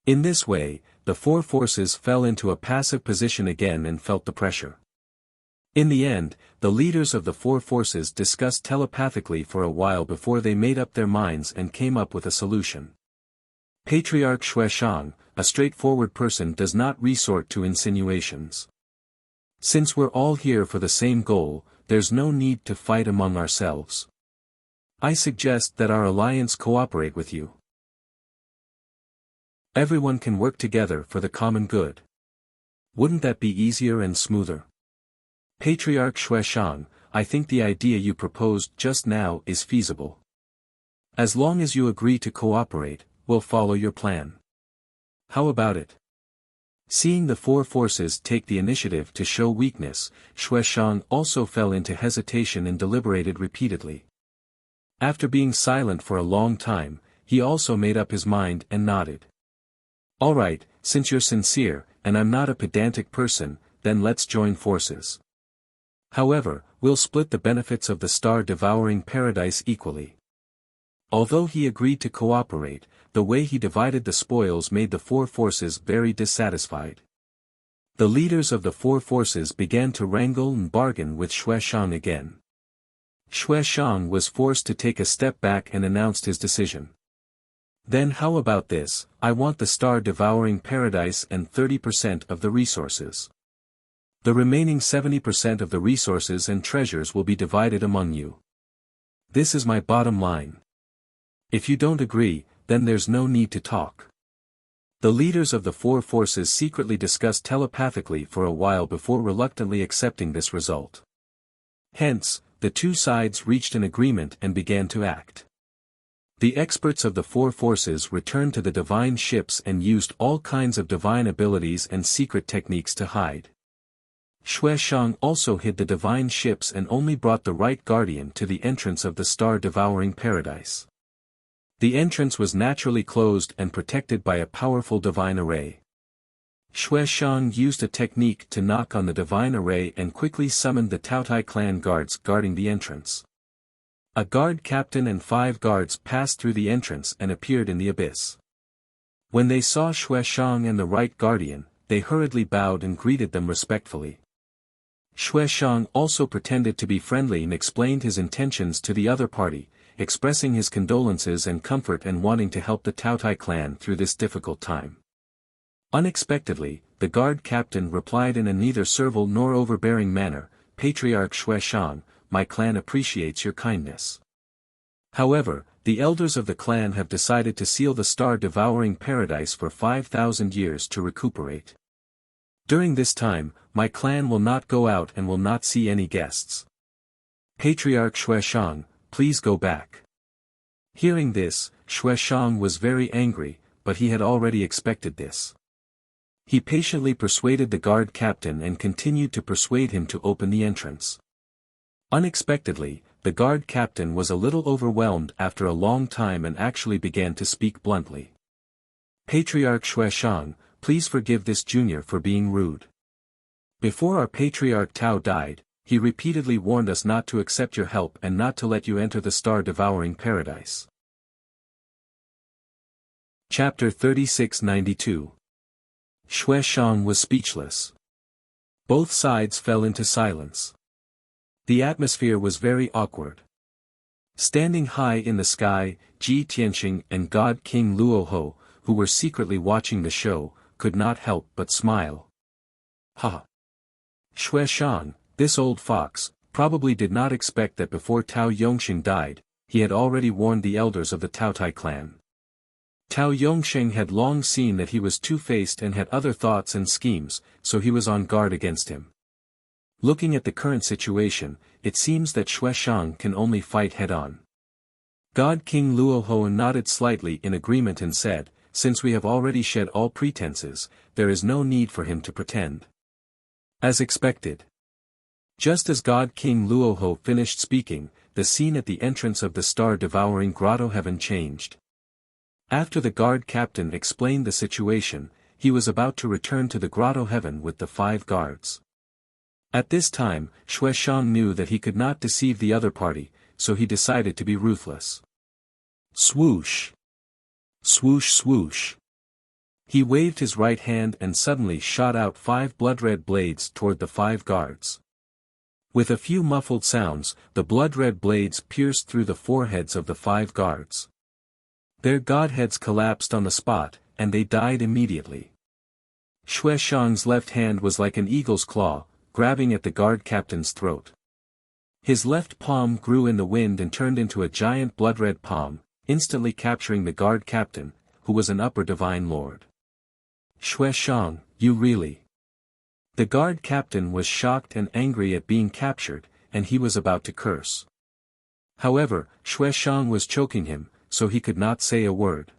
[SPEAKER 1] In this way, the four forces fell into a passive position again and felt the pressure. In the end, the leaders of the four forces discussed telepathically for a while before they made up their minds and came up with a solution. Patriarch Xue Shang, a straightforward person, does not resort to insinuations. Since we're all here for the same goal, there's no need to fight among ourselves. I suggest that our alliance cooperate with you. Everyone can work together for the common good. Wouldn't that be easier and smoother? Patriarch Xue Shang, I think the idea you proposed just now is feasible. As long as you agree to cooperate, we'll follow your plan. How about it? Seeing the four forces take the initiative to show weakness, Xue Shang also fell into hesitation and deliberated repeatedly. After being silent for a long time, he also made up his mind and nodded. All right, since you're sincere, and I'm not a pedantic person, then let's join forces. However, we'll split the benefits of the star-devouring paradise equally. Although he agreed to cooperate, the way he divided the spoils made the four forces very dissatisfied. The leaders of the four forces began to wrangle and bargain with Xue Shang again. Xue Shang was forced to take a step back and announced his decision. Then how about this? I want the star-devouring paradise and 30% of the resources. The remaining 70% of the resources and treasures will be divided among you. This is my bottom line. If you don't agree, then there's no need to talk. The leaders of the four forces secretly discussed telepathically for a while before reluctantly accepting this result. Hence, the two sides reached an agreement and began to act. The experts of the four forces returned to the divine ships and used all kinds of divine abilities and secret techniques to hide. Xueshang also hid the divine ships and only brought the right guardian to the entrance of the star-devouring paradise. The entrance was naturally closed and protected by a powerful divine array. Xueshang used a technique to knock on the divine array and quickly summoned the Taotai clan guards guarding the entrance. A guard captain and 5 guards passed through the entrance and appeared in the abyss. When they saw Xueshang and the right guardian, they hurriedly bowed and greeted them respectfully. Xueshang also pretended to be friendly and explained his intentions to the other party, expressing his condolences and comfort and wanting to help the Taotai clan through this difficult time. Unexpectedly, the guard captain replied in a neither servile nor overbearing manner, "Patriarch Xueshang, my clan appreciates your kindness. However, the elders of the clan have decided to seal the star-devouring paradise for 5,000 years to recuperate. During this time, my clan will not go out and will not see any guests. Patriarch Xueshang, please go back." Hearing this, Xueshang was very angry, but he had already expected this. He patiently persuaded the guard captain and continued to persuade him to open the entrance. Unexpectedly, the guard captain was a little overwhelmed after a long time and actually began to speak bluntly. "Patriarch Xueshang, please forgive this junior for being rude. Before our patriarch Tao died, he repeatedly warned us not to accept your help and not to let you enter the star-devouring paradise." Chapter 3692. Xueshang was speechless. Both sides fell into silence. The atmosphere was very awkward. Standing high in the sky, Ji Tianxing and God King Luoho, who were secretly watching the show, could not help but smile. "Ha! Xueshang, this old fox, probably did not expect that before Tao Yongxing died, he had already warned the elders of the Taotai clan. Tao Yongxing had long seen that he was two-faced and had other thoughts and schemes, so he was on guard against him. Looking at the current situation, it seems that Xueshang can only fight head-on." God King Luoho nodded slightly in agreement and said, "Since we have already shed all pretenses, there is no need for him to pretend." As expected. Just as God King Luoho finished speaking, the scene at the entrance of the star-devouring grotto heaven changed. After the guard captain explained the situation, he was about to return to the grotto heaven with the 5 guards. At this time, Xueshang knew that he could not deceive the other party, so he decided to be ruthless. Swoosh! Swoosh swoosh! He waved his right hand and suddenly shot out 5 blood-red blades toward the 5 guards. With a few muffled sounds, the blood-red blades pierced through the foreheads of the 5 guards. Their godheads collapsed on the spot, and they died immediately. Xueshang's left hand was like an eagle's claw, grabbing at the guard captain's throat. His left palm grew in the wind and turned into a giant blood-red palm, instantly capturing the guard captain, who was an upper divine lord. "Xueshang, you really..." The guard captain was shocked and angry at being captured, and he was about to curse. However, Xueshang was choking him, so he could not say a word.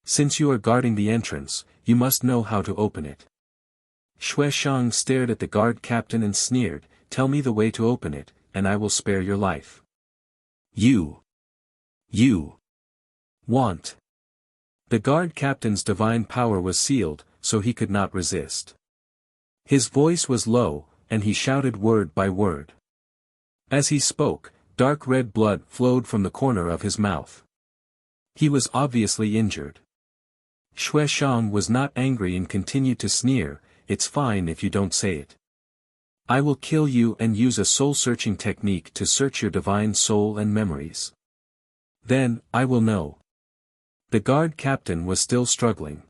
[SPEAKER 1] "Since you are guarding the entrance, you must know how to open it." Xueshang stared at the guard captain and sneered, "Tell me the way to open it, and I will spare your life." You want." The guard captain's divine power was sealed, so he could not resist. His voice was low, and he shouted word by word. As he spoke, dark red blood flowed from the corner of his mouth. He was obviously injured. Xueshang was not angry and continued to sneer, "It's fine if you don't say it. I will kill you and use a soul-searching technique to search your divine soul and memories. Then, I will know." The guard captain was still struggling.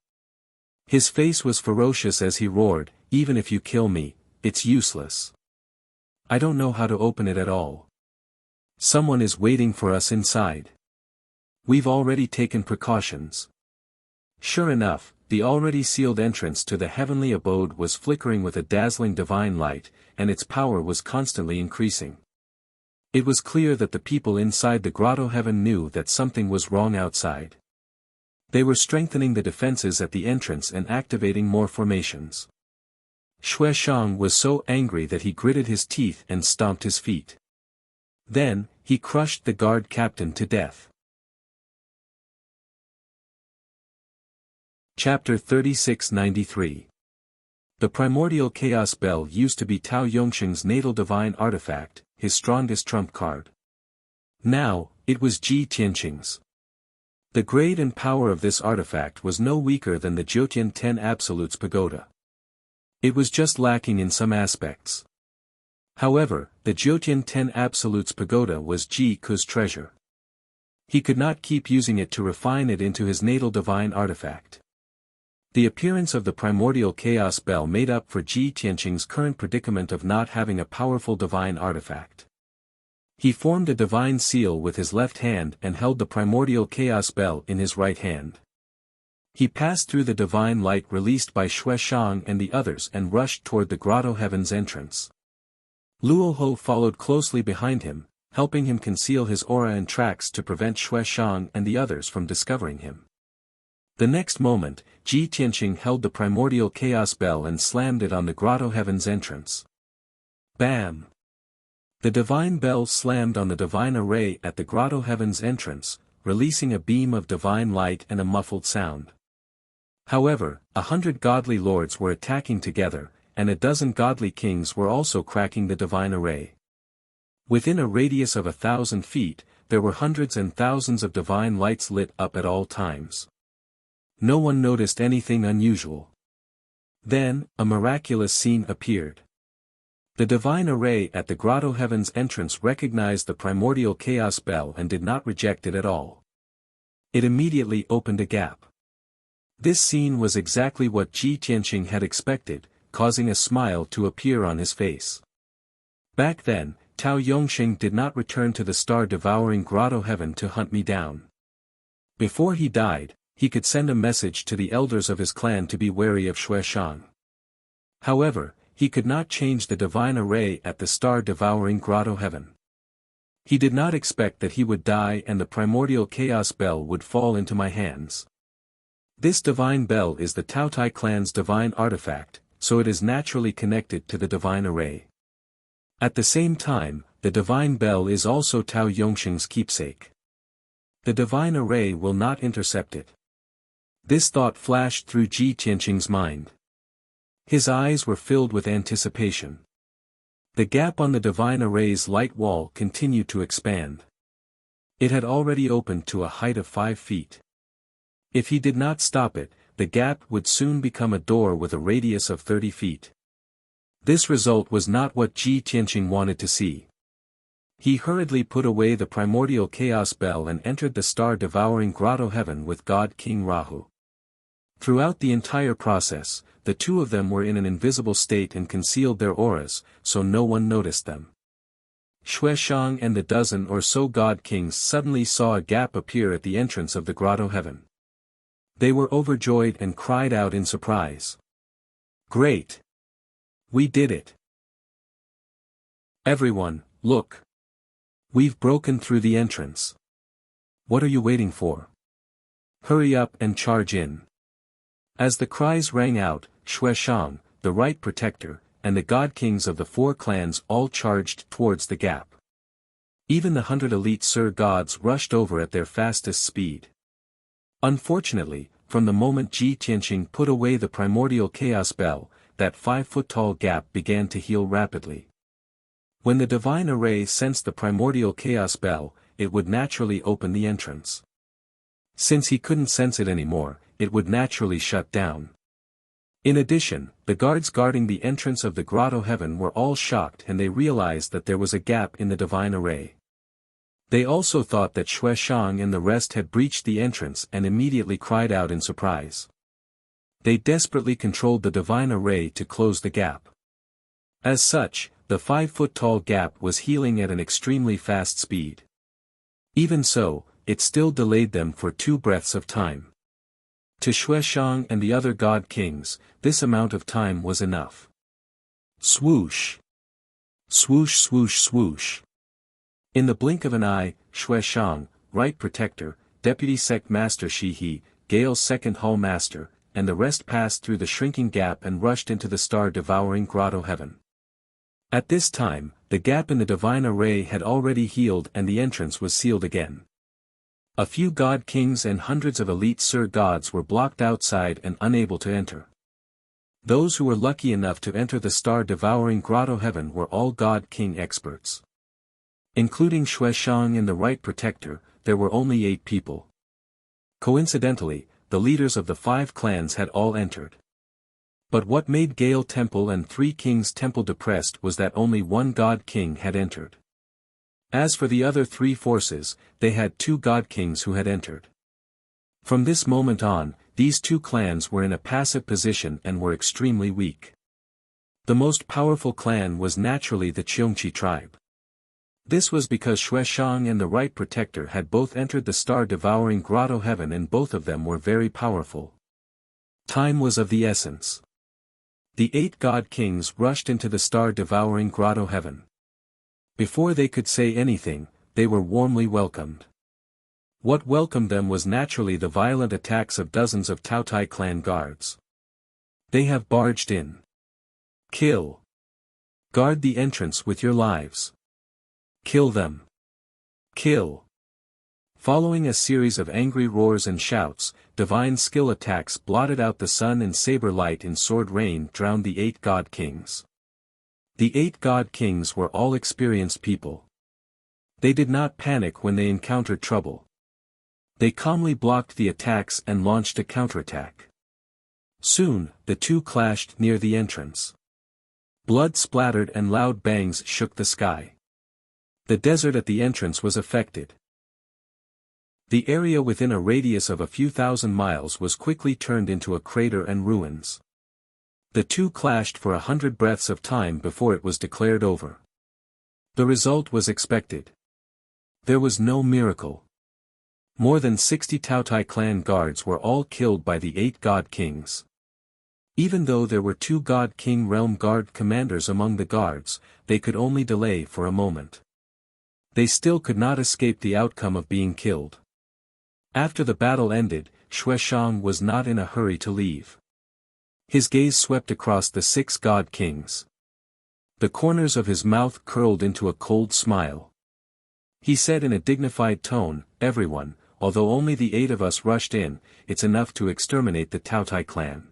[SPEAKER 1] His face was ferocious as he roared, "Even if you kill me, it's useless. I don't know how to open it at all. Someone is waiting for us inside. We've already taken precautions." Sure enough, the already sealed entrance to the heavenly abode was flickering with a dazzling divine light, and its power was constantly increasing. It was clear that the people inside the grotto heaven knew that something was wrong outside. They were strengthening the defenses at the entrance and activating more formations. Xue Shang was so angry that he gritted his teeth and stomped his feet. Then, he crushed the guard captain to death. Chapter 3693. The primordial chaos bell used to be Tao Yongsheng's natal divine artifact, his strongest trump card. Now, it was Ji Tianqing's. The grade and power of this artifact was no weaker than the Jiutian 10 Absolutes Pagoda. It was just lacking in some aspects. However, the Jiutian 10 Absolutes Pagoda was Ji Ku's treasure. He could not keep using it to refine it into his natal divine artifact. The appearance of the primordial chaos bell made up for Ji Tianqing's current predicament of not having a powerful divine artifact. He formed a divine seal with his left hand and held the primordial chaos bell in his right hand. He passed through the divine light released by Xue Shang and the others and rushed toward the grotto heaven's entrance. Luoho followed closely behind him, helping him conceal his aura and tracks to prevent Xue Shang and the others from discovering him. The next moment, Ji Tianqing held the primordial chaos bell and slammed it on the grotto heaven's entrance. Bam! The divine bell slammed on the divine array at the grotto heaven's entrance, releasing a beam of divine light and a muffled sound. However, 100 godly lords were attacking together, and a dozen godly kings were also cracking the divine array. Within a radius of 1,000 feet, there were hundreds and thousands of divine lights lit up at all times. No one noticed anything unusual. Then, a miraculous scene appeared. The divine array at the grotto heaven's entrance recognized the primordial chaos bell and did not reject it at all. It immediately opened a gap. This scene was exactly what Ji Tianqing had expected, causing a smile to appear on his face. Back then, Tao Yongsheng did not return to the star-devouring grotto heaven to hunt me down. Before he died, he could send a message to the elders of his clan to be wary of Xue Shang. However, he could not change the divine array at the star-devouring grotto heaven. He did not expect that he would die and the primordial chaos bell would fall into my hands. This divine bell is the Taotai clan's divine artifact, so it is naturally connected to the divine array. At the same time, the divine bell is also Tao Yongsheng's keepsake. The divine array will not intercept it. This thought flashed through Ji Tianqing's mind. His eyes were filled with anticipation. The gap on the divine array's light wall continued to expand. It had already opened to a height of 5 feet. If he did not stop it, the gap would soon become a door with a radius of 30 feet. This result was not what Ji Tianqing wanted to see. He hurriedly put away the primordial chaos bell and entered the star-devouring grotto heaven with God King Rahu. Throughout the entire process, the two of them were in an invisible state and concealed their auras, so no one noticed them. Xue Shang and the dozen or so god kings suddenly saw a gap appear at the entrance of the grotto heaven. They were overjoyed and cried out in surprise. "Great! We did it! Everyone, look! We've broken through the entrance. What are you waiting for? Hurry up and charge in." As the cries rang out, Xue Shang, the right protector, and the god kings of the 4 clans all charged towards the gap. Even the 100 elite Sir gods rushed over at their fastest speed. Unfortunately, from the moment Ji Tianqing put away the primordial chaos bell, that 5-foot-tall gap began to heal rapidly. When the divine array sensed the primordial chaos bell, it would naturally open the entrance. Since he couldn't sense it anymore, it would naturally shut down. In addition, the guards guarding the entrance of the grotto heaven were all shocked and they realized that there was a gap in the divine array. They also thought that Xue Shang and the rest had breached the entrance and immediately cried out in surprise. They desperately controlled the divine array to close the gap. As such, the 5-foot-tall gap was healing at an extremely fast speed. Even so, it still delayed them for 2 breaths of time. To Xue Shang and the other god kings, this amount of time was enough. Swoosh! Swoosh swoosh swoosh! In the blink of an eye, Xue Shang, Right Protector, Deputy Sect Master Shi He, Gale's Second Hall Master, and the rest passed through the shrinking gap and rushed into the star-devouring grotto heaven. At this time, the gap in the divine array had already healed and the entrance was sealed again. A few god kings and hundreds of elite Sir gods were blocked outside and unable to enter. Those who were lucky enough to enter the star-devouring grotto heaven were all god king experts. Including Xue Shang and the Right Protector, there were only 8 people. Coincidentally, the leaders of the 5 clans had all entered. But what made Gale Temple and 3 Kings Temple depressed was that only 1 God King had entered. As for the other 3 forces, they had 2 God Kings who had entered. From this moment on, these 2 clans were in a passive position and were extremely weak. The most powerful clan was naturally the Cheongchi tribe. This was because Xue Shang and the Right Protector had both entered the star-devouring grotto heaven and both of them were very powerful. Time was of the essence. The 8 god kings rushed into the star-devouring grotto heaven. Before they could say anything, they were warmly welcomed. What welcomed them was naturally the violent attacks of dozens of Taotai clan guards. They have barged in. Kill. Guard the entrance with your lives. Kill them. Kill. Following a series of angry roars and shouts, divine skill attacks blotted out the sun and saber light in sword rain drowned the 8 god kings. The 8 god kings were all experienced people. They did not panic when they encountered trouble. They calmly blocked the attacks and launched a counterattack. Soon, the 2 clashed near the entrance. Blood splattered and loud bangs shook the sky. The desert at the entrance was affected. The area within a radius of a few thousand miles was quickly turned into a crater and ruins. The 2 clashed for 100 breaths of time before it was declared over. The result was expected. There was no miracle. More than 60 Taotai clan guards were all killed by the 8 god kings. Even though there were 2 god king realm guard commanders among the guards, they could only delay for a moment. They still could not escape the outcome of being killed. After the battle ended, Xue Shang was not in a hurry to leave. His gaze swept across the 6 god kings. The corners of his mouth curled into a cold smile. He said in a dignified tone, "Everyone, although only the 8 of us rushed in, it's enough to exterminate the Taotai clan.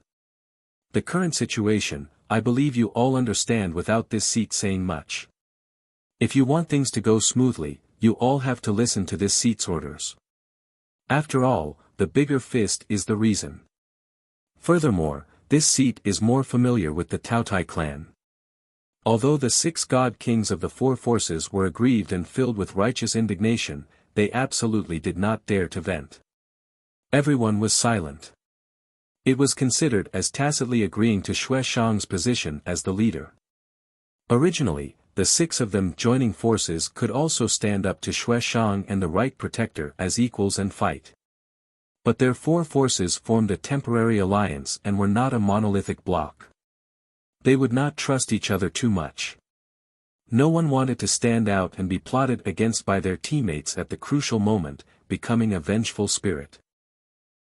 [SPEAKER 1] The current situation, I believe you all understand without this seat saying much. If you want things to go smoothly, you all have to listen to this seat's orders. After all, the bigger fist is the reason. Furthermore, this seat is more familiar with the Taotai clan." Although the 6 god kings of the 4 forces were aggrieved and filled with righteous indignation, they absolutely did not dare to vent. Everyone was silent. It was considered as tacitly agreeing to Xue Shang's position as the leader. Originally, the 6 of them joining forces could also stand up to Xue Shang and the Right Protector as equals and fight. But their 4 forces formed a temporary alliance and were not a monolithic bloc. They would not trust each other too much. No one wanted to stand out and be plotted against by their teammates at the crucial moment, becoming a vengeful spirit.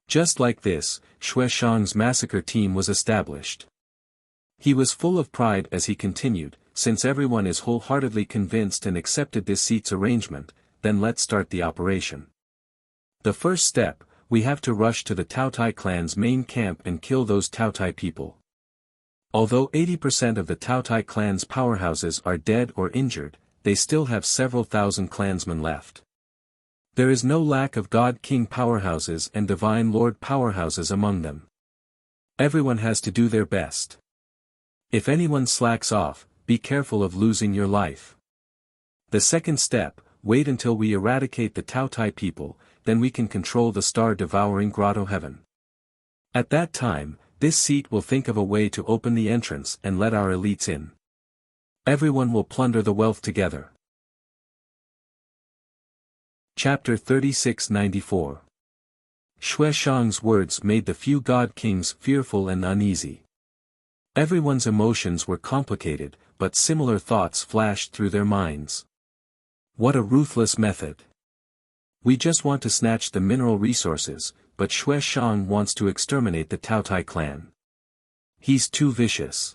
[SPEAKER 1] Just like this, Xue Shang's massacre team was established. He was full of pride as he continued, "Since everyone is wholeheartedly convinced and accepted this seat's arrangement, then let's start the operation. The first step, we have to rush to the Taotai clan's main camp and kill those Taotai people. Although 80% of the Taotai clan's powerhouses are dead or injured, they still have several thousand clansmen left. There is no lack of God King powerhouses and Divine Lord powerhouses among them. Everyone has to do their best. If anyone slacks off, be careful of losing your life. The second step, wait until we eradicate the Taotai people, then we can control the star-devouring grotto heaven. At that time, this seat will think of a way to open the entrance and let our elites in. Everyone will plunder the wealth together." Chapter 3694. Xue Shang's words made the few god kings fearful and uneasy. Everyone's emotions were complicated, but similar thoughts flashed through their minds. What a ruthless method. We just want to snatch the mineral resources, but Xue Shang wants to exterminate the Taotai clan. He's too vicious.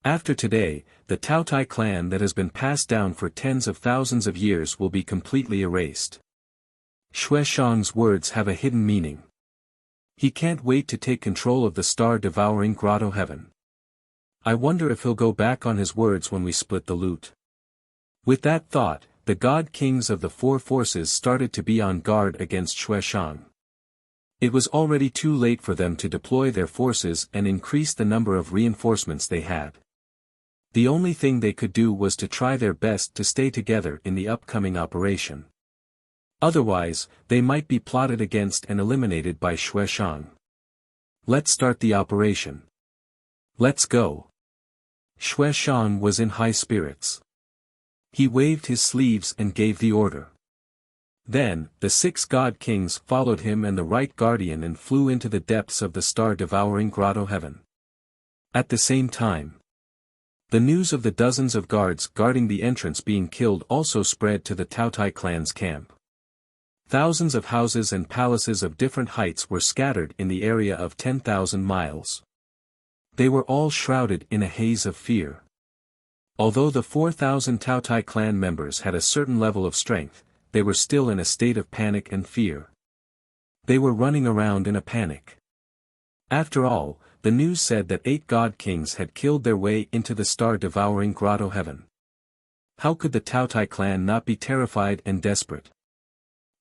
[SPEAKER 1] After today, the Taotai clan that has been passed down for tens of thousands of years will be completely erased. Xue Shang's words have a hidden meaning. He can't wait to take control of the star-devouring grotto heaven. I wonder if he'll go back on his words when we split the loot. With that thought, the god kings of the four forces started to be on guard against Xue Shang. It was already too late for them to deploy their forces and increase the number of reinforcements they had. The only thing they could do was to try their best to stay together in the upcoming operation. Otherwise, they might be plotted against and eliminated by Xue Shang. Let's start the operation. Let's go. Xue Shang was in high spirits. He waved his sleeves and gave the order. Then, the 6 god kings followed him and the right guardian and flew into the depths of the star-devouring grotto heaven. At the same time, the news of the dozens of guards guarding the entrance being killed also spread to the Taotai clan's camp. Thousands of houses and palaces of different heights were scattered in the area of 10,000 miles. They were all shrouded in a haze of fear. Although the 4,000 Taotai clan members had a certain level of strength, they were still in a state of panic and fear. They were running around in a panic. After all, the news said that 8 god kings had killed their way into the star-devouring grotto heaven. How could the Taotai clan not be terrified and desperate?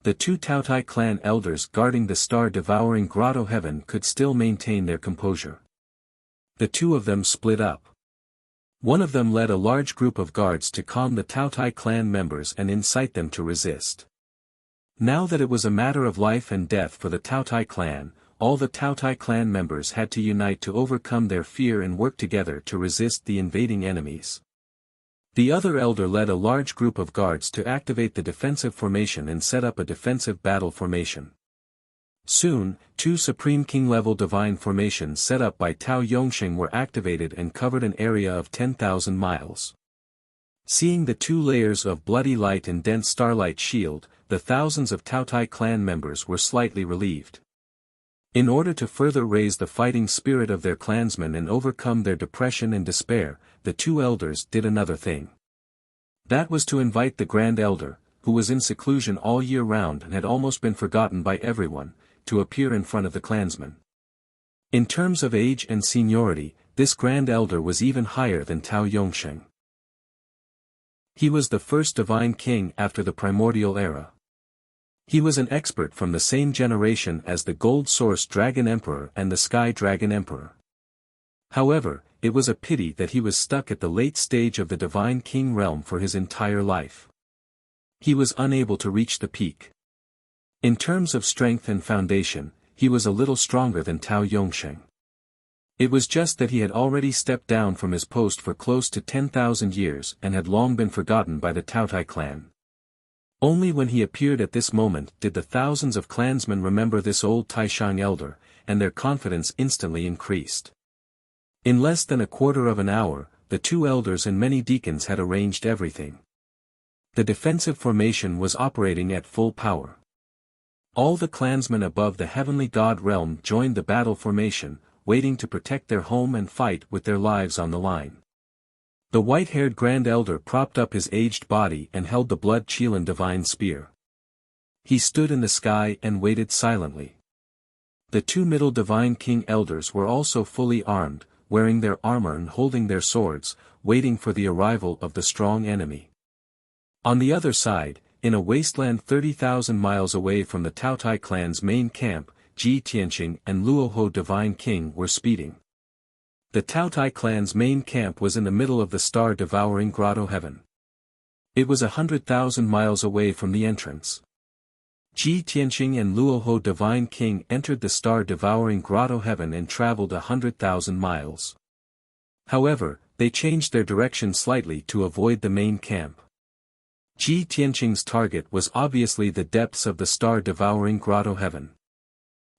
[SPEAKER 1] The 2 Taotai clan elders guarding the star-devouring grotto heaven could still maintain their composure. The 2 of them split up. One of them led a large group of guards to calm the Taotai clan members and incite them to resist. Now that it was a matter of life and death for the Taotai clan, all the Taotai clan members had to unite to overcome their fear and work together to resist the invading enemies. The other elder led a large group of guards to activate the defensive formation and set up a defensive battle formation. Soon, 2 Supreme King-level divine formations set up by Tao Yongxing were activated and covered an area of 10,000 miles. Seeing the 2 layers of bloody light and dense starlight shield, the thousands of Taotai clan members were slightly relieved. In order to further raise the fighting spirit of their clansmen and overcome their depression and despair, the 2 elders did another thing. That was to invite the Grand Elder, who was in seclusion all year round and had almost been forgotten by everyone, to appear in front of the clansmen. In terms of age and seniority, this Grand Elder was even higher than Tao Yongxing. He was the first divine king after the primordial era. He was an expert from the same generation as the Gold Source Dragon Emperor and the Sky Dragon Emperor. However, it was a pity that he was stuck at the late stage of the Divine King realm for his entire life. He was unable to reach the peak. In terms of strength and foundation, he was a little stronger than Tao Yongxing. It was just that he had already stepped down from his post for close to 10,000 years and had long been forgotten by the Taotai clan. Only when he appeared at this moment did the thousands of clansmen remember this old Taishang elder, and their confidence instantly increased. In less than a quarter of an hour, the 2 elders and many deacons had arranged everything. The defensive formation was operating at full power. All the clansmen above the heavenly god realm joined the battle formation, waiting to protect their home and fight with their lives on the line. The white-haired Grand Elder propped up his aged body and held the blood-Qilin divine spear. He stood in the sky and waited silently. The 2 middle divine king elders were also fully armed, wearing their armor and holding their swords, waiting for the arrival of the strong enemy. On the other side, in a wasteland 30,000 miles away from the Taotai clan's main camp, Ji Tianqing and Luoho Divine King were speeding. The Taotai clan's main camp was in the middle of the star-devouring grotto heaven. It was 100,000 miles away from the entrance. Ji Tianqing and Luoho Divine King entered the star-devouring grotto heaven and traveled 100,000 miles. However, they changed their direction slightly to avoid the main camp. Ji Tianqing's target was obviously the depths of the star-devouring grotto heaven.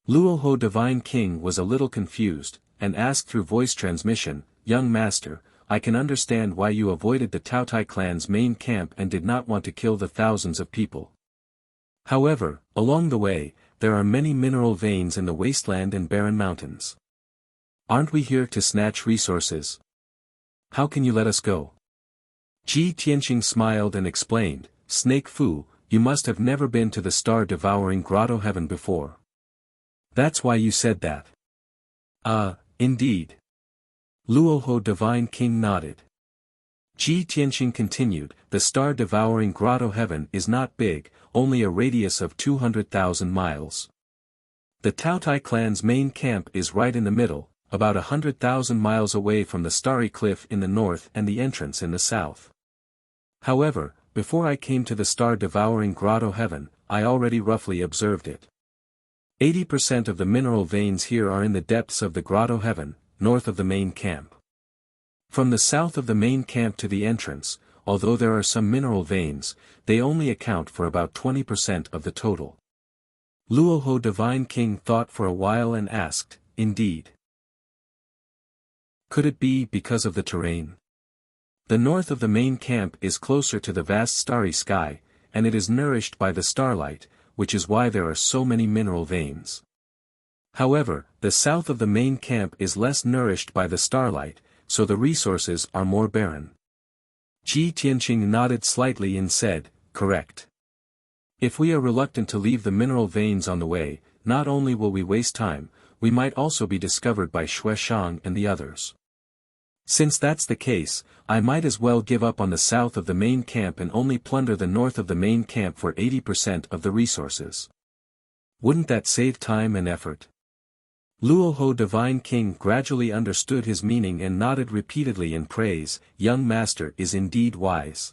[SPEAKER 1] Luoho Divine King was a little confused, and asked through voice transmission, "Young master, I can understand why you avoided the Taotai clan's main camp and did not want to kill the thousands of people. However, along the way, there are many mineral veins in the wasteland and barren mountains. Aren't we here to snatch resources? How can you let us go? Ji Tianqing smiled and explained, Snake Fu, you must have never been to the star-devouring grotto heaven before. That's why you said that. Indeed. Luoho Divine King nodded. Ji Tianqing continued, the star-devouring grotto heaven is not big, only a radius of 200,000 miles. The Taotai clan's main camp is right in the middle, about 100,000 miles away from the starry cliff in the north and the entrance in the south. However, before I came to the star-devouring grotto heaven, I already roughly observed it. 80% of the mineral veins here are in the depths of the grotto heaven, north of the main camp. From the south of the main camp to the entrance, although there are some mineral veins, they only account for about 20% of the total. Luoho Divine King thought for a while and asked, indeed. Could it be because of the terrain? The north of the main camp is closer to the vast starry sky, and it is nourished by the starlight, which is why there are so many mineral veins. However, the south of the main camp is less nourished by the starlight, so the resources are more barren. Ji Tianqing nodded slightly and said, correct. If we are reluctant to leave the mineral veins on the way, not only will we waste time, we might also be discovered by Xueshang and the others. Since that's the case, I might as well give up on the south of the main camp and only plunder the north of the main camp for 80% of the resources. Wouldn't that save time and effort? Luoho Divine King gradually understood his meaning and nodded repeatedly in praise, young master is indeed wise.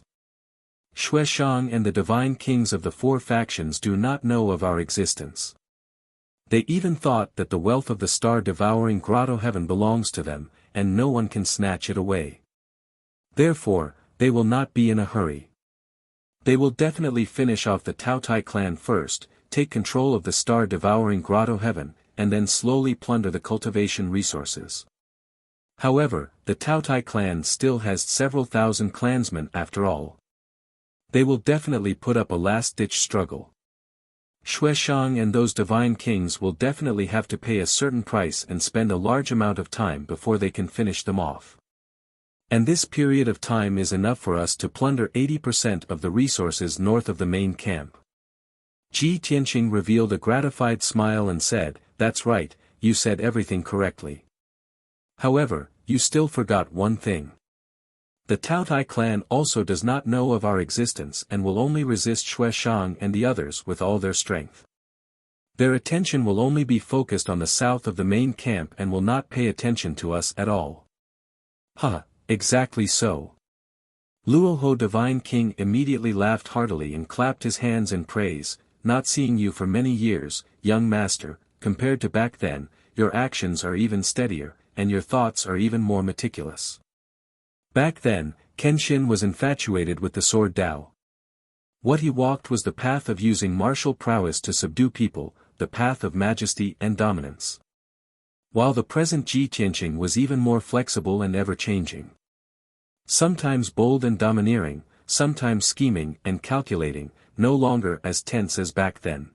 [SPEAKER 1] Xueshang and the divine kings of the four factions do not know of our existence. They even thought that the wealth of the star-devouring grotto heaven belongs to them, and no one can snatch it away. Therefore, they will not be in a hurry. They will definitely finish off the Taotai clan first, take control of the star-devouring grotto heaven, and then slowly plunder the cultivation resources. However, the Taotai clan still has several thousand clansmen after all. They will definitely put up a last-ditch struggle. Xueshang and those divine kings will definitely have to pay a certain price and spend a large amount of time before they can finish them off. And this period of time is enough for us to plunder 80% of the resources north of the main camp. Ji Tianqing revealed a gratified smile and said, that's right, you said everything correctly. However, you still forgot one thing. The Taotai clan also does not know of our existence and will only resist Xueshang and the others with all their strength. Their attention will only be focused on the south of the main camp and will not pay attention to us at all. Exactly so. Luoho Divine King immediately laughed heartily and clapped his hands in praise, not seeing you for many years, young master, compared to back then, your actions are even steadier, and your thoughts are even more meticulous. Back then, Kenshin was infatuated with the sword Dao. What he walked was the path of using martial prowess to subdue people, the path of majesty and dominance. While the present Ji Tianqing was even more flexible and ever-changing. Sometimes bold and domineering, sometimes scheming and calculating, no longer as tense as back then.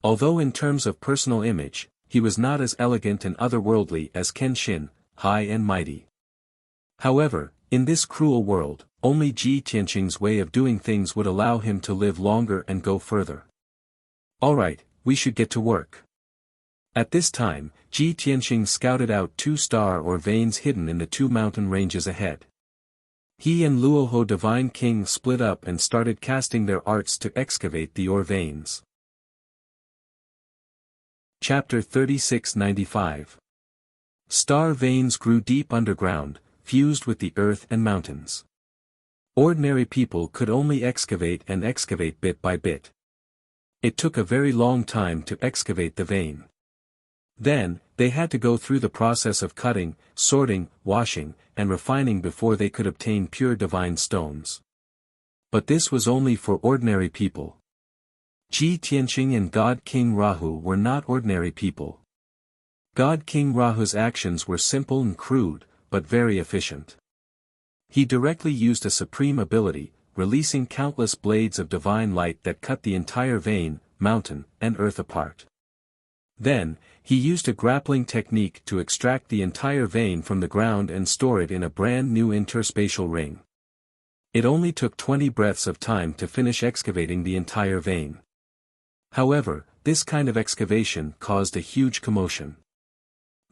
[SPEAKER 1] Although in terms of personal image, he was not as elegant and otherworldly as Kenshin, high and mighty. However, in this cruel world, only Ji Tianqing's way of doing things would allow him to live longer and go further. Alright, we should get to work. At this time, Ji Tianqing scouted out 2 star or veins hidden in the 2 mountain ranges ahead. He and Luoho Divine King split up and started casting their arts to excavate the ore veins. Chapter 3695. Star veins grew deep underground, fused with the earth and mountains. Ordinary people could only excavate and excavate bit by bit. It took a very long time to excavate the vein. Then, they had to go through the process of cutting, sorting, washing, and refining before they could obtain pure divine stones. But this was only for ordinary people. Ji Tianqing and God King Rahu were not ordinary people. God King Rahu's actions were simple and crude, but very efficient. He directly used a supreme ability, releasing countless blades of divine light that cut the entire vein, mountain, and earth apart. Then, he used a grappling technique to extract the entire vein from the ground and store it in a brand new interspatial ring. It only took 20 breaths of time to finish excavating the entire vein. However, this kind of excavation caused a huge commotion.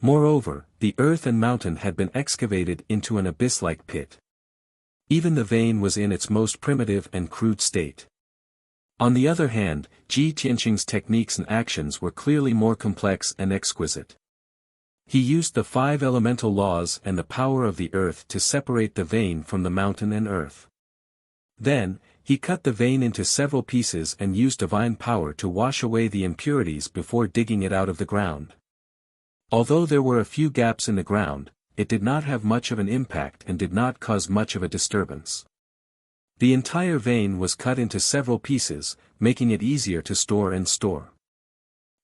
[SPEAKER 1] Moreover, the earth and mountain had been excavated into an abyss-like pit. Even the vein was in its most primitive and crude state. On the other hand, Ji Tianqing's techniques and actions were clearly more complex and exquisite. He used the 5 elemental laws and the power of the earth to separate the vein from the mountain and earth. Then, he cut the vein into several pieces and used divine power to wash away the impurities before digging it out of the ground. Although there were a few gaps in the ground, it did not have much of an impact and did not cause much of a disturbance. The entire vein was cut into several pieces, making it easier to store and store.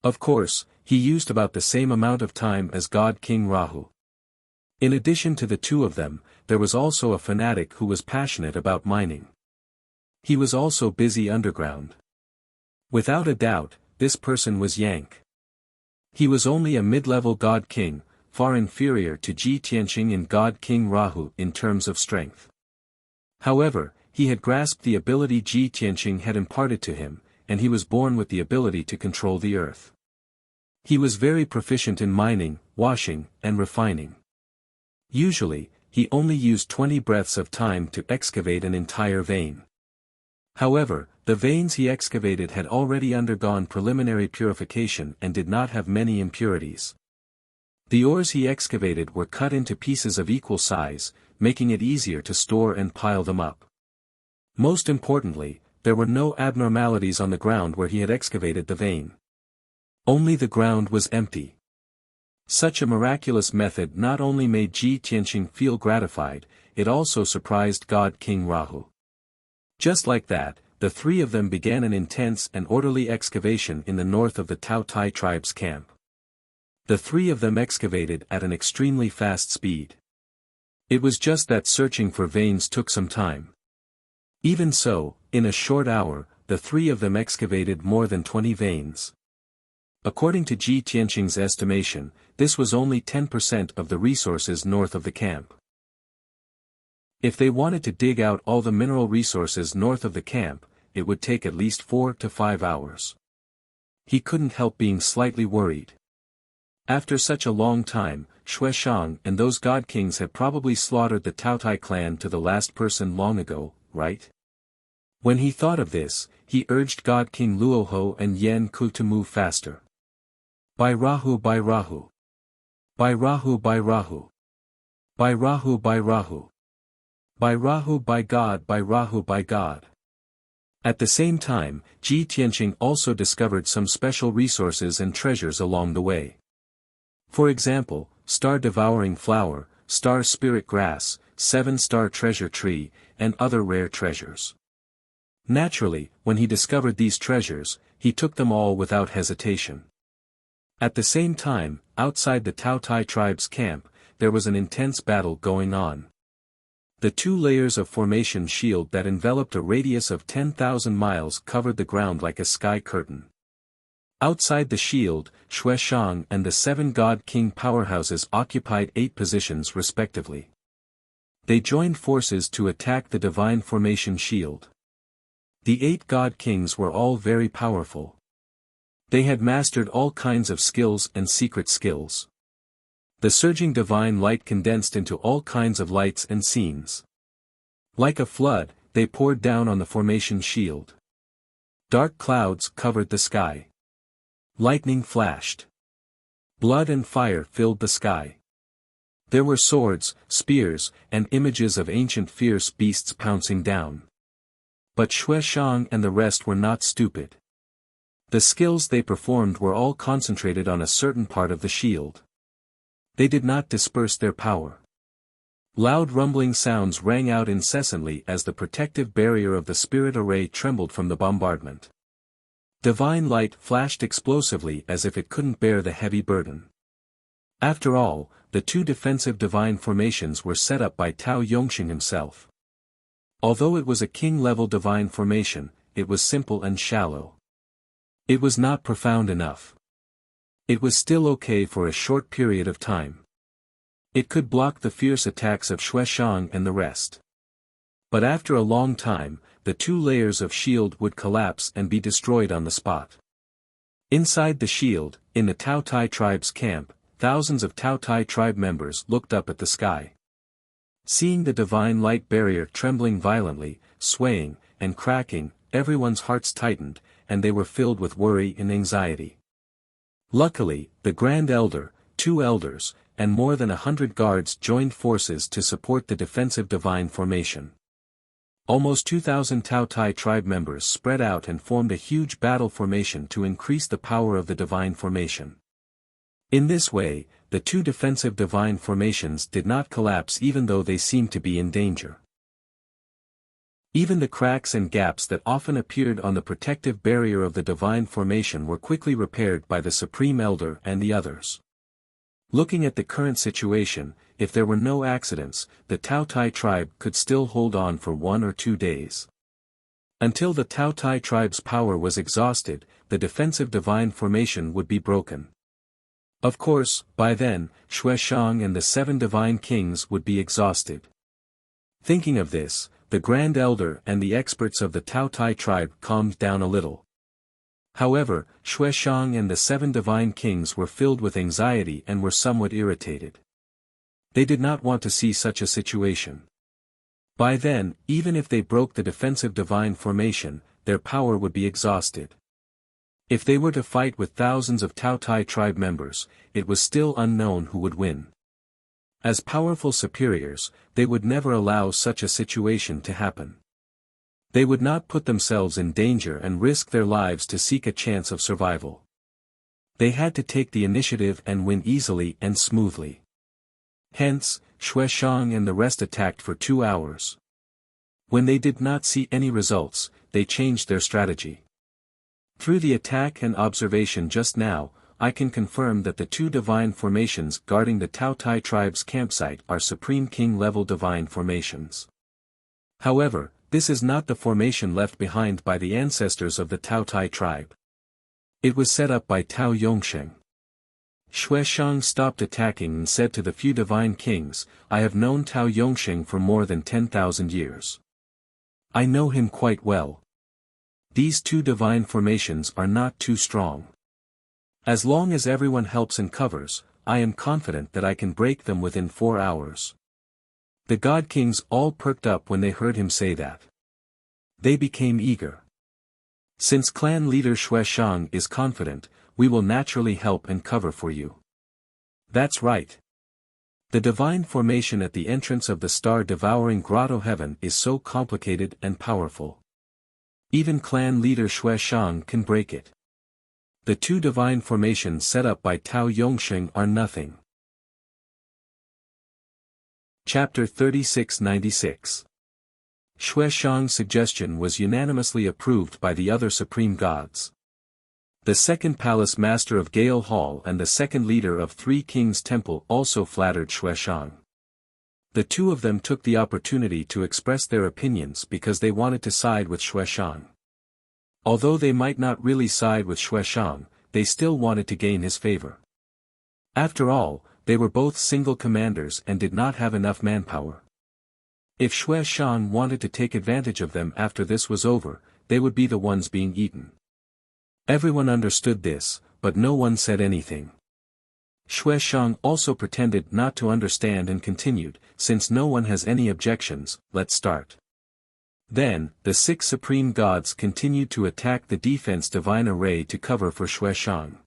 [SPEAKER 1] Of course, he used about the same amount of time as God King Rahu. In addition to the two of them, there was also a fanatic who was passionate about mining. He was also busy underground. Without a doubt, this person was Yank. He was only a mid-level God King, far inferior to Ji Tianqing and God King Rahu in terms of strength. However, he had grasped the ability Ji Tianqing had imparted to him, and he was born with the ability to control the earth. He was very proficient in mining, washing, and refining. Usually, he only used 20 breaths of time to excavate an entire vein. However, the veins he excavated had already undergone preliminary purification and did not have many impurities. The ores he excavated were cut into pieces of equal size, making it easier to store and pile them up. Most importantly, there were no abnormalities on the ground where he had excavated the vein. Only the ground was empty. Such a miraculous method not only made Ji Tianqing feel gratified, it also surprised God King Rahu. Just like that, the three of them began an intense and orderly excavation in the north of the Tao Tai tribe's camp. The three of them excavated at an extremely fast speed. It was just that searching for veins took some time. Even so, in a short hour, the three of them excavated more than 20 veins. According to Ji Tianqing's estimation, this was only 10% of the resources north of the camp. If they wanted to dig out all the mineral resources north of the camp, it would take at least 4 to 5 hours. He couldn't help being slightly worried. After such a long time, Shui Shang and those god kings had probably slaughtered the Tao Tai clan to the last person long ago, right? When he thought of this, he urged God King Luoho and Yan Ku to move faster. By Rahu, by Rahu. By Rahu, by Rahu. By Rahu, by Rahu. By Rahu, by God, by Rahu, by God. At the same time, Ji Tianqing also discovered some special resources and treasures along the way. For example, star-devouring flower, star-spirit grass, 7-star treasure tree, and other rare treasures. Naturally, when he discovered these treasures, he took them all without hesitation. At the same time, outside the Tao Tai tribe's camp, there was an intense battle going on. The 2 layers of formation shield that enveloped a radius of 10,000 miles covered the ground like a sky curtain. Outside the shield, Shui Shang and the 7 God King powerhouses occupied 8 positions respectively. They joined forces to attack the divine formation shield. The 8 God Kings were all very powerful. They had mastered all kinds of skills and secret skills. The surging divine light condensed into all kinds of lights and scenes. Like a flood, they poured down on the formation shield. Dark clouds covered the sky. Lightning flashed. Blood and fire filled the sky. There were swords, spears, and images of ancient fierce beasts pouncing down. But Shui Shang and the rest were not stupid. The skills they performed were all concentrated on a certain part of the shield. They did not disperse their power. Loud rumbling sounds rang out incessantly as the protective barrier of the spirit array trembled from the bombardment. Divine light flashed explosively as if it couldn't bear the heavy burden. After all, the two defensive divine formations were set up by Tao Yongxing himself. Although it was a king-level divine formation, it was simple and shallow. It was not profound enough. It was still okay for a short period of time. It could block the fierce attacks of Xueshang and the rest. But after a long time, the two layers of shield would collapse and be destroyed on the spot. Inside the shield, in the Tao Tai tribe's camp, thousands of Tao Tai tribe members looked up at the sky. Seeing the divine light barrier trembling violently, swaying, and cracking, everyone's hearts tightened, and they were filled with worry and anxiety. Luckily, the Grand Elder, 2 elders, and more than 100 guards joined forces to support the defensive divine formation. Almost 2,000 Tao Tai tribe members spread out and formed a huge battle formation to increase the power of the divine formation. In this way, the two defensive divine formations did not collapse even though they seemed to be in danger. Even the cracks and gaps that often appeared on the protective barrier of the divine formation were quickly repaired by the Supreme Elder and the others. Looking at the current situation, if there were no accidents, the Tao Tai tribe could still hold on for 1 or 2 days. Until the Tao Tai tribe's power was exhausted, the defensive divine formation would be broken. Of course, by then, Xueshang and the 7 divine kings would be exhausted. Thinking of this, the Grand Elder and the experts of the Tao Tai tribe calmed down a little. However, Xueshang and the 7 divine kings were filled with anxiety and were somewhat irritated. They did not want to see such a situation. By then, even if they broke the defensive divine formation, their power would be exhausted. If they were to fight with thousands of Tao Tai tribe members, it was still unknown who would win. As powerful superiors, they would never allow such a situation to happen. They would not put themselves in danger and risk their lives to seek a chance of survival. They had to take the initiative and win easily and smoothly. Hence, Xueshang and the rest attacked for 2 hours. When they did not see any results, they changed their strategy. Through the attack and observation just now, I can confirm that the 2 divine formations guarding the Tao Tai tribe's campsite are Supreme King-level divine formations. However, this is not the formation left behind by the ancestors of the Tao Tai tribe. It was set up by Tao Yongxing. Xueshang stopped attacking and said to the few divine kings, "I have known Tao Yongxing for more than 10,000 years. I know him quite well. These 2 divine formations are not too strong. As long as everyone helps and covers, I am confident that I can break them within 4 hours." The God Kings all perked up when they heard him say that. They became eager. Since clan leader Xueshang is confident, we will naturally help and cover for you. That's right. The divine formation at the entrance of the star-devouring grotto heaven is so complicated and powerful. Even clan leader Xueshang can break it. The 2 divine formations set up by Tao Yongxing are nothing. Chapter 3696. Xueshang's suggestion was unanimously approved by the other supreme gods. The second palace master of Gale Hall and the second leader of 3 Kings Temple also flattered Xueshang. The 2 of them took the opportunity to express their opinions because they wanted to side with Xueshang. Although they might not really side with Xueshang, they still wanted to gain his favor. After all, they were both single commanders and did not have enough manpower. If Xueshang wanted to take advantage of them after this was over, they would be the ones being eaten. Everyone understood this, but no one said anything. Xueshang also pretended not to understand and continued, "Since no one has any objections, let's start." Then, the 6 supreme gods continued to attack the defense divine array to cover for Xueshang.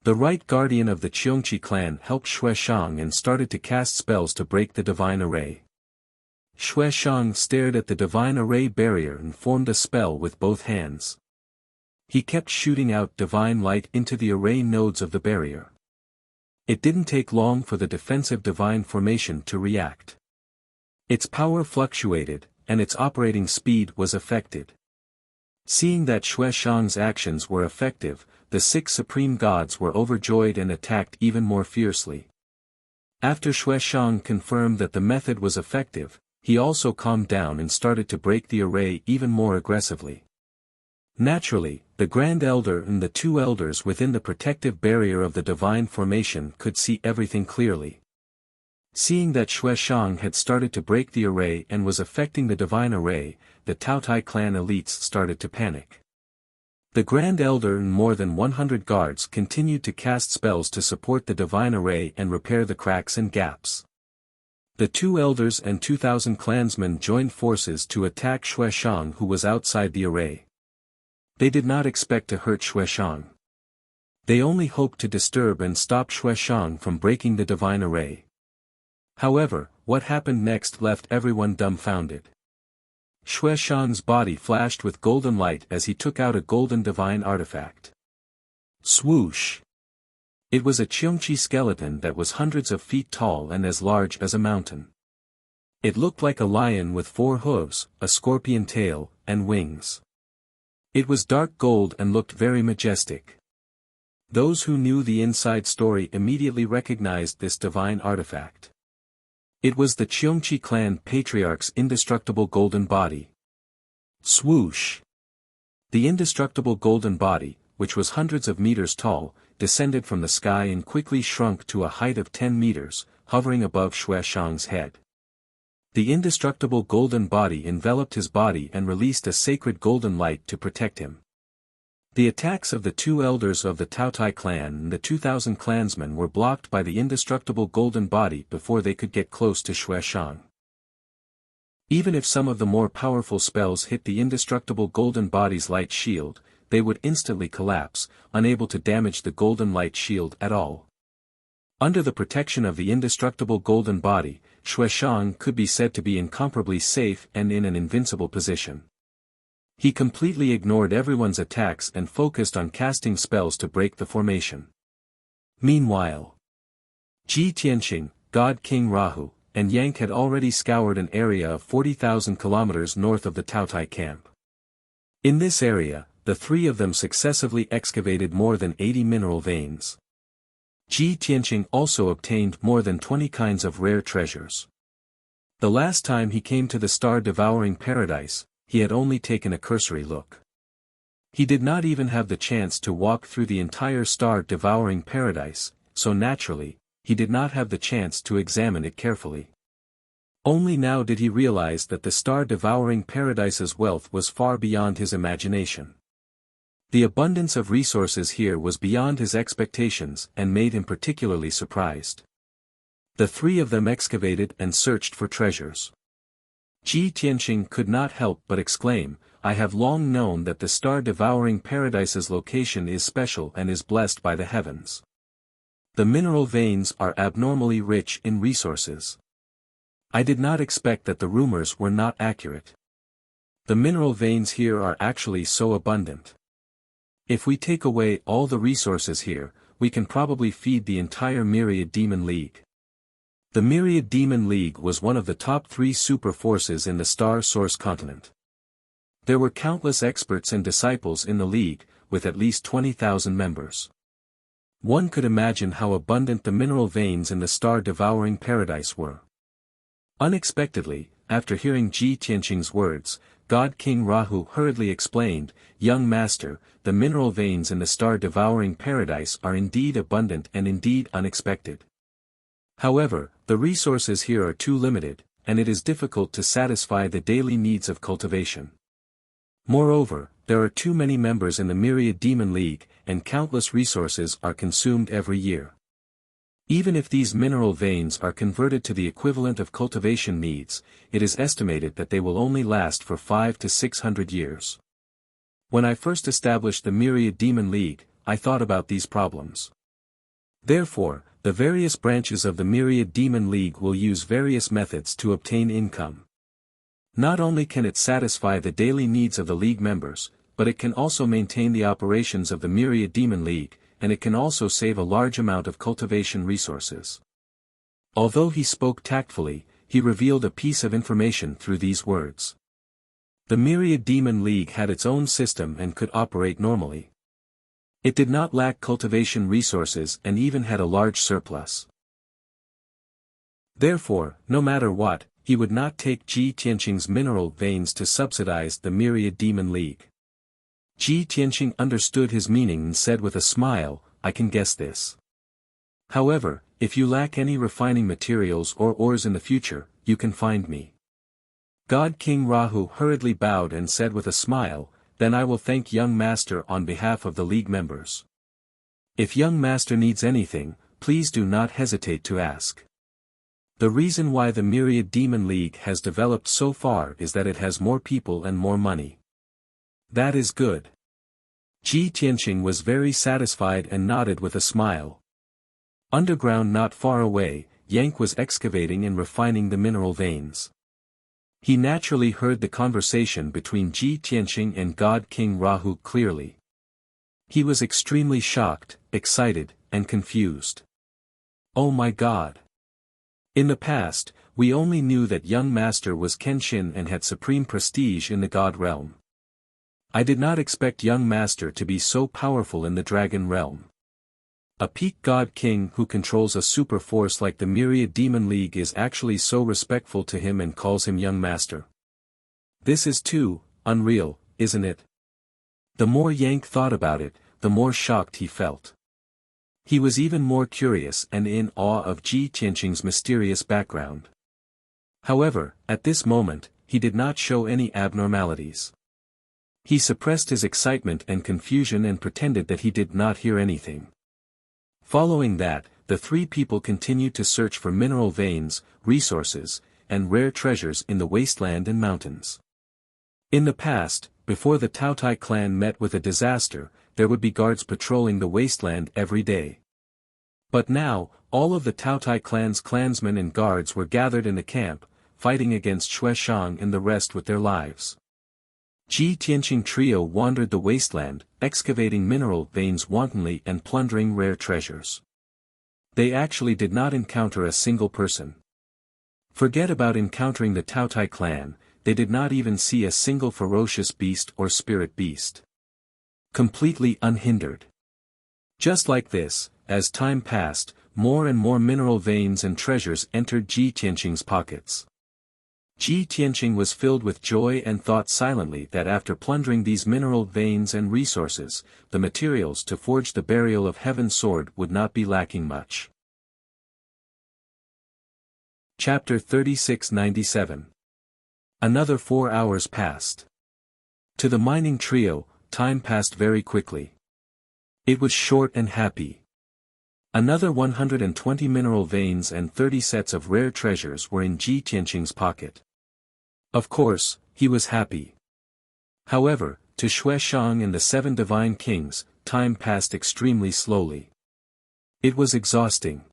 [SPEAKER 1] The right guardian of the Cheongqi clan helped Xueshang and started to cast spells to break the divine array. Xueshang stared at the divine array barrier and formed a spell with both hands. He kept shooting out divine light into the array nodes of the barrier. It didn't take long for the defensive divine formation to react. Its power fluctuated, and its operating speed was affected. Seeing that Xueshang's actions were effective, the 6 supreme gods were overjoyed and attacked even more fiercely. After Xueshang confirmed that the method was effective, he also calmed down and started to break the array even more aggressively. Naturally, the Grand Elder and the two elders within the protective barrier of the divine formation could see everything clearly. Seeing that Xueshang had started to break the array and was affecting the divine array, the Taotai clan elites started to panic. The Grand Elder and more than 100 guards continued to cast spells to support the divine array and repair the cracks and gaps. The two elders and 2,000 clansmen joined forces to attack Xueshang, who was outside the array. They did not expect to hurt Xueshang. They only hoped to disturb and stop Xueshang from breaking the divine array. However, what happened next left everyone dumbfounded. Xueshang's body flashed with golden light as he took out a golden divine artifact. Swoosh! It was a Cheongqi skeleton that was hundreds of feet tall and as large as a mountain. It looked like a lion with 4 hooves, a scorpion tail, and wings. It was dark gold and looked very majestic. Those who knew the inside story immediately recognized this divine artifact. It was the Cheongqi clan patriarch's indestructible golden body. Swoosh! The indestructible golden body, which was hundreds of meters tall, descended from the sky and quickly shrunk to a height of 10 meters, hovering above Xueshang's head. The indestructible golden body enveloped his body and released a sacred golden light to protect him. The attacks of the two elders of the Taotai clan and the 2,000 clansmen were blocked by the indestructible golden body before they could get close to Xueshang. Even if some of the more powerful spells hit the indestructible golden body's light shield, they would instantly collapse, unable to damage the golden light shield at all. Under the protection of the indestructible golden body, Xueshang could be said to be incomparably safe and in an invincible position. He completely ignored everyone's attacks and focused on casting spells to break the formation. Meanwhile, Ji Tianqing, God King Rahu, and Yank had already scoured an area of 40,000 kilometers north of the Taotai camp. In this area, the three of them successively excavated more than 80 mineral veins. Ji Tianqing also obtained more than 20 kinds of rare treasures. The last time he came to the star-devouring paradise, he had only taken a cursory look. He did not even have the chance to walk through the entire star-devouring paradise, so naturally, he did not have the chance to examine it carefully. Only now did he realize that the star-devouring paradise's wealth was far beyond his imagination. The abundance of resources here was beyond his expectations and made him particularly surprised. The three of them excavated and searched for treasures. Ji Tianqing could not help but exclaim, "I have long known that the star-devouring paradise's location is special and is blessed by the heavens. The mineral veins are abnormally rich in resources. I did not expect that the rumors were not accurate. The mineral veins here are actually so abundant. If we take away all the resources here, we can probably feed the entire Myriad Demon League." The Myriad Demon League was one of the top 3 super forces in the Star Source continent. There were countless experts and disciples in the league, with at least 20,000 members. One could imagine how abundant the mineral veins in the star-devouring paradise were. Unexpectedly, after hearing Ji Tianqing's words, God King Rahu hurriedly explained, "Young master, the mineral veins in the star-devouring paradise are indeed abundant and indeed unexpected. However, the resources here are too limited, and it is difficult to satisfy the daily needs of cultivation. Moreover, there are too many members in the Myriad Demon League, and countless resources are consumed every year. Even if these mineral veins are converted to the equivalent of cultivation needs, it is estimated that they will only last for 500 to 600 years. When I first established the Myriad Demon League, I thought about these problems. Therefore, the various branches of the Myriad Demon League will use various methods to obtain income. Not only can it satisfy the daily needs of the League members, but it can also maintain the operations of the Myriad Demon League, and it can also save a large amount of cultivation resources." Although he spoke tactfully, he revealed a piece of information through these words. The Myriad Demon League had its own system and could operate normally. It did not lack cultivation resources and even had a large surplus. Therefore, no matter what, he would not take Ji Tianqing's mineral veins to subsidize the Myriad Demon League. Ji Tianqing understood his meaning and said with a smile, "I can guess this. However, if you lack any refining materials or ores in the future, you can find me." God King Rahu hurriedly bowed and said with a smile, "Then I will thank young master on behalf of the league members. If young master needs anything, please do not hesitate to ask. The reason why the Myriad Demon League has developed so far is that it has more people and more money." "That is good." Ji Tianqing was very satisfied and nodded with a smile. Underground not far away, Yank was excavating and refining the mineral veins. He naturally heard the conversation between Ji Tianqing and God King Rahu clearly. He was extremely shocked, excited, and confused. "Oh my God! In the past, we only knew that young master was Kenshin and had supreme prestige in the God realm. I did not expect young master to be so powerful in the dragon realm. A peak god king who controls a super force like the Myriad Demon League is actually so respectful to him and calls him young master. This is too unreal, isn't it?" The more Yank thought about it, the more shocked he felt. He was even more curious and in awe of Ji Tianqing's mysterious background. However, at this moment, he did not show any abnormalities. He suppressed his excitement and confusion and pretended that he did not hear anything. Following that, the three people continued to search for mineral veins, resources, and rare treasures in the wasteland and mountains. In the past, before the Taotai clan met with a disaster, there would be guards patrolling the wasteland every day. But now, all of the Taotai clan's clansmen and guards were gathered in the camp, fighting against Shueshang and the rest with their lives. Ji Tianqing trio wandered the wasteland, excavating mineral veins wantonly and plundering rare treasures. They actually did not encounter a single person. Forget about encountering the Taotai clan, they did not even see a single ferocious beast or spirit beast. Completely unhindered. Just like this, as time passed, more and more mineral veins and treasures entered Ji Tianqing's pockets. Ji Tianqing was filled with joy and thought silently that after plundering these mineral veins and resources, the materials to forge the burial of Heaven's sword would not be lacking much. Chapter 3697. Another 4 hours passed. To the mining trio, time passed very quickly. It was short and happy. Another 120 mineral veins and 30 sets of rare treasures were in Ji Tianqing's pocket. Of course, he was happy. However, to Shueshang and the 7 divine kings, time passed extremely slowly. It was exhausting.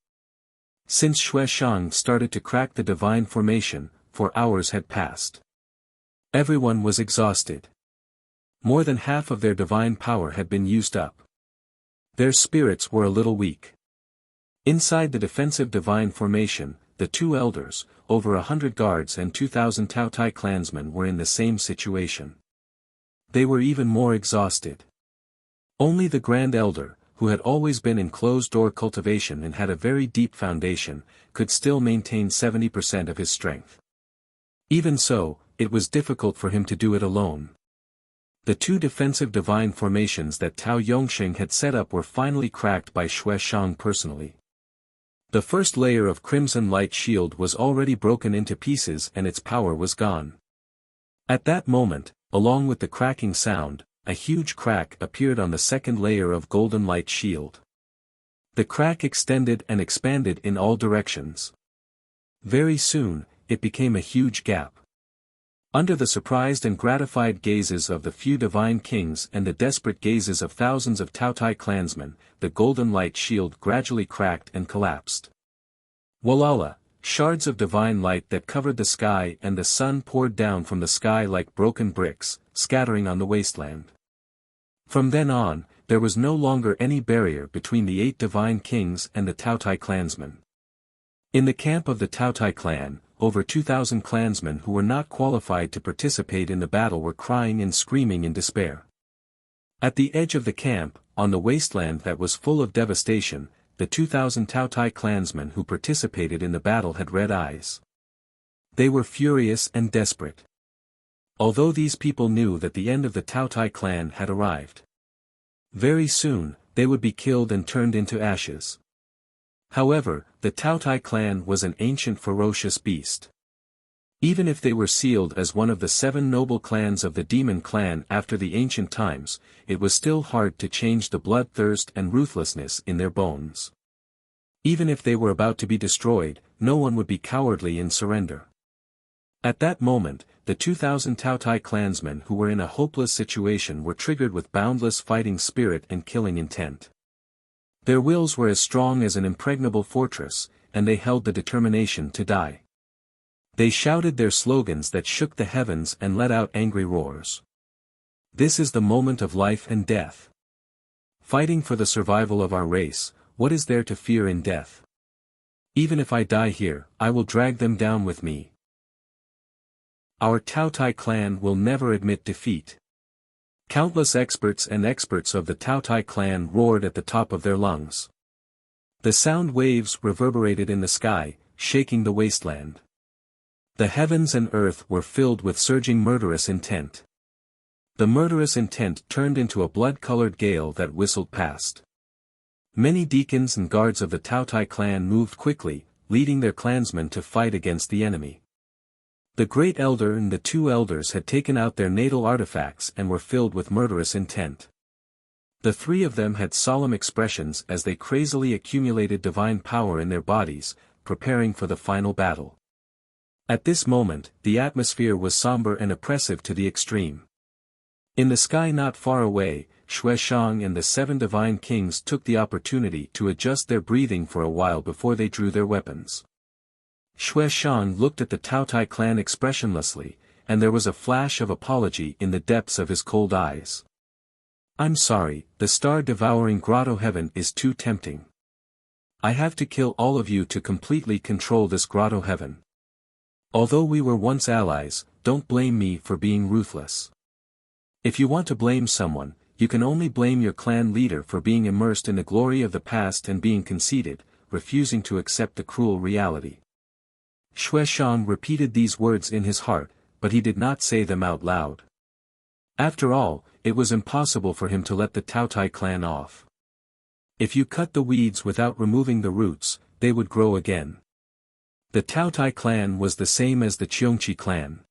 [SPEAKER 1] Since Shueshang started to crack the divine formation, 4 hours had passed. Everyone was exhausted. More than half of their divine power had been used up. Their spirits were a little weak. Inside the defensive divine formation, the 2 elders, over 100 guards and 2,000 Taotai clansmen were in the same situation. They were even more exhausted. Only the Grand Elder, who had always been in closed-door cultivation and had a very deep foundation, could still maintain 70% of his strength. Even so, it was difficult for him to do it alone. The 2 defensive divine formations that Tao Yongxing had set up were finally cracked by Shueshang personally. The first layer of crimson light shield was already broken into pieces and its power was gone. At that moment, along with the cracking sound, a huge crack appeared on the second layer of golden light shield. The crack extended and expanded in all directions. Very soon, it became a huge gap. Under the surprised and gratified gazes of the few divine kings and the desperate gazes of thousands of Taotai clansmen, the golden light shield gradually cracked and collapsed. Walala, shards of divine light that covered the sky and the sun poured down from the sky like broken bricks, scattering on the wasteland. From then on, there was no longer any barrier between the 8 divine kings and the Taotai clansmen. In the camp of the Taotai clan, over 2,000 clansmen who were not qualified to participate in the battle were crying and screaming in despair. At the edge of the camp, on the wasteland that was full of devastation, the 2,000 Tao Tai clansmen who participated in the battle had red eyes. They were furious and desperate. Although these people knew that the end of the Tao Tai clan had arrived. Very soon, they would be killed and turned into ashes. However, the Tao Tai clan was an ancient ferocious beast. Even if they were sealed as one of the 7 noble clans of the demon clan after the ancient times, it was still hard to change the bloodthirst and ruthlessness in their bones. Even if they were about to be destroyed, no one would be cowardly in surrender. At that moment, the 2,000 Tao Tai clansmen who were in a hopeless situation were triggered with boundless fighting spirit and killing intent. Their wills were as strong as an impregnable fortress, and they held the determination to die. They shouted their slogans that shook the heavens and let out angry roars. This is the moment of life and death. Fighting for the survival of our race, what is there to fear in death? Even if I die here, I will drag them down with me. Our Tao Tai clan will never admit defeat. Countless experts of the Tao Tai clan roared at the top of their lungs. The sound waves reverberated in the sky, shaking the wasteland. The heavens and earth were filled with surging murderous intent. The murderous intent turned into a blood-colored gale that whistled past. Many deacons and guards of the Tao Tai clan moved quickly, leading their clansmen to fight against the enemy. The Great Elder and the 2 elders had taken out their natal artifacts and were filled with murderous intent. The 3 of them had solemn expressions as they crazily accumulated divine power in their bodies, preparing for the final battle. At this moment, the atmosphere was somber and oppressive to the extreme. In the sky not far away, Xueshang and the 7 divine kings took the opportunity to adjust their breathing for a while before they drew their weapons. Xueshang looked at the Tao Tai clan expressionlessly, and there was a flash of apology in the depths of his cold eyes. I'm sorry, the star-devouring grotto heaven is too tempting. I have to kill all of you to completely control this grotto heaven. Although we were once allies, don't blame me for being ruthless. If you want to blame someone, you can only blame your clan leader for being immersed in the glory of the past and being conceited, refusing to accept the cruel reality. Xueshang repeated these words in his heart, but he did not say them out loud. After all, it was impossible for him to let the Tao Tai clan off. If you cut the weeds without removing the roots, they would grow again. The Tao Tai clan was the same as the Cheongqi clan.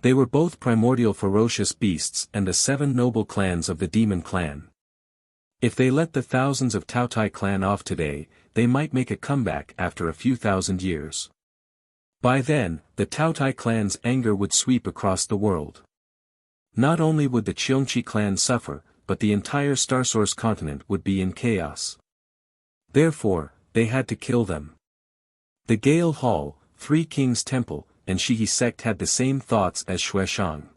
[SPEAKER 1] They were both primordial ferocious beasts and the 7 noble clans of the demon clan. If they let the thousands of Tao Tai clan off today, they might make a comeback after a few thousand years. By then, the Tao Tai clan's anger would sweep across the world. Not only would the Cheongqi clan suffer, but the entire Starsource continent would be in chaos. Therefore, they had to kill them. The Gale Hall, 3 Kings Temple, and Shihi sect had the same thoughts as Xueshang.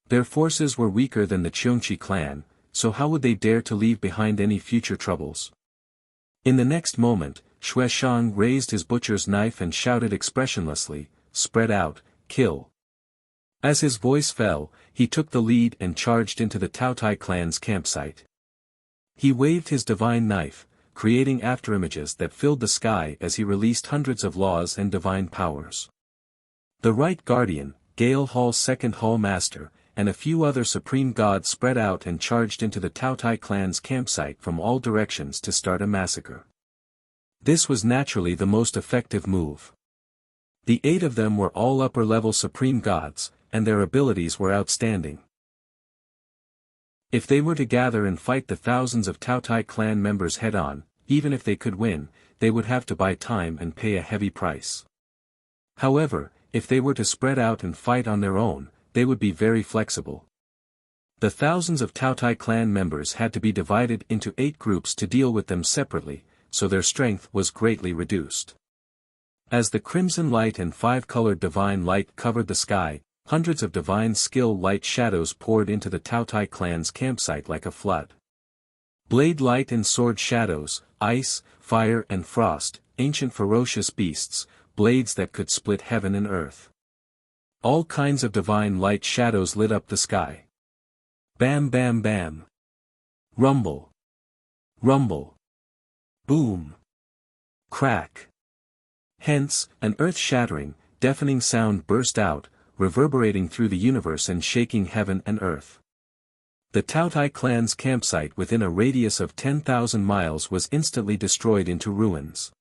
[SPEAKER 1] Their forces were weaker than the Cheongqi clan, so how would they dare to leave behind any future troubles? In the next moment, Xueshang raised his butcher's knife and shouted expressionlessly, "Spread out, kill." As his voice fell, he took the lead and charged into the Tao Tai clan's campsite. He waved his divine knife, creating afterimages that filled the sky as he released hundreds of laws and divine powers. The Right Guardian, Gale Hall's 2nd Hall Master, and a few other supreme gods spread out and charged into the Tao Tai clan's campsite from all directions to start a massacre. This was naturally the most effective move. The 8 of them were all upper-level supreme gods, and their abilities were outstanding. If they were to gather and fight the thousands of Tao Tai clan members head-on, even if they could win, they would have to buy time and pay a heavy price. However, if they were to spread out and fight on their own, they would be very flexible. The thousands of Tao Tai clan members had to be divided into 8 groups to deal with them separately, so their strength was greatly reduced. As the crimson light and 5-colored divine light covered the sky, hundreds of divine skill light shadows poured into the Tao Tai clan's campsite like a flood. Blade light and sword shadows, ice, fire and frost, ancient ferocious beasts, blades that could split heaven and earth. All kinds of divine light shadows lit up the sky. Bam bam bam. Rumble. Rumble. Boom! Crack! Hence, an earth-shattering, deafening sound burst out, reverberating through the universe and shaking heaven and earth. The Taotai clan's campsite within a radius of 10,000 miles was instantly destroyed into ruins.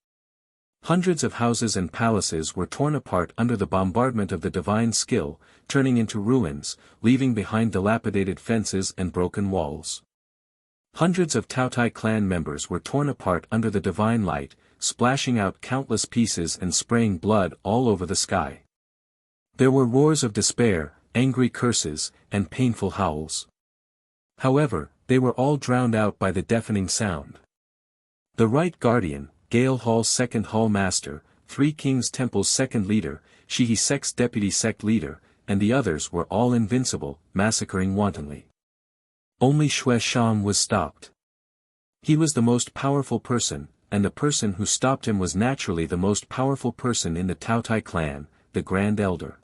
[SPEAKER 1] Hundreds of houses and palaces were torn apart under the bombardment of the divine skill, turning into ruins, leaving behind dilapidated fences and broken walls. Hundreds of Taotai clan members were torn apart under the divine light, splashing out countless pieces and spraying blood all over the sky. There were roars of despair, angry curses, and painful howls. However, they were all drowned out by the deafening sound. The Right Guardian, Gale Hall's second Hall Master, Three Kings Temple's second leader, Shihi Sek's deputy sect leader, and the others were all invincible, massacring wantonly. Only Xue Shang was stopped. He was the most powerful person, and the person who stopped him was naturally the most powerful person in the Taotai clan, the Grand Elder.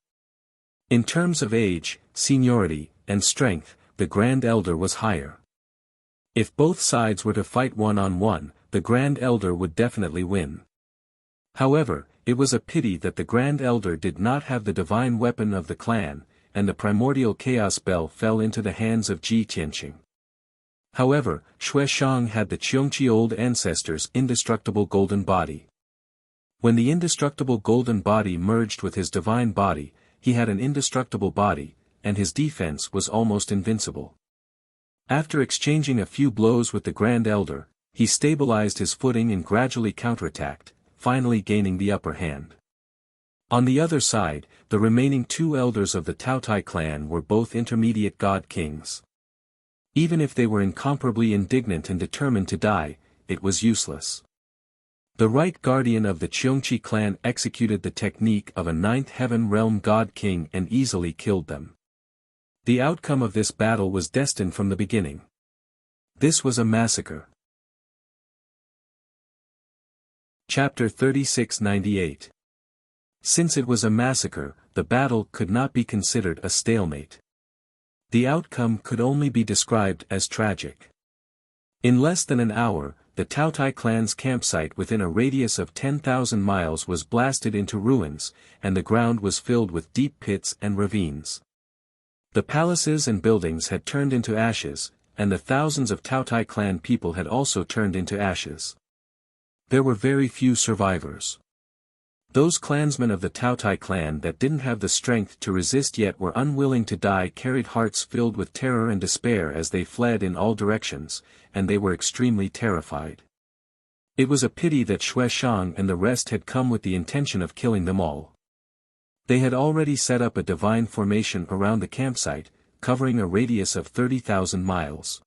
[SPEAKER 1] In terms of age, seniority, and strength, the Grand Elder was higher. If both sides were to fight one-on-one, the Grand Elder would definitely win. However, it was a pity that the Grand Elder did not have the divine weapon of the clan, and the primordial chaos bell fell into the hands of Ji Tianqing. However, Xue Shang had the Qiongqi old ancestor's indestructible golden body. When the indestructible golden body merged with his divine body, he had an indestructible body, and his defense was almost invincible. After exchanging a few blows with the Grand Elder, he stabilized his footing and gradually counterattacked, finally gaining the upper hand. On the other side, the remaining two elders of the Taotai clan were both intermediate god kings. Even if they were incomparably indignant and determined to die, it was useless. The Right Guardian of the Qiongqi clan executed the technique of a ninth heaven realm god king and easily killed them. The outcome of this battle was destined from the beginning. This was a massacre. Chapter 3698. Since it was a massacre, the battle could not be considered a stalemate. The outcome could only be described as tragic. In less than an hour, the Taotai clan's campsite within a radius of 10,000 miles was blasted into ruins, and the ground was filled with deep pits and ravines. The palaces and buildings had turned into ashes, and the thousands of Taotai clan people had also turned into ashes. There were very few survivors. Those clansmen of the Taotai clan that didn't have the strength to resist yet were unwilling to die carried hearts filled with terror and despair as they fled in all directions, and they were extremely terrified. It was a pity that Xue Shang and the rest had come with the intention of killing them all. They had already set up a divine formation around the campsite, covering a radius of 30,000 miles.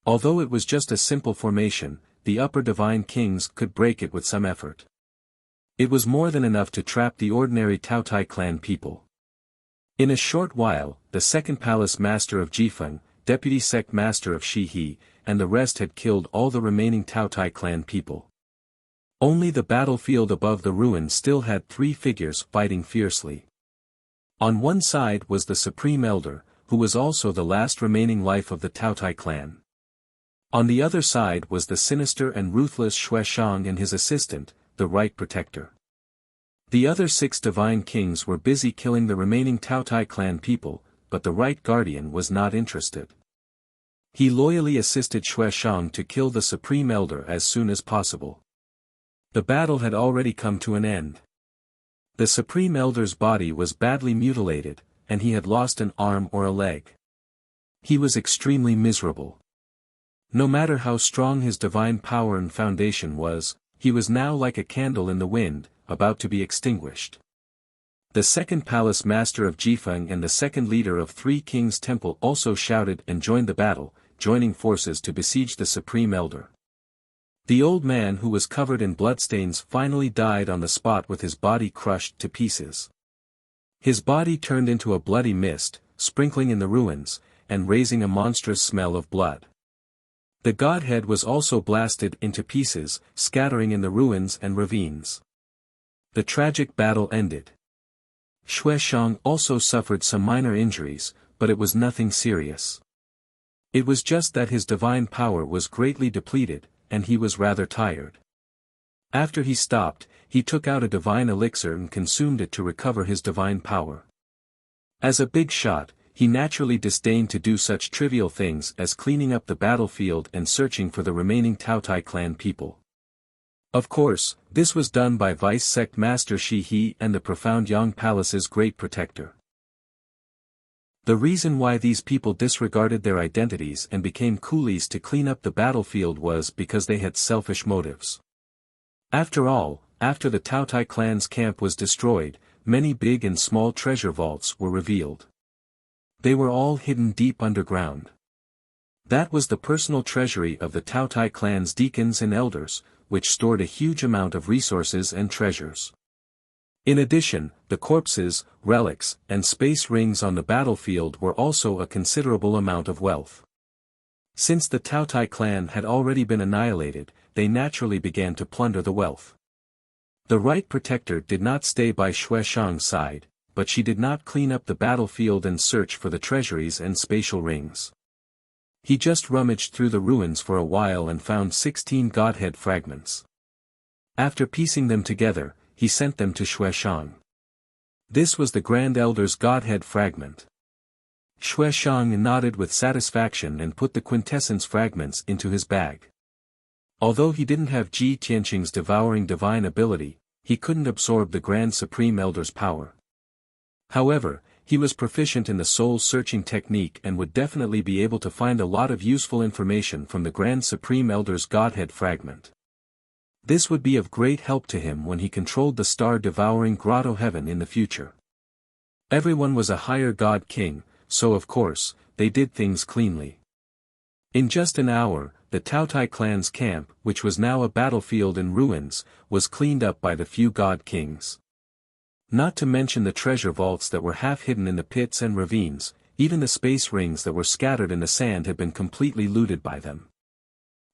[SPEAKER 1] Although it was just a simple formation, the upper divine kings could break it with some effort. It was more than enough to trap the ordinary Taotai clan people. In a short while, the second palace master of Jifeng, deputy sect master of Shihi, and the rest had killed all the remaining Taotai clan people. Only the battlefield above the ruin still had three figures fighting fiercely. On one side was the Supreme Elder, who was also the last remaining life of the Taotai clan. On the other side was the sinister and ruthless Xue Shang and his assistant, the Right Protector. The other 6 divine kings were busy killing the remaining Taotai clan people, but the Right Guardian was not interested. He loyally assisted Xue Shang to kill the Supreme Elder as soon as possible. The battle had already come to an end. The Supreme Elder's body was badly mutilated, and he had lost an arm or a leg. He was extremely miserable. No matter how strong his divine power and foundation was, he was now like a candle in the wind, about to be extinguished. The second palace master of Jifeng and the second leader of Three Kings Temple also shouted and joined the battle, joining forces to besiege the Supreme Elder. The old man who was covered in bloodstains finally died on the spot with his body crushed to pieces. His body turned into a bloody mist, sprinkling in the ruins, and raising a monstrous smell of blood. The godhead was also blasted into pieces, scattering in the ruins and ravines. The tragic battle ended. Xue Shang also suffered some minor injuries, but it was nothing serious. It was just that his divine power was greatly depleted, and he was rather tired. After he stopped, he took out a divine elixir and consumed it to recover his divine power. As a big shot, he naturally disdained to do such trivial things as cleaning up the battlefield and searching for the remaining Taotai clan people. Of course, this was done by Vice Sect Master Shi He and the profound Yang Palace's great protector. The reason why these people disregarded their identities and became coolies to clean up the battlefield was because they had selfish motives. After all, after the Taotai clan's camp was destroyed, many big and small treasure vaults were revealed. They were all hidden deep underground. That was the personal treasury of the Taotai clan's deacons and elders, which stored a huge amount of resources and treasures. In addition, the corpses, relics, and space rings on the battlefield were also a considerable amount of wealth. Since the Taotai clan had already been annihilated, they naturally began to plunder the wealth. The Right Protector did not stay by Xue Shang's side, but she did not clean up the battlefield and search for the treasuries and spatial rings. He just rummaged through the ruins for a while and found 16 godhead fragments. After piecing them together, he sent them to Xue Shang. This was the Grand Elder's godhead fragment. Xue Shang nodded with satisfaction and put the quintessence fragments into his bag. Although he didn't have Ji Tianqing's devouring divine ability, he couldn't absorb the Grand Supreme Elder's power. However, he was proficient in the soul-searching technique and would definitely be able to find a lot of useful information from the Grand Supreme Elder's Godhead fragment. This would be of great help to him when he controlled the star-devouring Grotto Heaven in the future. Everyone was a higher god king, so of course, they did things cleanly. In just an hour, the Taotai clan's camp, which was now a battlefield in ruins, was cleaned up by the few god kings. Not to mention the treasure vaults that were half hidden in the pits and ravines, even the space rings that were scattered in the sand had been completely looted by them.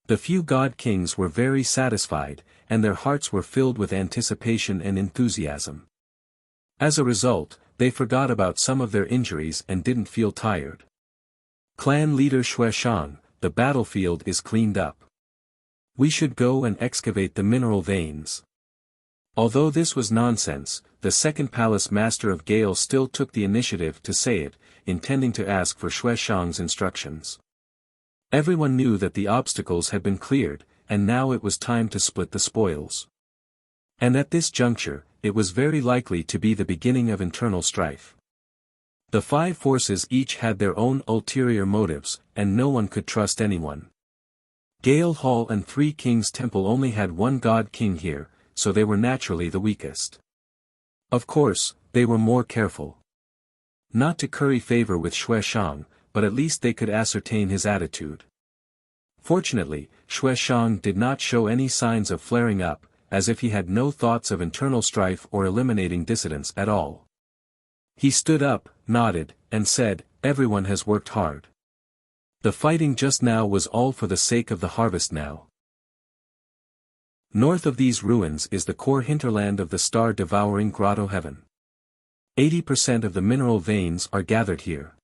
[SPEAKER 1] The few god kings were very satisfied, and their hearts were filled with anticipation and enthusiasm. As a result, they forgot about some of their injuries and didn't feel tired. Clan leader Xue Shang, the battlefield is cleaned up. We should go and excavate the mineral veins. Although this was nonsense, the second palace master of Gale still took the initiative to say it, intending to ask for Xue Shang's instructions. Everyone knew that the obstacles had been cleared, and now it was time to split the spoils. And at this juncture, it was very likely to be the beginning of internal strife. The five forces each had their own ulterior motives, and no one could trust anyone. Gale Hall and Three Kings Temple only had one god king here, so they were naturally the weakest. Of course, they were more careful. Not to curry favor with Xue Shang, but at least they could ascertain his attitude. Fortunately, Xue Shang did not show any signs of flaring up, as if he had no thoughts of internal strife or eliminating dissidents at all. He stood up, nodded, and said, "Everyone has worked hard. The fighting just now was all for the sake of the harvest now." North of these ruins is the core hinterland of the star-devouring Grotto Heaven. 80% of the mineral veins are gathered here.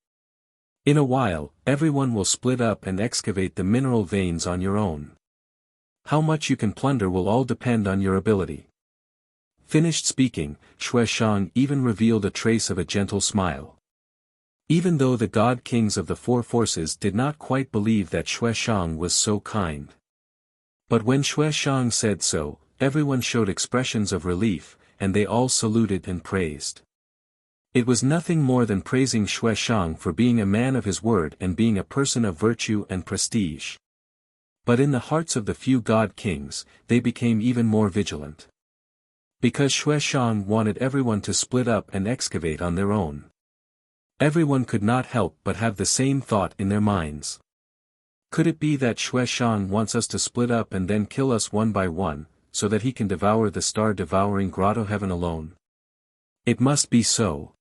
[SPEAKER 1] In a while, everyone will split up and excavate the mineral veins on your own. How much you can plunder will all depend on your ability. Finished speaking, Xue Shang even revealed a trace of a gentle smile. Even though the god kings of the four forces did not quite believe that Xue Shang was so kind. But when Xue Shang said so, everyone showed expressions of relief, and they all saluted and praised. It was nothing more than praising Xue Shang for being a man of his word and being a person of virtue and prestige. But in the hearts of the few god kings, they became even more vigilant. Because Xue Shang wanted everyone to split up and excavate on their own. Everyone could not help but have the same thought in their minds. Could it be that Xue Shang wants us to split up and then kill us one by one, so that he can devour the star-devouring Grotto Heaven alone? It must be so.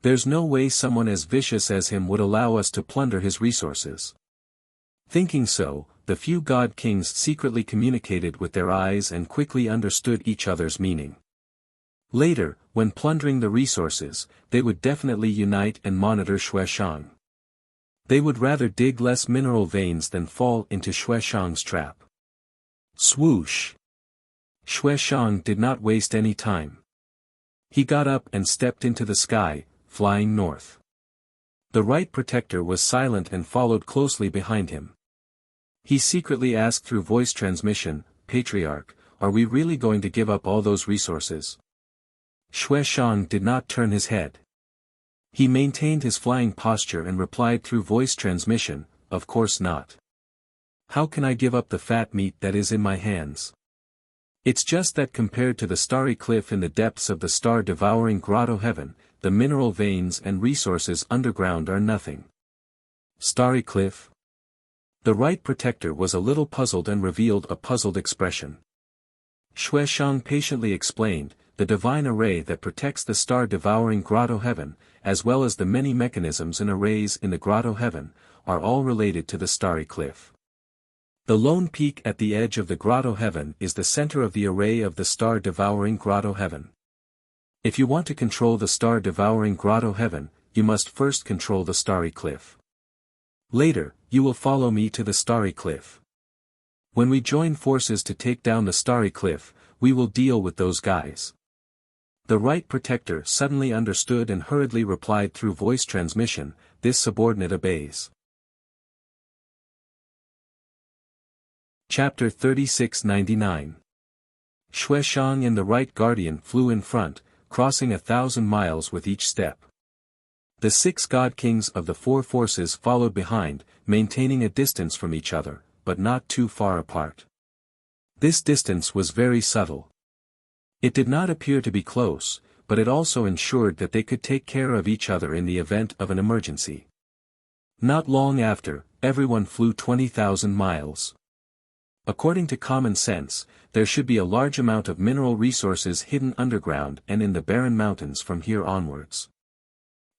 [SPEAKER 1] There's no way someone as vicious as him would allow us to plunder his resources. Thinking so, the few god kings secretly communicated with their eyes and quickly understood each other's meaning. Later, when plundering the resources, they would definitely unite and monitor Xue Shang. They would rather dig less mineral veins than fall into Xue Shang's trap. Swoosh! Xue Shang did not waste any time. He got up and stepped into the sky, flying north. The right protector was silent and followed closely behind him. He secretly asked through voice transmission, "Patriarch, are we really going to give up all those resources?" Xue Shang did not turn his head. He maintained his flying posture and replied through voice transmission, "Of course not. How can I give up the fat meat that is in my hands? It's just that compared to the starry cliff in the depths of the star-devouring grotto heaven, the mineral veins and resources underground are nothing." Starry cliff? The right protector was a little puzzled and revealed a puzzled expression. Xue Shang patiently explained, "The divine array that protects the star-devouring grotto heaven, as well as the many mechanisms and arrays in the grotto heaven, are all related to the starry cliff. The lone peak at the edge of the grotto heaven is the center of the array of the star-devouring grotto heaven. If you want to control the star-devouring grotto heaven, you must first control the starry cliff. Later, you will follow me to the starry cliff. When we join forces to take down the starry cliff, we will deal with those guys." The right protector suddenly understood and hurriedly replied through voice transmission, "This subordinate obeys." Chapter 3699. Xue Shang and the right guardian flew in front, crossing 1,000 miles with each step. The 6 god kings of the 4 forces followed behind, maintaining a distance from each other, but not too far apart. This distance was very subtle. It did not appear to be close, but it also ensured that they could take care of each other in the event of an emergency. Not long after, everyone flew 20,000 miles. According to common sense, there should be a large amount of mineral resources hidden underground and in the barren mountains from here onwards.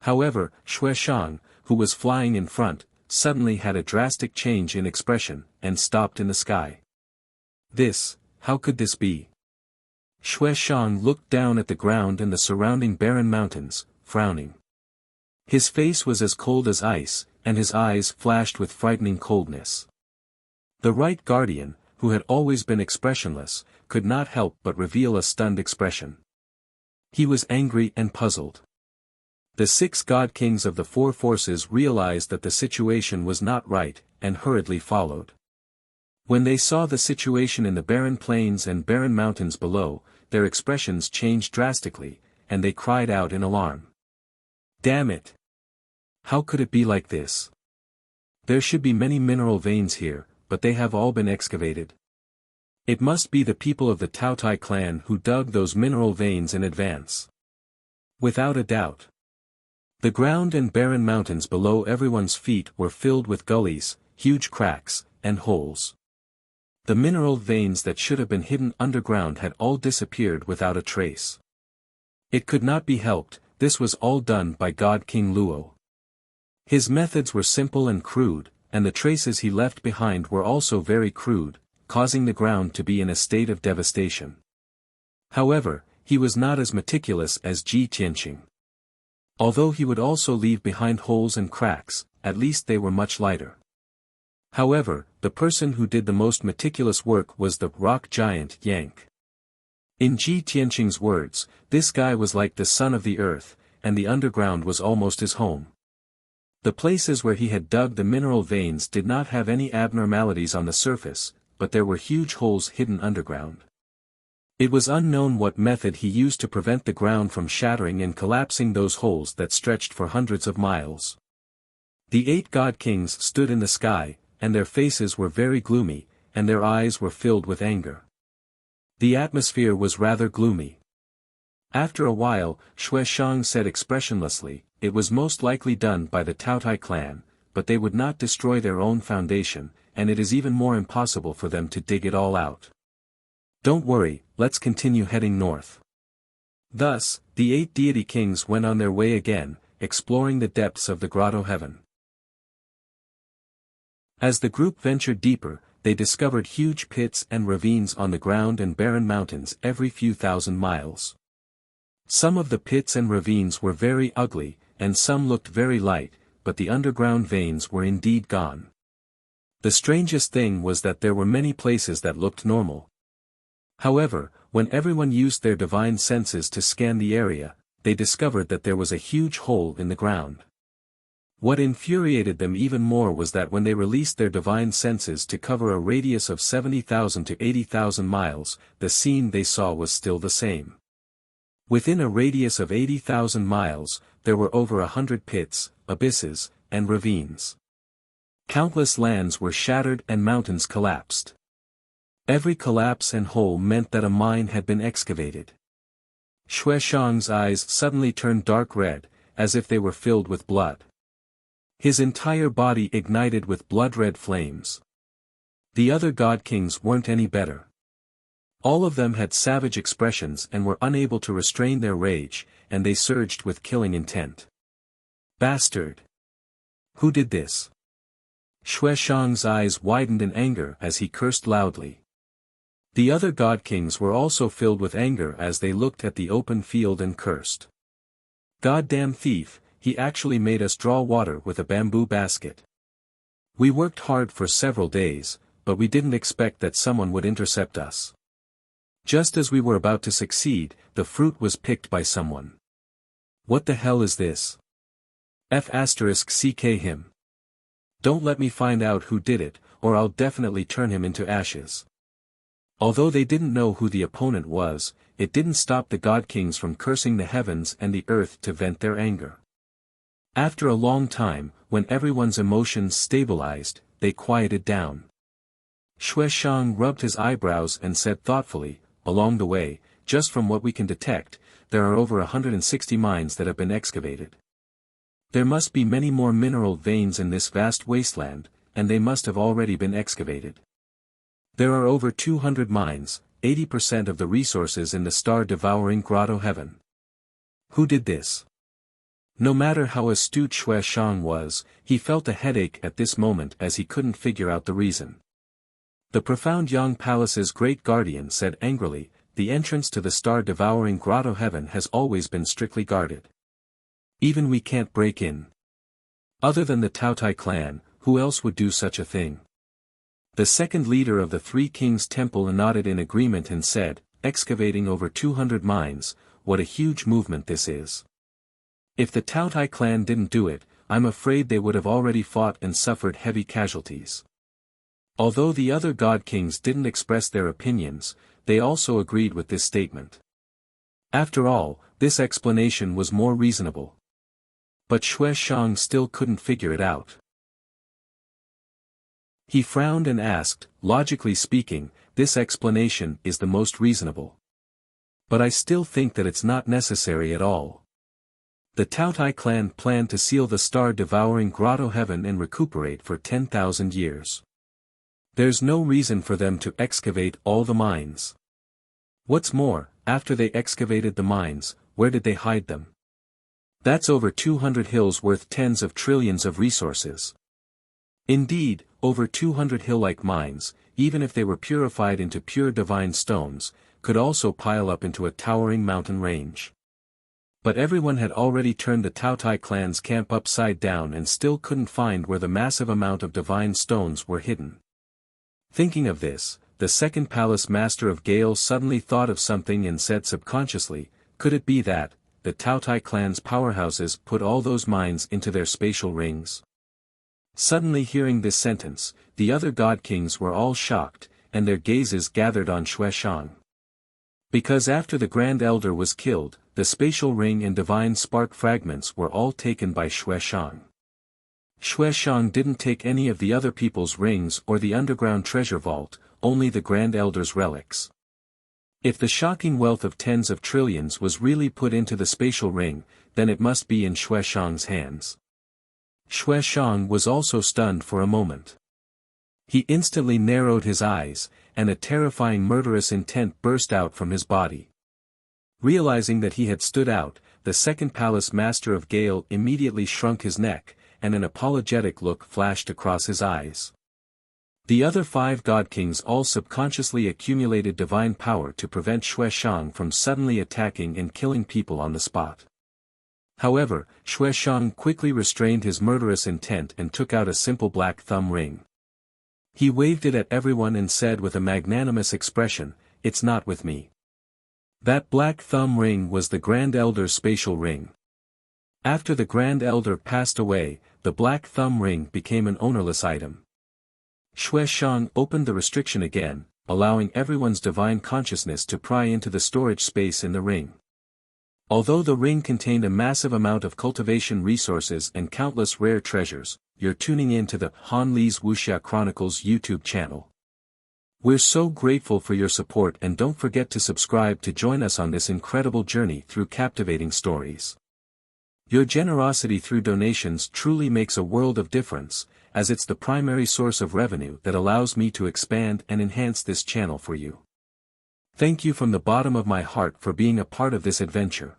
[SPEAKER 1] However, Xue Shang, who was flying in front, suddenly had a drastic change in expression, and stopped in the sky. How could this be? Xue Shang looked down at the ground and the surrounding barren mountains, frowning. His face was as cold as ice, and his eyes flashed with frightening coldness. The right guardian, who had always been expressionless, could not help but reveal a stunned expression. He was angry and puzzled. The 6 god kings of the 4 forces realized that the situation was not right, and hurriedly followed. When they saw the situation in the barren plains and barren mountains below, their expressions changed drastically, and they cried out in alarm. "Damn it! How could it be like this? There should be many mineral veins here, but they have all been excavated. It must be the people of the Taotai clan who dug those mineral veins in advance." Without a doubt. The ground and barren mountains below everyone's feet were filled with gullies, huge cracks, and holes. The mineral veins that should have been hidden underground had all disappeared without a trace. It could not be helped, this was all done by God King Luo. His methods were simple and crude, and the traces he left behind were also very crude, causing the ground to be in a state of devastation. However, he was not as meticulous as Ji Tianqing. Although he would also leave behind holes and cracks, at least they were much lighter. However, the person who did the most meticulous work was the rock giant Yank. In Ji Tianqing's words, this guy was like the son of the earth, and the underground was almost his home. The places where he had dug the mineral veins did not have any abnormalities on the surface, but there were huge holes hidden underground. It was unknown what method he used to prevent the ground from shattering and collapsing those holes that stretched for hundreds of miles. The 8 god kings stood in the sky, and their faces were very gloomy, and their eyes were filled with anger. The atmosphere was rather gloomy. After a while, Xue Shang said expressionlessly, "It was most likely done by the Taotai clan, but they would not destroy their own foundation, and it is even more impossible for them to dig it all out. Don't worry, let's continue heading north." Thus, the 8 deity kings went on their way again, exploring the depths of the grotto heaven. As the group ventured deeper, they discovered huge pits and ravines on the ground and barren mountains every few thousand miles. Some of the pits and ravines were very ugly, and some looked very light, but the underground veins were indeed gone. The strangest thing was that there were many places that looked normal. However, when everyone used their divine senses to scan the area, they discovered that there was a huge hole in the ground. What infuriated them even more was that when they released their divine senses to cover a radius of 70,000 to 80,000 miles, the scene they saw was still the same. Within a radius of 80,000 miles, there were over 100 pits, abysses, and ravines. Countless lands were shattered and mountains collapsed. Every collapse and hole meant that a mine had been excavated. Xueshang's eyes suddenly turned dark red, as if they were filled with blood. His entire body ignited with blood-red flames. The other god kings weren't any better. All of them had savage expressions and were unable to restrain their rage, and they surged with killing intent. Bastard! Who did this? Xueshang's eyes widened in anger as he cursed loudly. The other god kings were also filled with anger as they looked at the open field and cursed. Goddamn thief, he actually made us draw water with a bamboo basket. We worked hard for several days, but we didn't expect that someone would intercept us. Just as we were about to succeed, the fruit was picked by someone. What the hell is this? *CK him. Don't let me find out who did it, or I'll definitely turn him into ashes. Although they didn't know who the opponent was, it didn't stop the god kings from cursing the heavens and the earth to vent their anger. After a long time, when everyone's emotions stabilized, they quieted down. Xueshang rubbed his eyebrows and said thoughtfully, along the way, just from what we can detect, there are over 160 mines that have been excavated. There must be many more mineral veins in this vast wasteland, and they must have already been excavated. There are over 200 mines, 80% of the resources in the star-devouring grotto heaven. Who did this? No matter how astute Xueshang was, he felt a headache at this moment as he couldn't figure out the reason. The profound Yang Palace's great guardian said angrily, the entrance to the star-devouring grotto heaven has always been strictly guarded. Even we can't break in. Other than the Taotai clan, who else would do such a thing? The second leader of the Three Kings Temple nodded in agreement and said, excavating over 200 mines, what a huge movement this is. If the Taotai clan didn't do it, I'm afraid they would have already fought and suffered heavy casualties. Although the other god kings didn't express their opinions, they also agreed with this statement. After all, this explanation was more reasonable. But Xueshang still couldn't figure it out. He frowned and asked, logically speaking, this explanation is the most reasonable. But I still think that it's not necessary at all. The Taotai clan planned to seal the star-devouring grotto heaven and recuperate for 10,000 years. There's no reason for them to excavate all the mines. What's more, after they excavated the mines, where did they hide them? That's over 200 hills worth tens of trillions of resources. Indeed, over 200 hill-like mines, even if they were purified into pure divine stones, could also pile up into a towering mountain range. But everyone had already turned the Taotai clan's camp upside down and still couldn't find where the massive amount of divine stones were hidden. Thinking of this, the second palace master of Gale suddenly thought of something and said subconsciously, could it be that, the Taotai clan's powerhouses put all those mines into their spatial rings? Suddenly hearing this sentence, the other god kings were all shocked, and their gazes gathered on Xueshang. Because after the Grand Elder was killed, the spatial ring and divine spark fragments were all taken by Xueshang. Xueshang didn't take any of the other people's rings or the underground treasure vault, only the Grand Elder's relics. If the shocking wealth of tens of trillions was really put into the spatial ring, then it must be in Xueshang's hands. Xueshang was also stunned for a moment. He instantly narrowed his eyes, and a terrifying murderous intent burst out from his body. Realizing that he had stood out, the second palace master of Gale immediately shrunk his neck, and an apologetic look flashed across his eyes. The other 5 god kings all subconsciously accumulated divine power to prevent Xueshang from suddenly attacking and killing people on the spot. However, Xueshang quickly restrained his murderous intent and took out a simple black thumb ring. He waved it at everyone and said with a magnanimous expression, "It's not with me." That black thumb ring was the Grand Elder's spatial ring. After the Grand Elder passed away, the black thumb ring became an ownerless item. Xue Shang opened the restriction again, allowing everyone's divine consciousness to pry into the storage space in the ring. Although the ring contained a massive amount of cultivation resources and countless rare treasures, you're tuning in to the Han Li's Wuxia Chronicles YouTube channel. We're so grateful for your support, and don't forget to subscribe to join us on this incredible journey through captivating stories. Your generosity through donations truly makes a world of difference, as it's the primary source of revenue that allows me to expand and enhance this channel for you. Thank you from the bottom of my heart for being a part of this adventure.